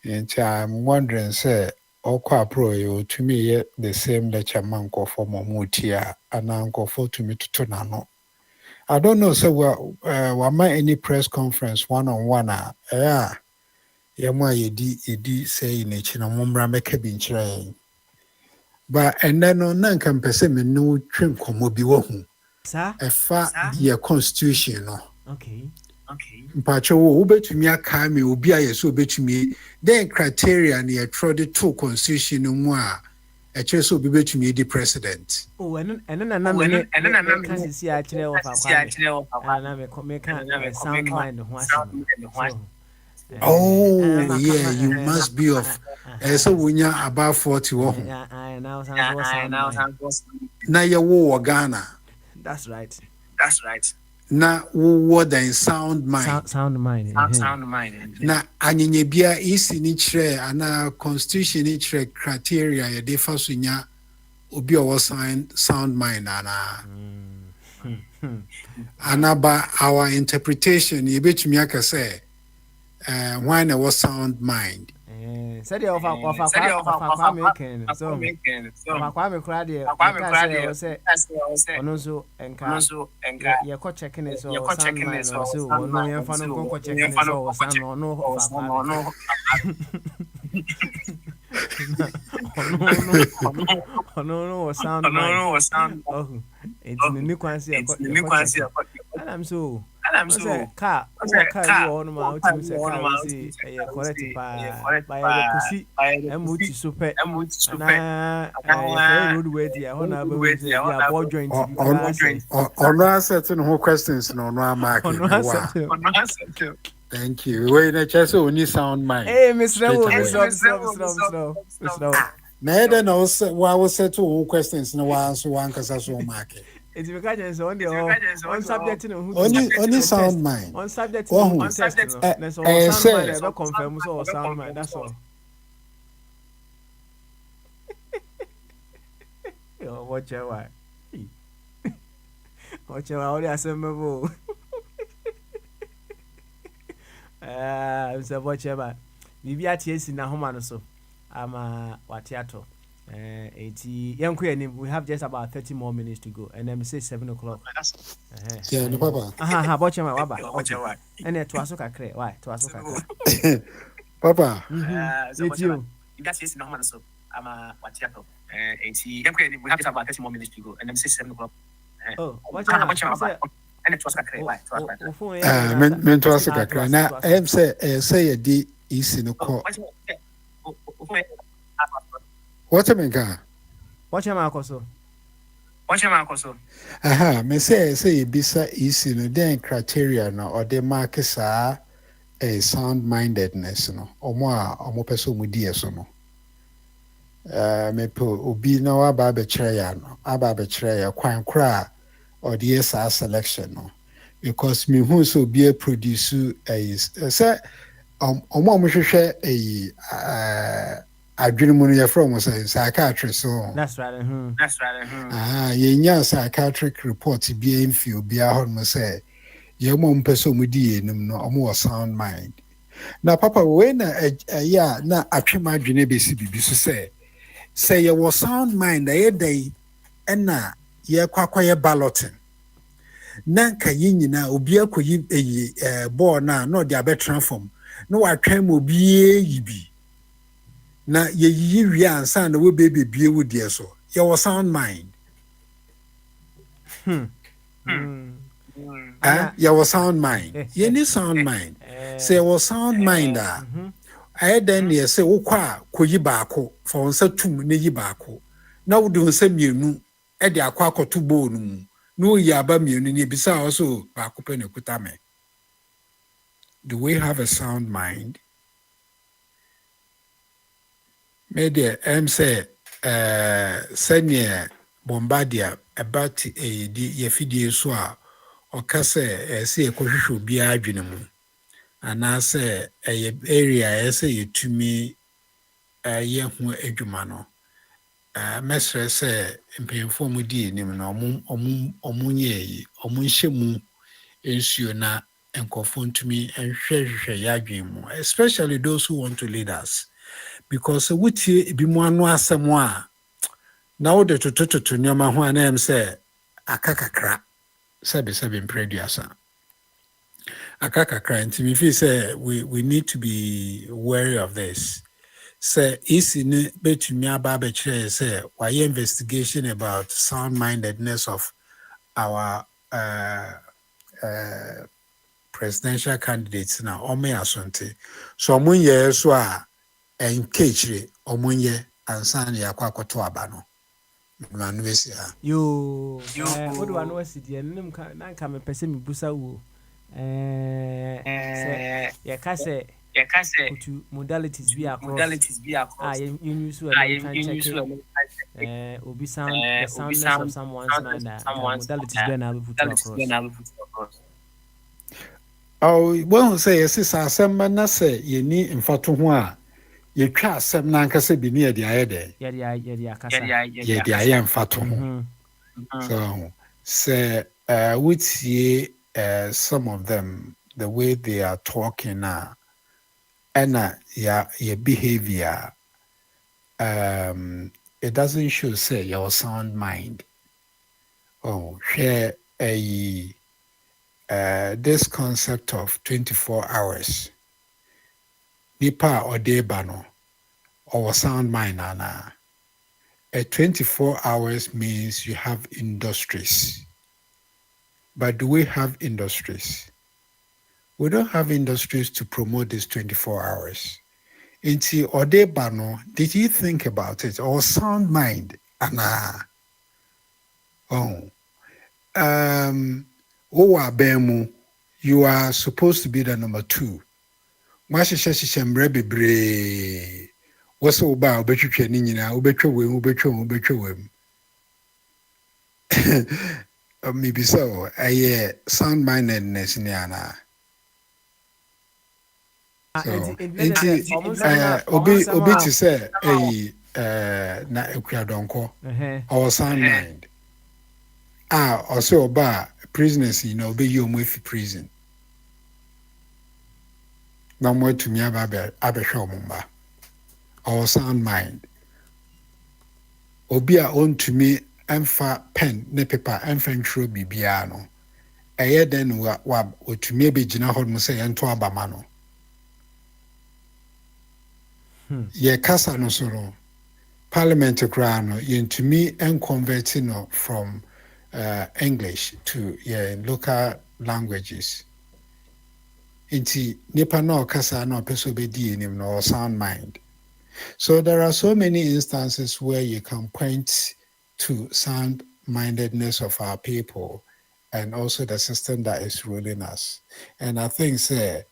and I'm wondering say okwa pro you to me the same lecture manko for momutia and uncle for to me to no I don't know so what any press conference one-on-one yeah yedi say in each na mumbra make bi nchire but and then no nan kan pese me no twem komo bi wo hu sir efa your constitution no okay mpacho wo betumi aka me obi aye so betumi then criteria na your trade to constitution no mu a e kire so obi betumi di president and then can see a kire of na me can sound mind ho aso. Oh yeah, you must be of so when you're about 40 now you wo Ghana. That's right. Now wo then sound mind. Sound mind. Now anyenye bia isi ni chire ana constitution ni chire criteria ya defa so nya obi o sound mind ana. Anaba our interpretation ye betumi aka say when there was sound mind. Said of Kwame so Kwame crowd say onozo enka ye ko checking it so sound mind so no ye fa no ko checking it so sound no no sound oh it's ni kwansi and I'm so car you on my team say correct by kusi emuti super na roadway there ho na be say ya board joint on asset no questions no mark thank you we na chese oni sound mind hey Miss Rewo na ede na wa wo settle questions no wa so wan kasa so mark it's because on the on subject no only sound mind on subject no test no so sound mind be confirm so sound mind that's all. Yo watch out why all the assemble so watch out bibi atiesi na homa no so ama watiato we have just about 30 more minutes to go and then we say 7 o'clock. Yeah, no papa. Watch my waba. And it was okay. Why? It was okay. Papa. It's you. That's yes, no so I'm watiato. We have just about 30 more minutes to go and then we say 7 o'clock. Oh, watch my and it was okay. Why? Men to us okay. Now I'm say di isi no call. What a mega. Watch your Marcoso. Aha, me say bisa isi no then criteria no or the markers are a sound mindedness no or more person with dear so no. Me po obi no aba betray kwan kra or the SR selection no because me who so be a produce a say mo hwehwe adwene mu no yɛfrɛ mo sɛ psychiatrist so. That's right. Yɛnya psychiatric report bi mfi obiara hɔ no sɛ yɛma mpɛ sɛ ɔmudi yɛnim no ɔmo wɔ sound mind. Na papa wei na ɛyɛ a na atwem adwene bɛsi bibi so sɛ yɛwɔ sound mind ɛyɛ dɛn ɛna yɛkɔ akɔyɛ balloting na nka yɛn nyinaa obi akɔyi bɔɔl na ɔde abɛtena fam na watwɛn ma obiara yi bi na yɛyiyi wie ansa na wɔbɛbɛbie wo deɛ so yɛwɔ sound mind. Yɛwɔ sound mind. Yɛni sound mind. Sɛ yɛwɔ sound mind a ɛyɛ dɛn ne yɛsɛ wokɔ a kɔyi baako fa wo nsa tum na yi baako na wode wo nsa mmienu ɛde akɔ akɔto bɔɔl no mu na woyi aba mmienu ne ebisa a ɔso baako pɛ na ekuta me. Do we have a sound mind? Media say senior Bombardier about di yefidie so a ɔka sɛ ɛsɛ yɛkɔhwehwɛ obiara adwene mu anaasɛ ɛyɛ area ɛsɛ yɛtumi yɛ ho adwuma no mɛsrɛ sɛ mpanyinfoɔ mu di anim no ɔmo nyɛ yi ɔmo nhyɛ mu nsuo na nkɔfoɔ ntumi nhwehwɛ yɛ adwene mu, especially those who want to lead us. Because wotie ebi mu ano asɛm a na wode totototo nneɛma ho a na ɛm sɛ aka kakra sɛbesɛbe mprɛduasa aka kakra nti me feel sɛ we need to be wary of this. Sɛ isi ne betumi aba abɛkyerɛ sɛ wayɛ investigation about sound-mindedness of our presidential candidates na ɔmo yɛ asonte so ɔmo yɛ so a enkechire omunye ansan ya kwa koto aba no manu besi ha yo odo anu asidi enim ka na nka me pese me busa wo se ye ka se to modalities be across you use to obi sound the soundness of someone's mind modalities be na put across. Oh, well say yes asɛm na sɛ yɛni mfato ho a yɛtwa asɛm na ankasa bi ne yɛde ayɛ dɛ yɛde ayɛ mfato ho so wotie some of them the way they are talking ɛna your behavior it doesn't show say your sound mind. Share this concept of 24 hours. Nipa or debano or sound mind ana. A 24 hours means you have industries. But do we have industries? We don't have industries to promote this 24 hours. Inti Odebano, did you think about it? Or sound mind? Ana. Bemu, you are supposed to be the number 2. Mashishambre bebre. What's all about Betcha Nina, Ubetchowem? Maybe so. I sound mindedness in Yana. Obi to say na ekwadonko our sound mind also ba prisoners be you with prison na mo to me abehwe omumba our sound mind obi a on to me emfa pen ne paper emfa ntro bibia no eye den wa otumi abegina ho mo say ento abama no ye kasa no soro parliament crown yentumi and converting from English to local languages. Inti nipa no kasa no peso be di nim no sound mind. So there are so many instances where you can point to sound mindedness of our people and also the system that is ruling us. And I think say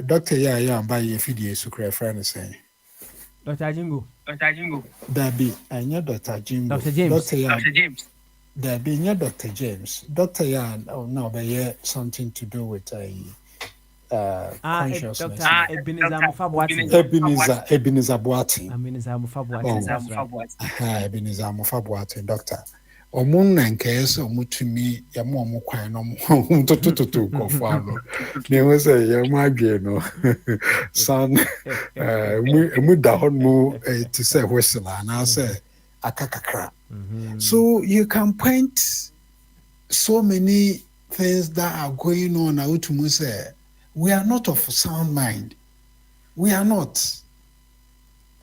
Dr. Yaya by your video so friend saying Dr. Jingo. Dabi, I know Dr. Jingo. Dr. James. Dr. James. Dabi, Dr. James. Dr. Yan, no, but yeah, something to do with consciousness. Dr. Ebenezer Mufabuati. Ebenezer Boating. Ebenezer Mufabuati. That's right. Ebenezer Mufabuati, doctor. Ọmụ na nke ese ọmụ tumi ya mụ ọmụ kwan na ọmụ tutututu nkọfọ ano na enwe sị ya mụ adwe no san emu da hɔ mu ti sɛ whistle anaasɛ aka kakra. So you can point so many things that are going on out to say we are not of sound mind. We are not.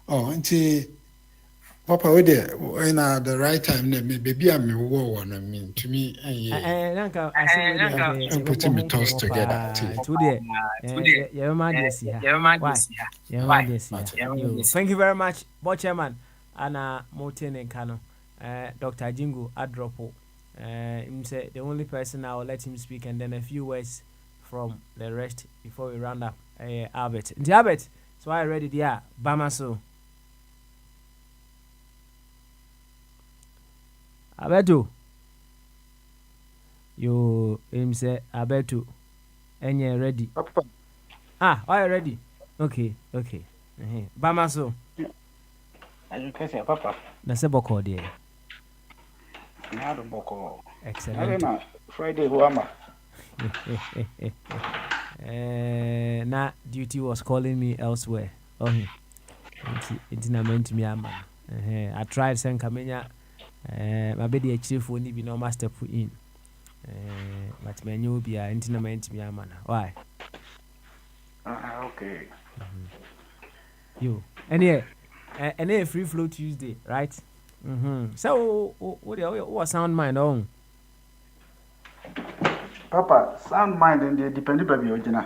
Oh, until Papa, we there when the right time, maybe I'm one. I mean, to me, and putting my thoughts together. Thank you very much, Board Chairman Anna Moten and Kano, Dr. Jingu Adropo. Him say the only person I will let him speak, and then a few words from the rest before we round up. Albert, Albert, so I ready there, Bamaso. Abeto, you him say Abeto, and you're ready. Papa. Are you ready? Okay. Bamaso. I can say Papa. That's a boko dear. Not a boko. Excellent. Friday, Wama. Na duty was calling me elsewhere. Oh, it's not meant to me. I tried saying Kamenya. My baby chief will be no master put in. But my new be a intimate me a man. Why? Okay. You any free flow Tuesday, right? So what sound mind on? Papa, sound mind and the dependent baby original.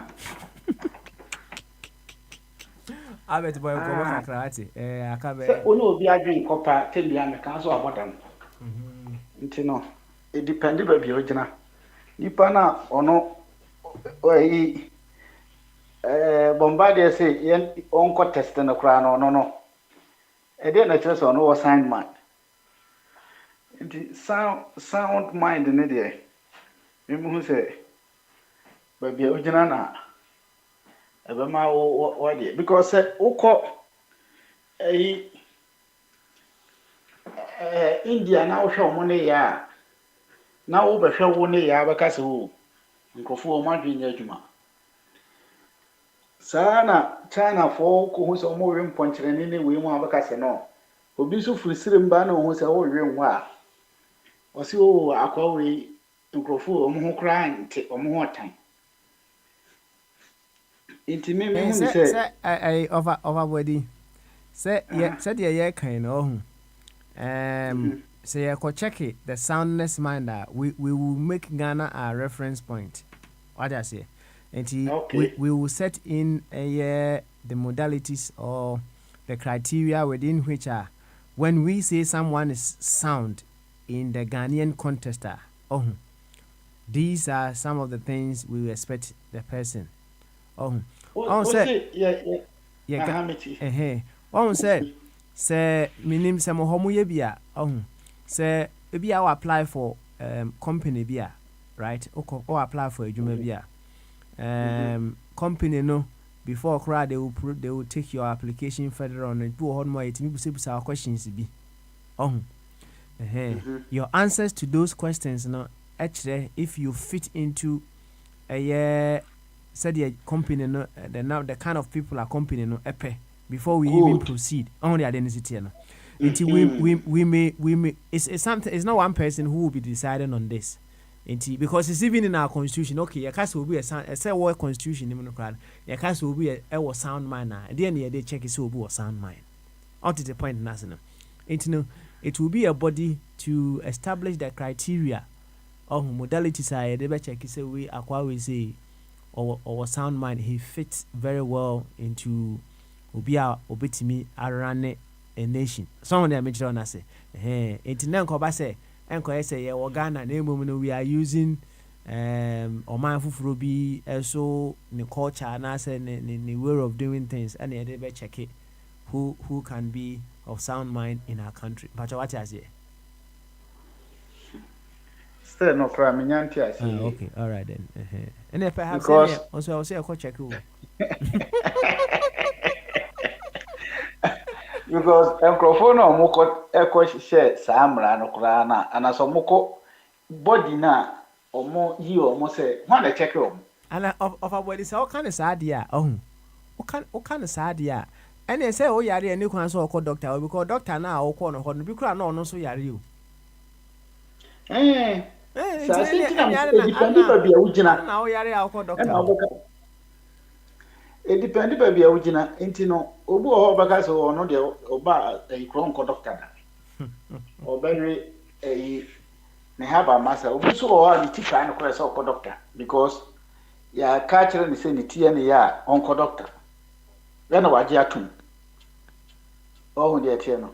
I bet boy come back karate. I can't be. Ono obi adwen kopa tell you am kan so abodam. Nti no, it depend baby original. Nipa na ono oyi Bombardier say yen onko test na kra no. E dey na chere so ono was sound mind. Nti sound mind ne dey. Memu say baby original na ebema wo dey because ukọ India na wo hwe omo ne ya na wo be hwe wo ne ya baka se wo nkofo o ma dwen adwuma sana China fo ko hu se omo we mponkyere ne we mu abaka se no obi so firi sirim ba na hu se wo we nwa a o se o akwa we nkofo omo ho kra nte omo ho tan. Inti me hu se I over body say said yeah kind of say I check it the soundness mind that we will make Ghana a reference point. What I say, and we will set in the modalities or the criteria within which are when we say someone is sound in the Ghanaian context. These are some of the things we expect the person. Say minim se mo homo ye bia say ebi I will apply for company bia, right? Or apply for adwuma bia. Company no before crowd they will take your application further on and do all more it me busa questions bi. Your answers to those questions no actually if you fit into a said the company no the kind of people a company no epe before we even proceed on the identity no until we may it's something, it's not one person who will be deciding on this until because it's even in our constitution. Okay, your case will be a sound say what constitution no crowd your case will be a sound mind na at the end they check it will be a sound mind out to the point national it will be a body to establish the criteria of modalities I they check say we acquire we say or sound mind he fits very well into obitimi arane a nation. Someone there mentioned on us say now say Ghana name we are using Oman Fufurobi so the culture and I say the way of doing things and they check it who can be of sound mind in our country. But what I say still no cry me nyanti I see. Okay, all right then. And if perhaps Because also I'll say a check you. because microphone no moko share samra no kra na anaso moko body na omo yi omo say when I check you. And of our body so kind of sad yeah. Oh. What kind of sad yeah. And they say oh yari and you can so call doctor because doctor now or corner ho be kra no so yari you. Sa senti na depend baby a wugina na o yare a call doctor. It depend baby a wugina enti no obu o baka so no de oba e kron ko doctor da. Obere e ne haba masa obu so o a tika no kra so ko doctor because ya ka kire ni say ni tie ne ya on ko doctor. Then waje atum. Oh de tie no.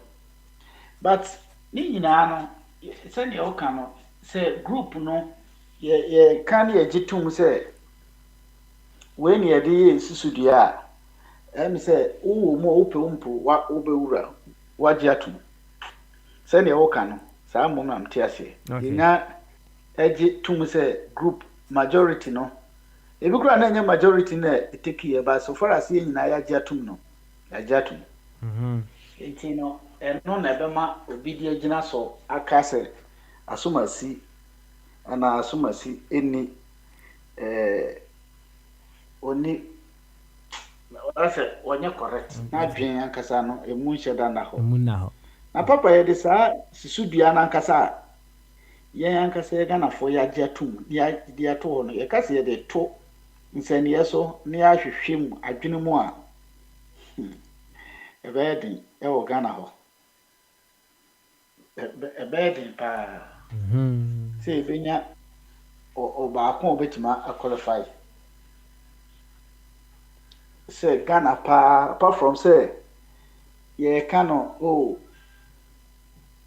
But ni nyina no send your can say group no ye can ye jitum say when ye dey susudia say wo mo ope umpu wa obewura waje atum send your can sa mo na mte ase ina eji tum say group majority no ebi kura na nya majority na take ye ba so far as ye nyina ya je atum no ya je atum enti no no na bema obi di agina so aka se asomasi ana asomasi eni oni ase wonye correct na dwen ankasa no emu hyeda na ho na papa ye de sa sisudua na ankasa ye ankasa ye gana fo ya atum ya di ato no ye kase ye de to nsani ye so ne ahwehwem adwene mu a ebedin e wo gana ho ebedin pa say benya o ba kon obetima qualify say Ghana pa apart from say ye cano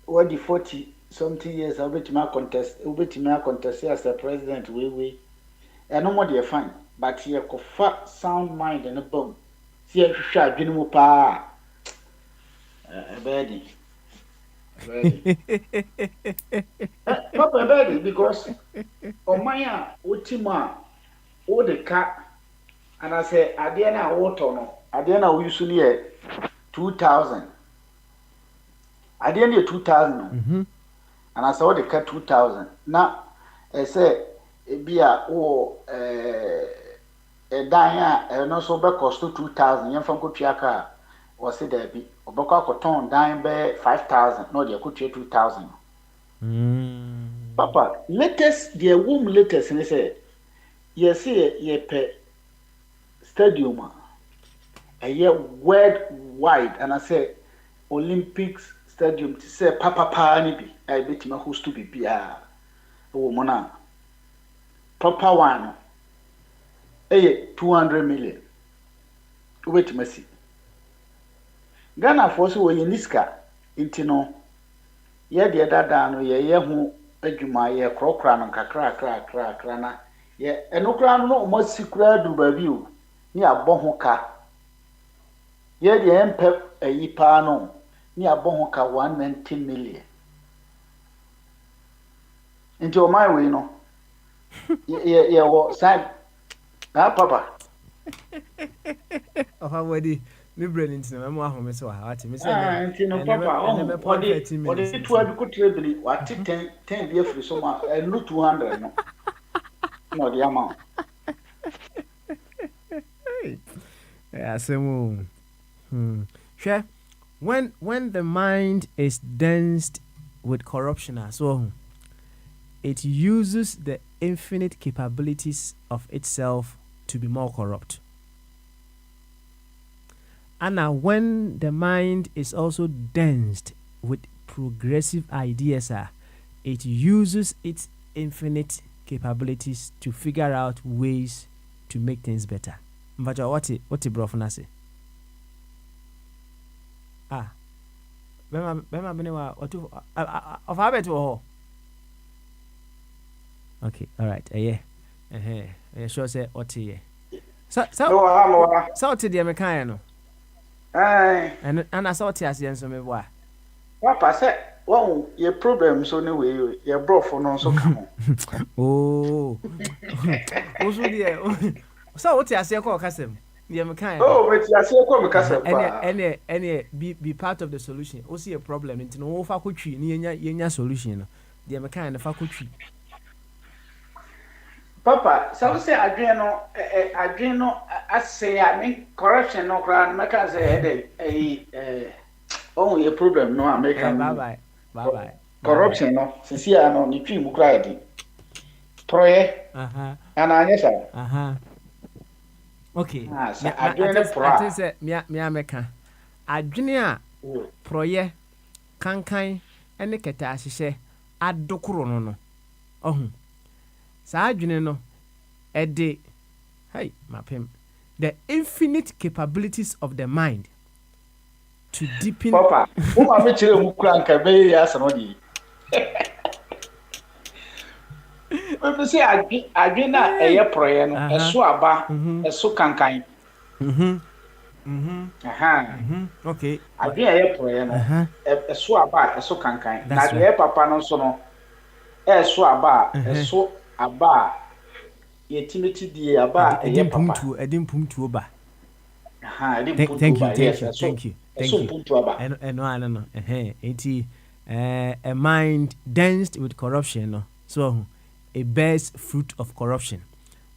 what the 40 something years obetima contest as the president we and no more dey fine but ye kofa sound mind and bomb see ye hwehwa adwene mu pa ebedin Papa baby because Omaya Utima Odeka and I say Adiana Otono Adiana we usually 2000 Adiana 2000 and I saw the cut 2000 now I say Bia or a dime no so back cost 2000 young from Kupiaka or say there be Oboka Coton dime by 5,000 no they could 2,000. Papa, latest the womb latest and say yes ye pe stadium a year worldwide and I say Olympics stadium to say papa ni bi I bet me host to be bia oh mona proper one 200 million wait me see Ghana for so we niska intino ye de dada no ye hu adwuma ye krokra no kakra na ye enokra no mo sikura du ba bi o ni abọ ho ka ye de empe ayipa no ni abọ ho ka 190 million into my way no ye wo side papa of our body me brain into me mo ahome so ha ati me say no papa o de tu abi ko trebili wati 10 bi afri so ma no 200 no no the amount yeah so sure when the mind is dense with corruption so it uses the infinite capabilities of itself to be more corrupt. And now when the mind is also dense with progressive ideas, it uses its infinite capabilities to figure out ways to make things better. Mbaja, what brofuna say? Bema benewa otu of habit or okay, all right. Yeah. Sure say oti. So oti the American no. And I saw oti as yen so me wa. Papa say Well, your problem so anyway, your bro for no so come on. Oh. Also there. So what you say call Kasem? Yeah, me kind. Oh, but I say come because of Any be part of the solution. Also a problem into no faculty ni yenya solution no. The me kind faculty. Papa, so say adwene no asay I mean corruption no cry make us say your problem no American. Bye. Corruption no sisi no ni twi mu cry di. Proye. And anya sa. Okay. I think say me ameka. Adwene a proye kankan ene keta ahyehyɛ adokoro no. Ohun. Saa adwene no ede mapem the infinite capabilities of the mind to deepen. Papa, who ma me chere mu kura nka be ya sano di. We say adwene na eye proye no eso aba eso kankan. Okay. Adwene eye proye no eso aba eso kankan. Na de papa no so no eso aba eso aba yetimiti die aba eye papa. Edim pumtu oba. Thank you. No. A mind dense with corruption no. So it bears fruit of corruption.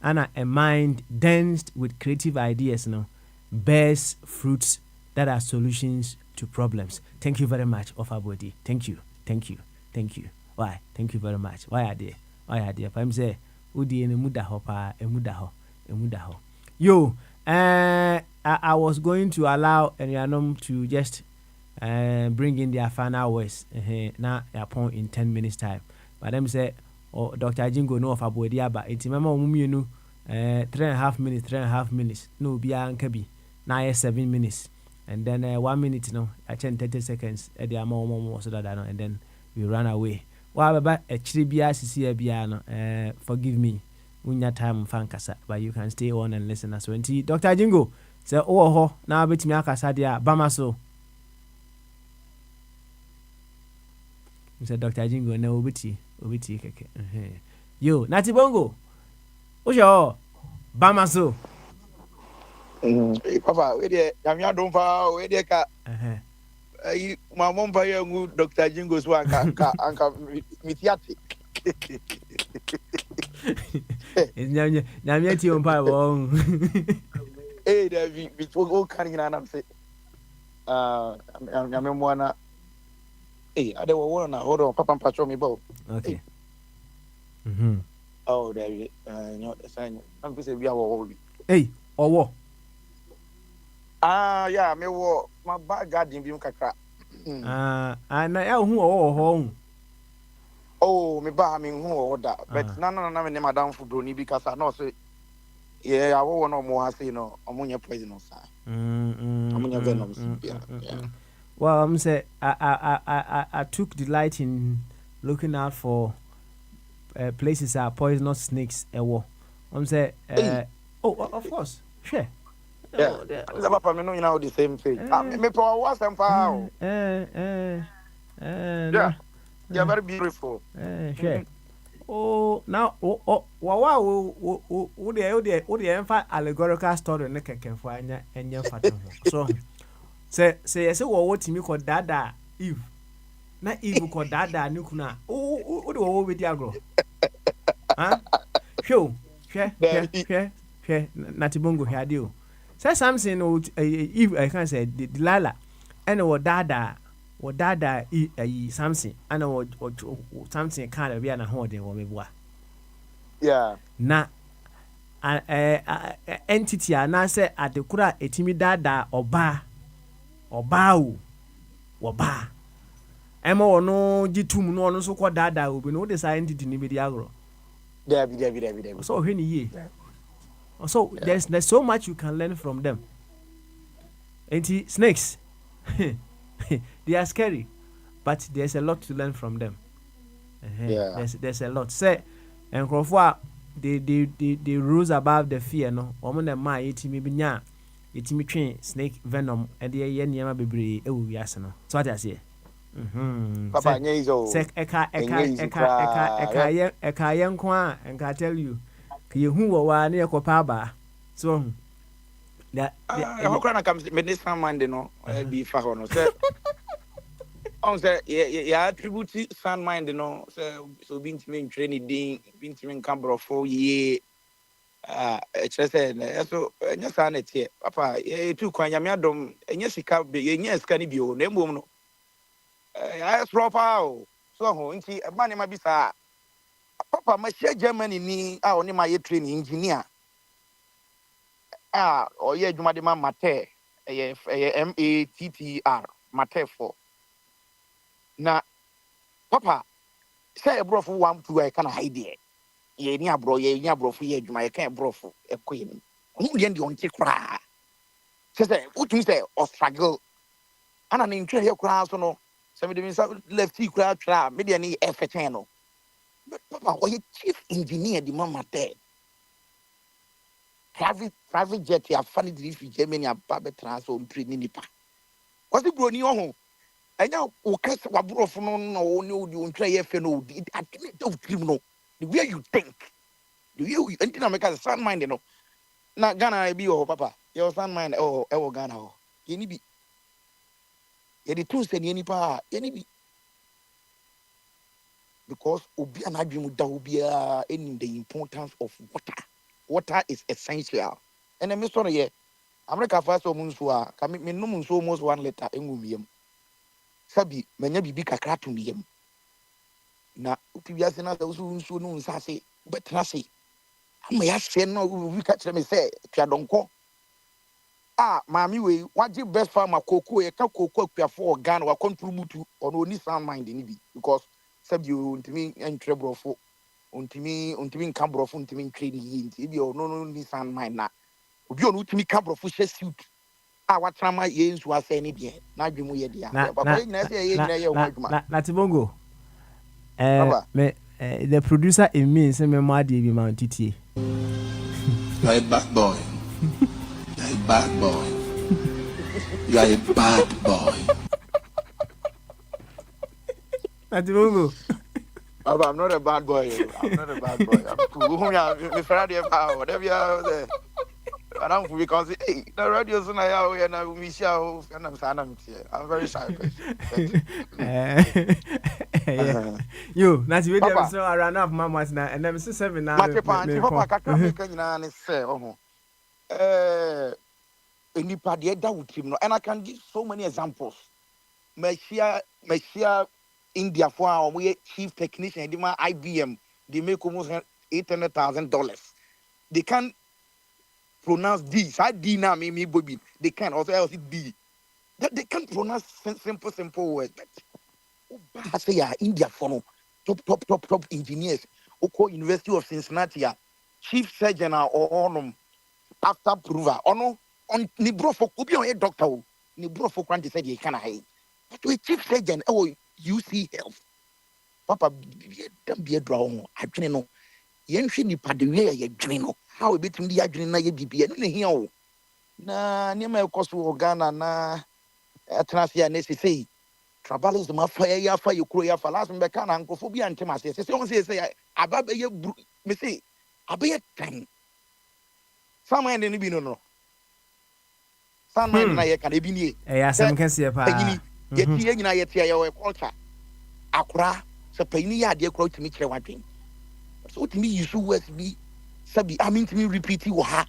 And a mind dense with creative ideas no bears fruits that are solutions to problems. Thank you very much, Ofabodi. Thank you. Why? Thank you very much. Why are there? I'm say udi ene muda ho. Yo, I was going to allow Enyanom to just bring in their final words now upon in 10 minutes time. But them say Dr. Jingo no of Abodiaba. It's mama umumienu 3.5 minutes. No biya nkabi. Now 7 minutes. And then 1 minute no, I change 30 seconds at the amount so that and then we run away. Well, but a tribia sisi biano. Forgive me. Unya time fankasa, but you can stay on and listen as well. Dr. Jingo, say ho now bet me akasa dia bamaso. Mr. Dr. Jingo na obiti keke. Yo, Nati Bongo. Ojo bamaso. Papa, we dey yamya don fa we dey ka. My mom pa you Dr. Jingo so anka mitiati. Nyamya ti on pa won. David before go carry na am say nyamya mo na ade wo won na hold on papa patro me bo. Okay. Oh, David the sign. I'm say we are all. Owo. Yeah, me wo my back garden bi kakra. Na ya hu owo ho. Oh, me ba me hu owo da. But na me madam fu broni bi kasa no say yeah, I want no more say no omunya poison sa. Omunya venom. Yeah. Well, I'm say I took delight in looking out for places are poisonous snakes ewo. I'm say of course. Sure. Yeah. The papa me know you know the same thing. Me for was some power. Yeah. You're very beautiful. Sure. Oh, now, what the emfa allegorical story ne keke for anya fata. So, say yes, what me call dada Eve. Na Eve call dada nukuna. Oh, the with diagro. Huh? Show. Natibongo here deal. Say something Eve I can say Delilah and what dada something and what something kind of be an holding or maybe what. Yeah. Na entity na say at the kura etimi dada oba ema ono gitum no ono so kwa dada obi no the entity ni be di agro. There. So hwe ni ye. So there's so much you can learn from them. Snakes. They are scary, but there's a lot to learn from them. Yeah. There's a lot. Say, and Crawford, they rose above the fear. No, woman and my itimi binya, itimi train snake venom, and the yen yama bebre. Oh, yes, no. So what I say. Papa, nye izo. Say eka yenko a enka tell you. Ka yehu wo wa na yekopa ba. So that How can I come with this man, no? Be for no. Say, on say, yeah, attribute sun mind, no. So being to me training, being to me Cambro 4 year. Just said, so, yes, sanity, Papa, too, Quanya dom, and yes, he can't be, yes, can he be on them, no. I proper, so, inti, a man in my bisa. Papa, my share Germany, ni, only my training engineer. Or yeah, Jumadima Mate, MATTR, Mate for. Now, Papa, say a bro for 1 2 I can hide it. Ye near bro, for ye, Juma, can't bro for a queen. Who didn't you take cry? Say, what you say, or struggle. And an intra your crowd, so no. Somebody left tea crowd trap, maybe any effort channel. But Papa, or your chief engineer, the mama there. Private jet, you have funny if you Germany and Babet transfer training nipa. What's the brony on? I know, okay, so what bro from no, you try FNO, I don't criminal. The way you think, the way you enter America, son mind, you know. Not Ghana, be your papa, your son mind, oh, Ghana, any be. The two said any pa, any be. Because Obi and Adrian would be in the importance of water. Water is essential. And I'm sorry, yeah. America first of Munsua, come me no Munso almost 1 letter in William. Sabi, many be kakra to me. Na Utiasana, those who soon say, but Nasi. I may ask no, we catch them say, Chadonko. Mammy, we what your best farmer cocoa, a cocoa cook for gun or contribute to or only sound mind in it because Sabi you to me and trouble for. Unto me Cambro Funtimin trading if you no Nissan mine now. If you to me Cambro Fush suit. What time I use was any day. Now you move here. Natibongo. The producer in me is a Madi be Mount TT. You are a bad boy. You are a bad boy. You are a bad boy. Natibongo. I'm not a bad boy. I'm not a bad boy. I'm cool. I'm Friday about whatever you are there. I don't because the radio is now and I miss you and I'm very shy. You, that's video so I ran up mamas now and I'm 7 now. Papa, I say, anybody that would him, and I can give so many examples. Messiah. India for our chief technician, IBM, they make almost $800,000. They can pronounce D. So D now, me, baby. They can also else D. They can pronounce simple words. But I say, India for top engineers. Oko University of Cincinnati, chief surgeon or after prover. On ni bro for could be a doctor. Ni bro for quantity said you can hide. But we chief surgeon, UC Health. Papa, don't be a draw. I don't know. Yen she ni padwe ye dwene no. How we between the adwene na ye bibia no here o. Na niam e koso Ghana na atnasia na sei. Travelers ma fa ya fa yekro ya fa last me kana nkofo bi antem ase. Se on say ababa ye me say abaye tan. Sama ende ni bi no. Sama ende na ye kana bi ni. Eh asem kese pa. Yeti nyina yeti ya culture akura se pani ya de akura timi kire wadwen so timi yisu words bi sabi I mean timi repeat wo ha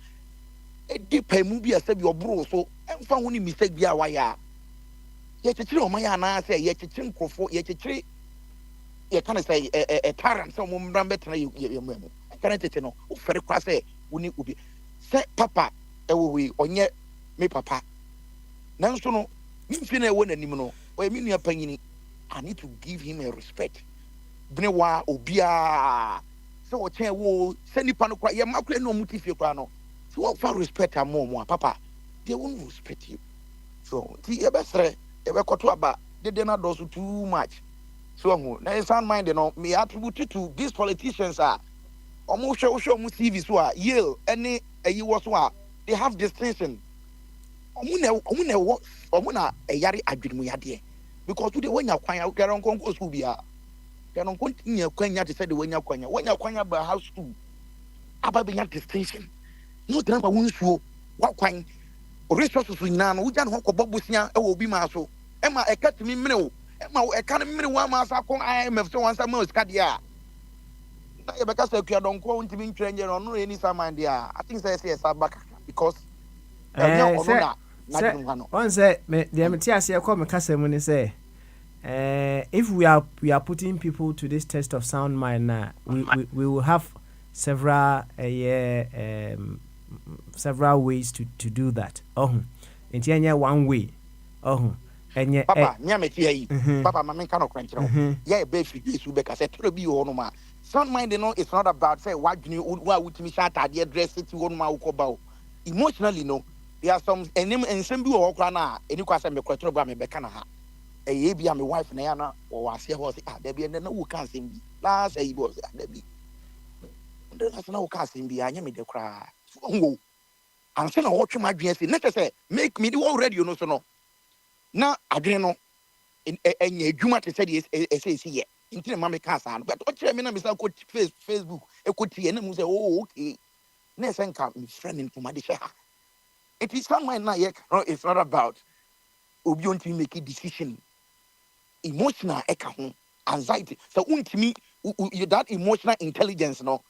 e de pamu bi sabi obro so emfa ho ni mistake bi a waya ye kekire o maya na say ye kekire nkofo ye kekire ye kana say e tyrant so mo mbran betena ye mu kana tete no o fere kwa say woni obi say papa e wo wi onye me papa nanso no Mfina won anim no o me nua panyini I need to give him a respect bnewa obia so o chen wo se nipa no kwa ye makure no mutifie kwa no so what for respect am papa they won't respect you so ti e be sere e be koto aba de na do so too much so na sound mind no me attribute to these politicians are almost show mu TV so a Yale any ayi wo so a they have distinction omuna eyare adwirimu yade because today when you kwanya garon kon go school bia garon kon nya kwanya to say the when you kwanya by house school aba be distinction no drama wonsuo wa kwan resources nyina no wuja no kɔbɔ bosia e wo bi ma so e ma e ka timi mmere wo e ma e ka mmere wa ma sa kon IMF so wansa ma oska dia na ye beka sa kua donko ntimi ntwere nje no no any saman dia I think say back because on say me the me tia say call me kasa mu ni say if we are putting people to this test of sound mind now we will have several several ways to do that. Nti anya one way. Enye papa nya me tia yi. Papa ma men kan okran kire. Yeah be fi Jesu be ka say tro bi ho no ma. Sound mind no it's not about say wadwini wa wutimi sha atade dress it ho no ma ukoba o. Emotionally no there are some enim ensem bi wo kra na eni kwa say me kwatro ba me be kana ha. Eye bia me wife na ya na wo wase ho say da bia na wo kan sem bi. Last ayi bo say da bi. Ndena na wo kan sem bi anya me de kra. Ngo am say na wo twa madwen say na say make me the already you know so no na adwen no enya adwuma te say the say ye nti na me ka sa no but o kire me na me sa ko Facebook e ko tie na mu say oh okay na say nka me friend in kuma de share it is not my na ye no it's not about obi onti make a decision emotional e ka ho anxiety so untimi that emotional intelligence no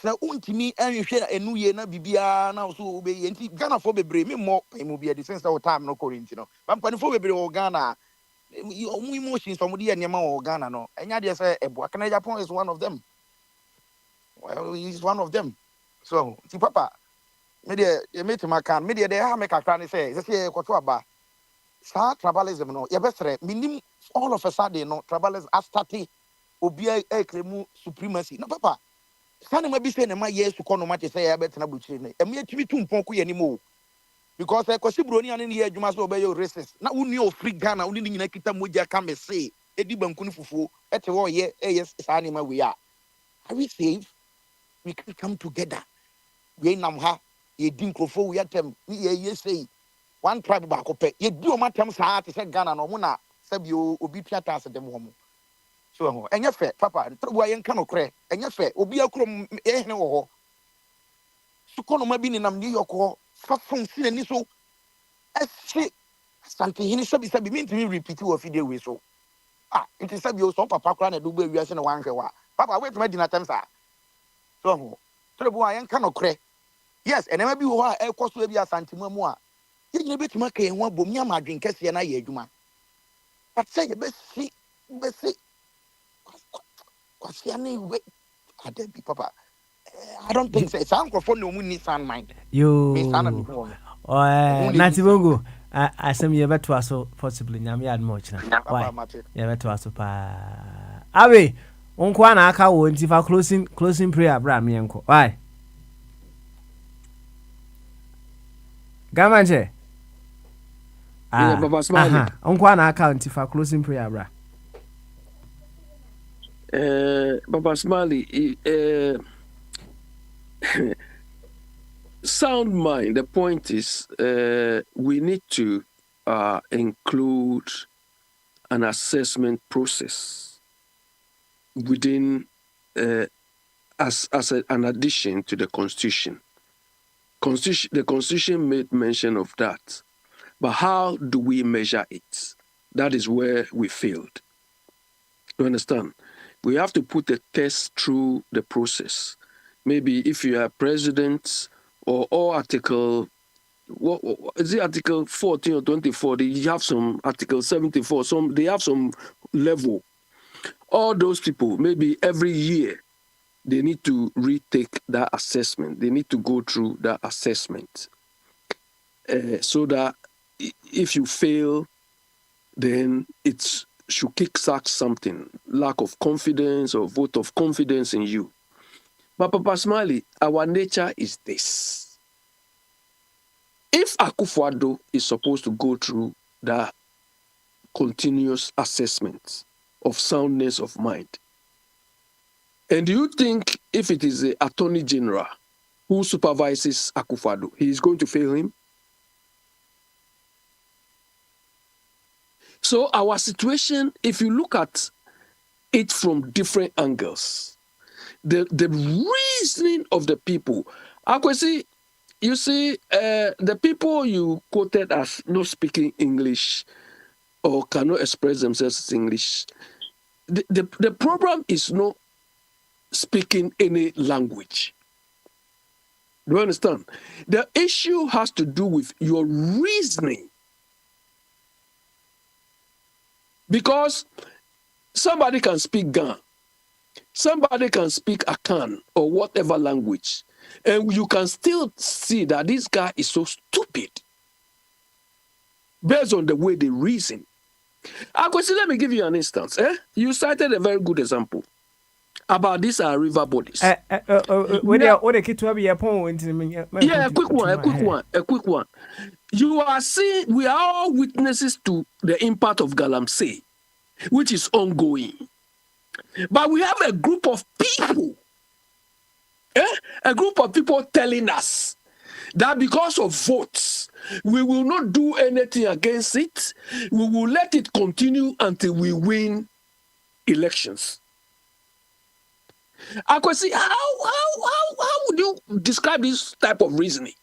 na untimi anhwe enu ye na bibia na so be ye nti Ghana for bebre me mo emu bia the sense of time no Corinth no pampani for bebre o Ghana omu emotions from the nyama o Ghana no enya de say ebo Akana Japan is one of them. Well, he's one of them. So ti papa me de ye meet my can me de ha me kakra ne say kwato aba sa tribalism no ye besere minim all of a sudden no tribalism has started obi e klemu supremacy no papa sane ma bi say na ma yesu kono ma te say ya betena buchiri ne emi atimi tumpon ko ye ni mo because e kwasi broni ane ne ye adwuma so obey racist na uni o free Ghana uni nyina kita moja ka me say edi banku ni fufuo ete wo ye yes sane ma we are we safe we can come together we nam ha ye di nkrofo we atem ye say one tribe ba ko pe ye di o matem saa te say Ghana no mo na sabi obi piata as dem ho mo so ho enye fe papa ntruwa ye nka no kre enye fe obi akrom ehne wo ho su kono ma bi ni nam New York ho fa fon si ni so ese santi hini sabi me ntimi repeat wo video we so it is sabi o so papa kra na do gba wiase na wan hwe wa papa wait ma di na tem sa so ho ntruwa ye nka no kre yes enema bi wo ha e koso bi asanti mu a ye nyina betuma ka ye ho abom nya ma adwen kese na ye adwuma but say ye be si papa I don't think so. It's uncle for no money sound mind. You Natibongo I some ye better so possibly nyame ad much na why ye better so pa awe onko na aka wo nti fa closing prayer bra me enko why gamanche Papa Smiley onko na aka nti fa closing prayer bra Papa Smiley, sound mind. The point is, we need to include an assessment process within, as an addition to the Constitution. The Constitution made mention of that, but how do we measure it? That is where we failed. You understand? We have to put the test through the process. Maybe if you are president or article, what is it, article 14 or 24? They have some article 74. They have some level. All those people, maybe every year, they need to retake that assessment. They need to go through that assessment, so that if you fail, then it's should kickstart something, lack of confidence or vote of confidence in you. But Papa Smiley, our nature is this. If Akufo-Addo is supposed to go through that continuous assessment of soundness of mind, and do you think if it is the Attorney General who supervises Akufo-Addo, he is going to fail him? So our situation, if you look at it from different angles, the reasoning of the people, Akwesi, you see, the people you quoted as not speaking English or cannot express themselves in English, the problem is not speaking any language. Do you understand? The issue has to do with your reasoning. Because somebody can speak Ga, somebody can speak Akan or whatever language, and you can still see that this guy is so stupid based on the way they reason. Akwesi, let me give you an instance. You cited a very good example about these river bodies. Yeah, a quick one. You are seeing, we are all witnesses to the impact of Galamsey, which is ongoing. But we have a group of people, telling us that because of votes, we will not do anything against it. We will let it continue until we win elections. Akwesi, how would you describe this type of reasoning?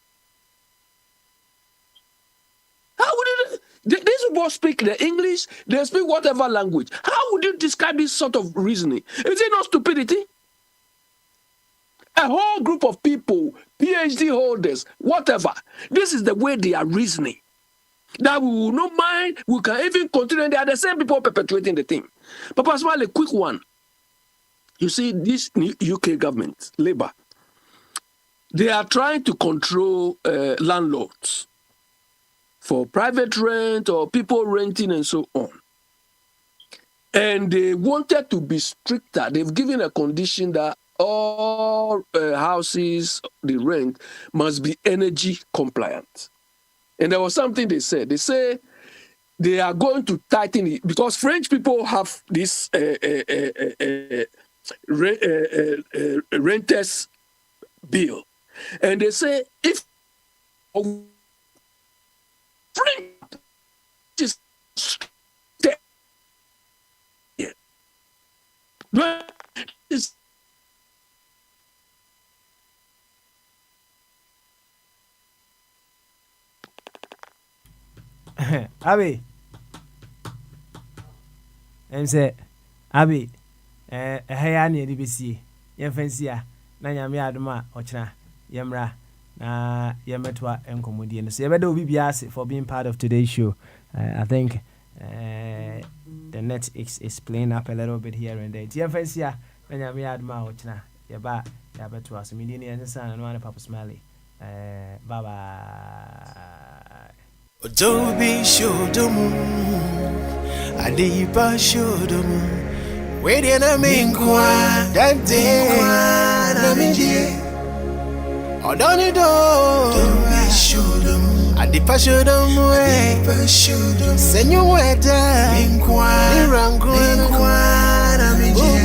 How would you? These people speak the English, they speak whatever language. How would you describe this sort of reasoning? Is it not stupidity? A whole group of people, PhD holders, whatever. This is the way they are reasoning. That we will not mind, we can even continue. They are the same people perpetuating the thing. Papa Smile, a quick one. You see, this new UK government, Labour, they are trying to control landlords for private rent or people renting and so on. And they wanted to be stricter. They've given a condition that all houses they rent must be energy compliant. And there was something they said. They say they are going to tighten it because French people have this renters bill. And they say if French is Abi, and say, Abi, Hayani, DBC, Yemfensia, Nanyami Adama, Ochna, Yemra, Yemetwa, and Comedian. So, Ebedo BBS for being part of today's show. I think the net is playing up a little bit here and there. Yemfensia, Nanyami Adama, Ochna, Yaba, Yabetwa, so Median and the son, and one of Papa Smiley. Bye bye. Odobi shodomu Adiba shodomu Wedi na minkwa Dante na minjie Odoni do Odobi shodomu Adiba shodomu Adiba shodomu Senyu weta Minkwa Minkwa na minjie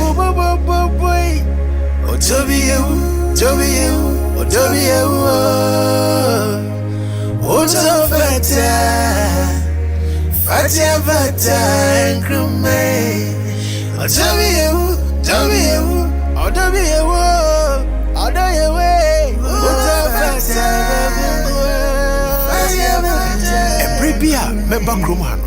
Odobi yewu Odobi yewu Odobi yewu Oto fata, nkrume. Otobi yewu, odo yewe. Oto fata, Ebrebia, member krumano.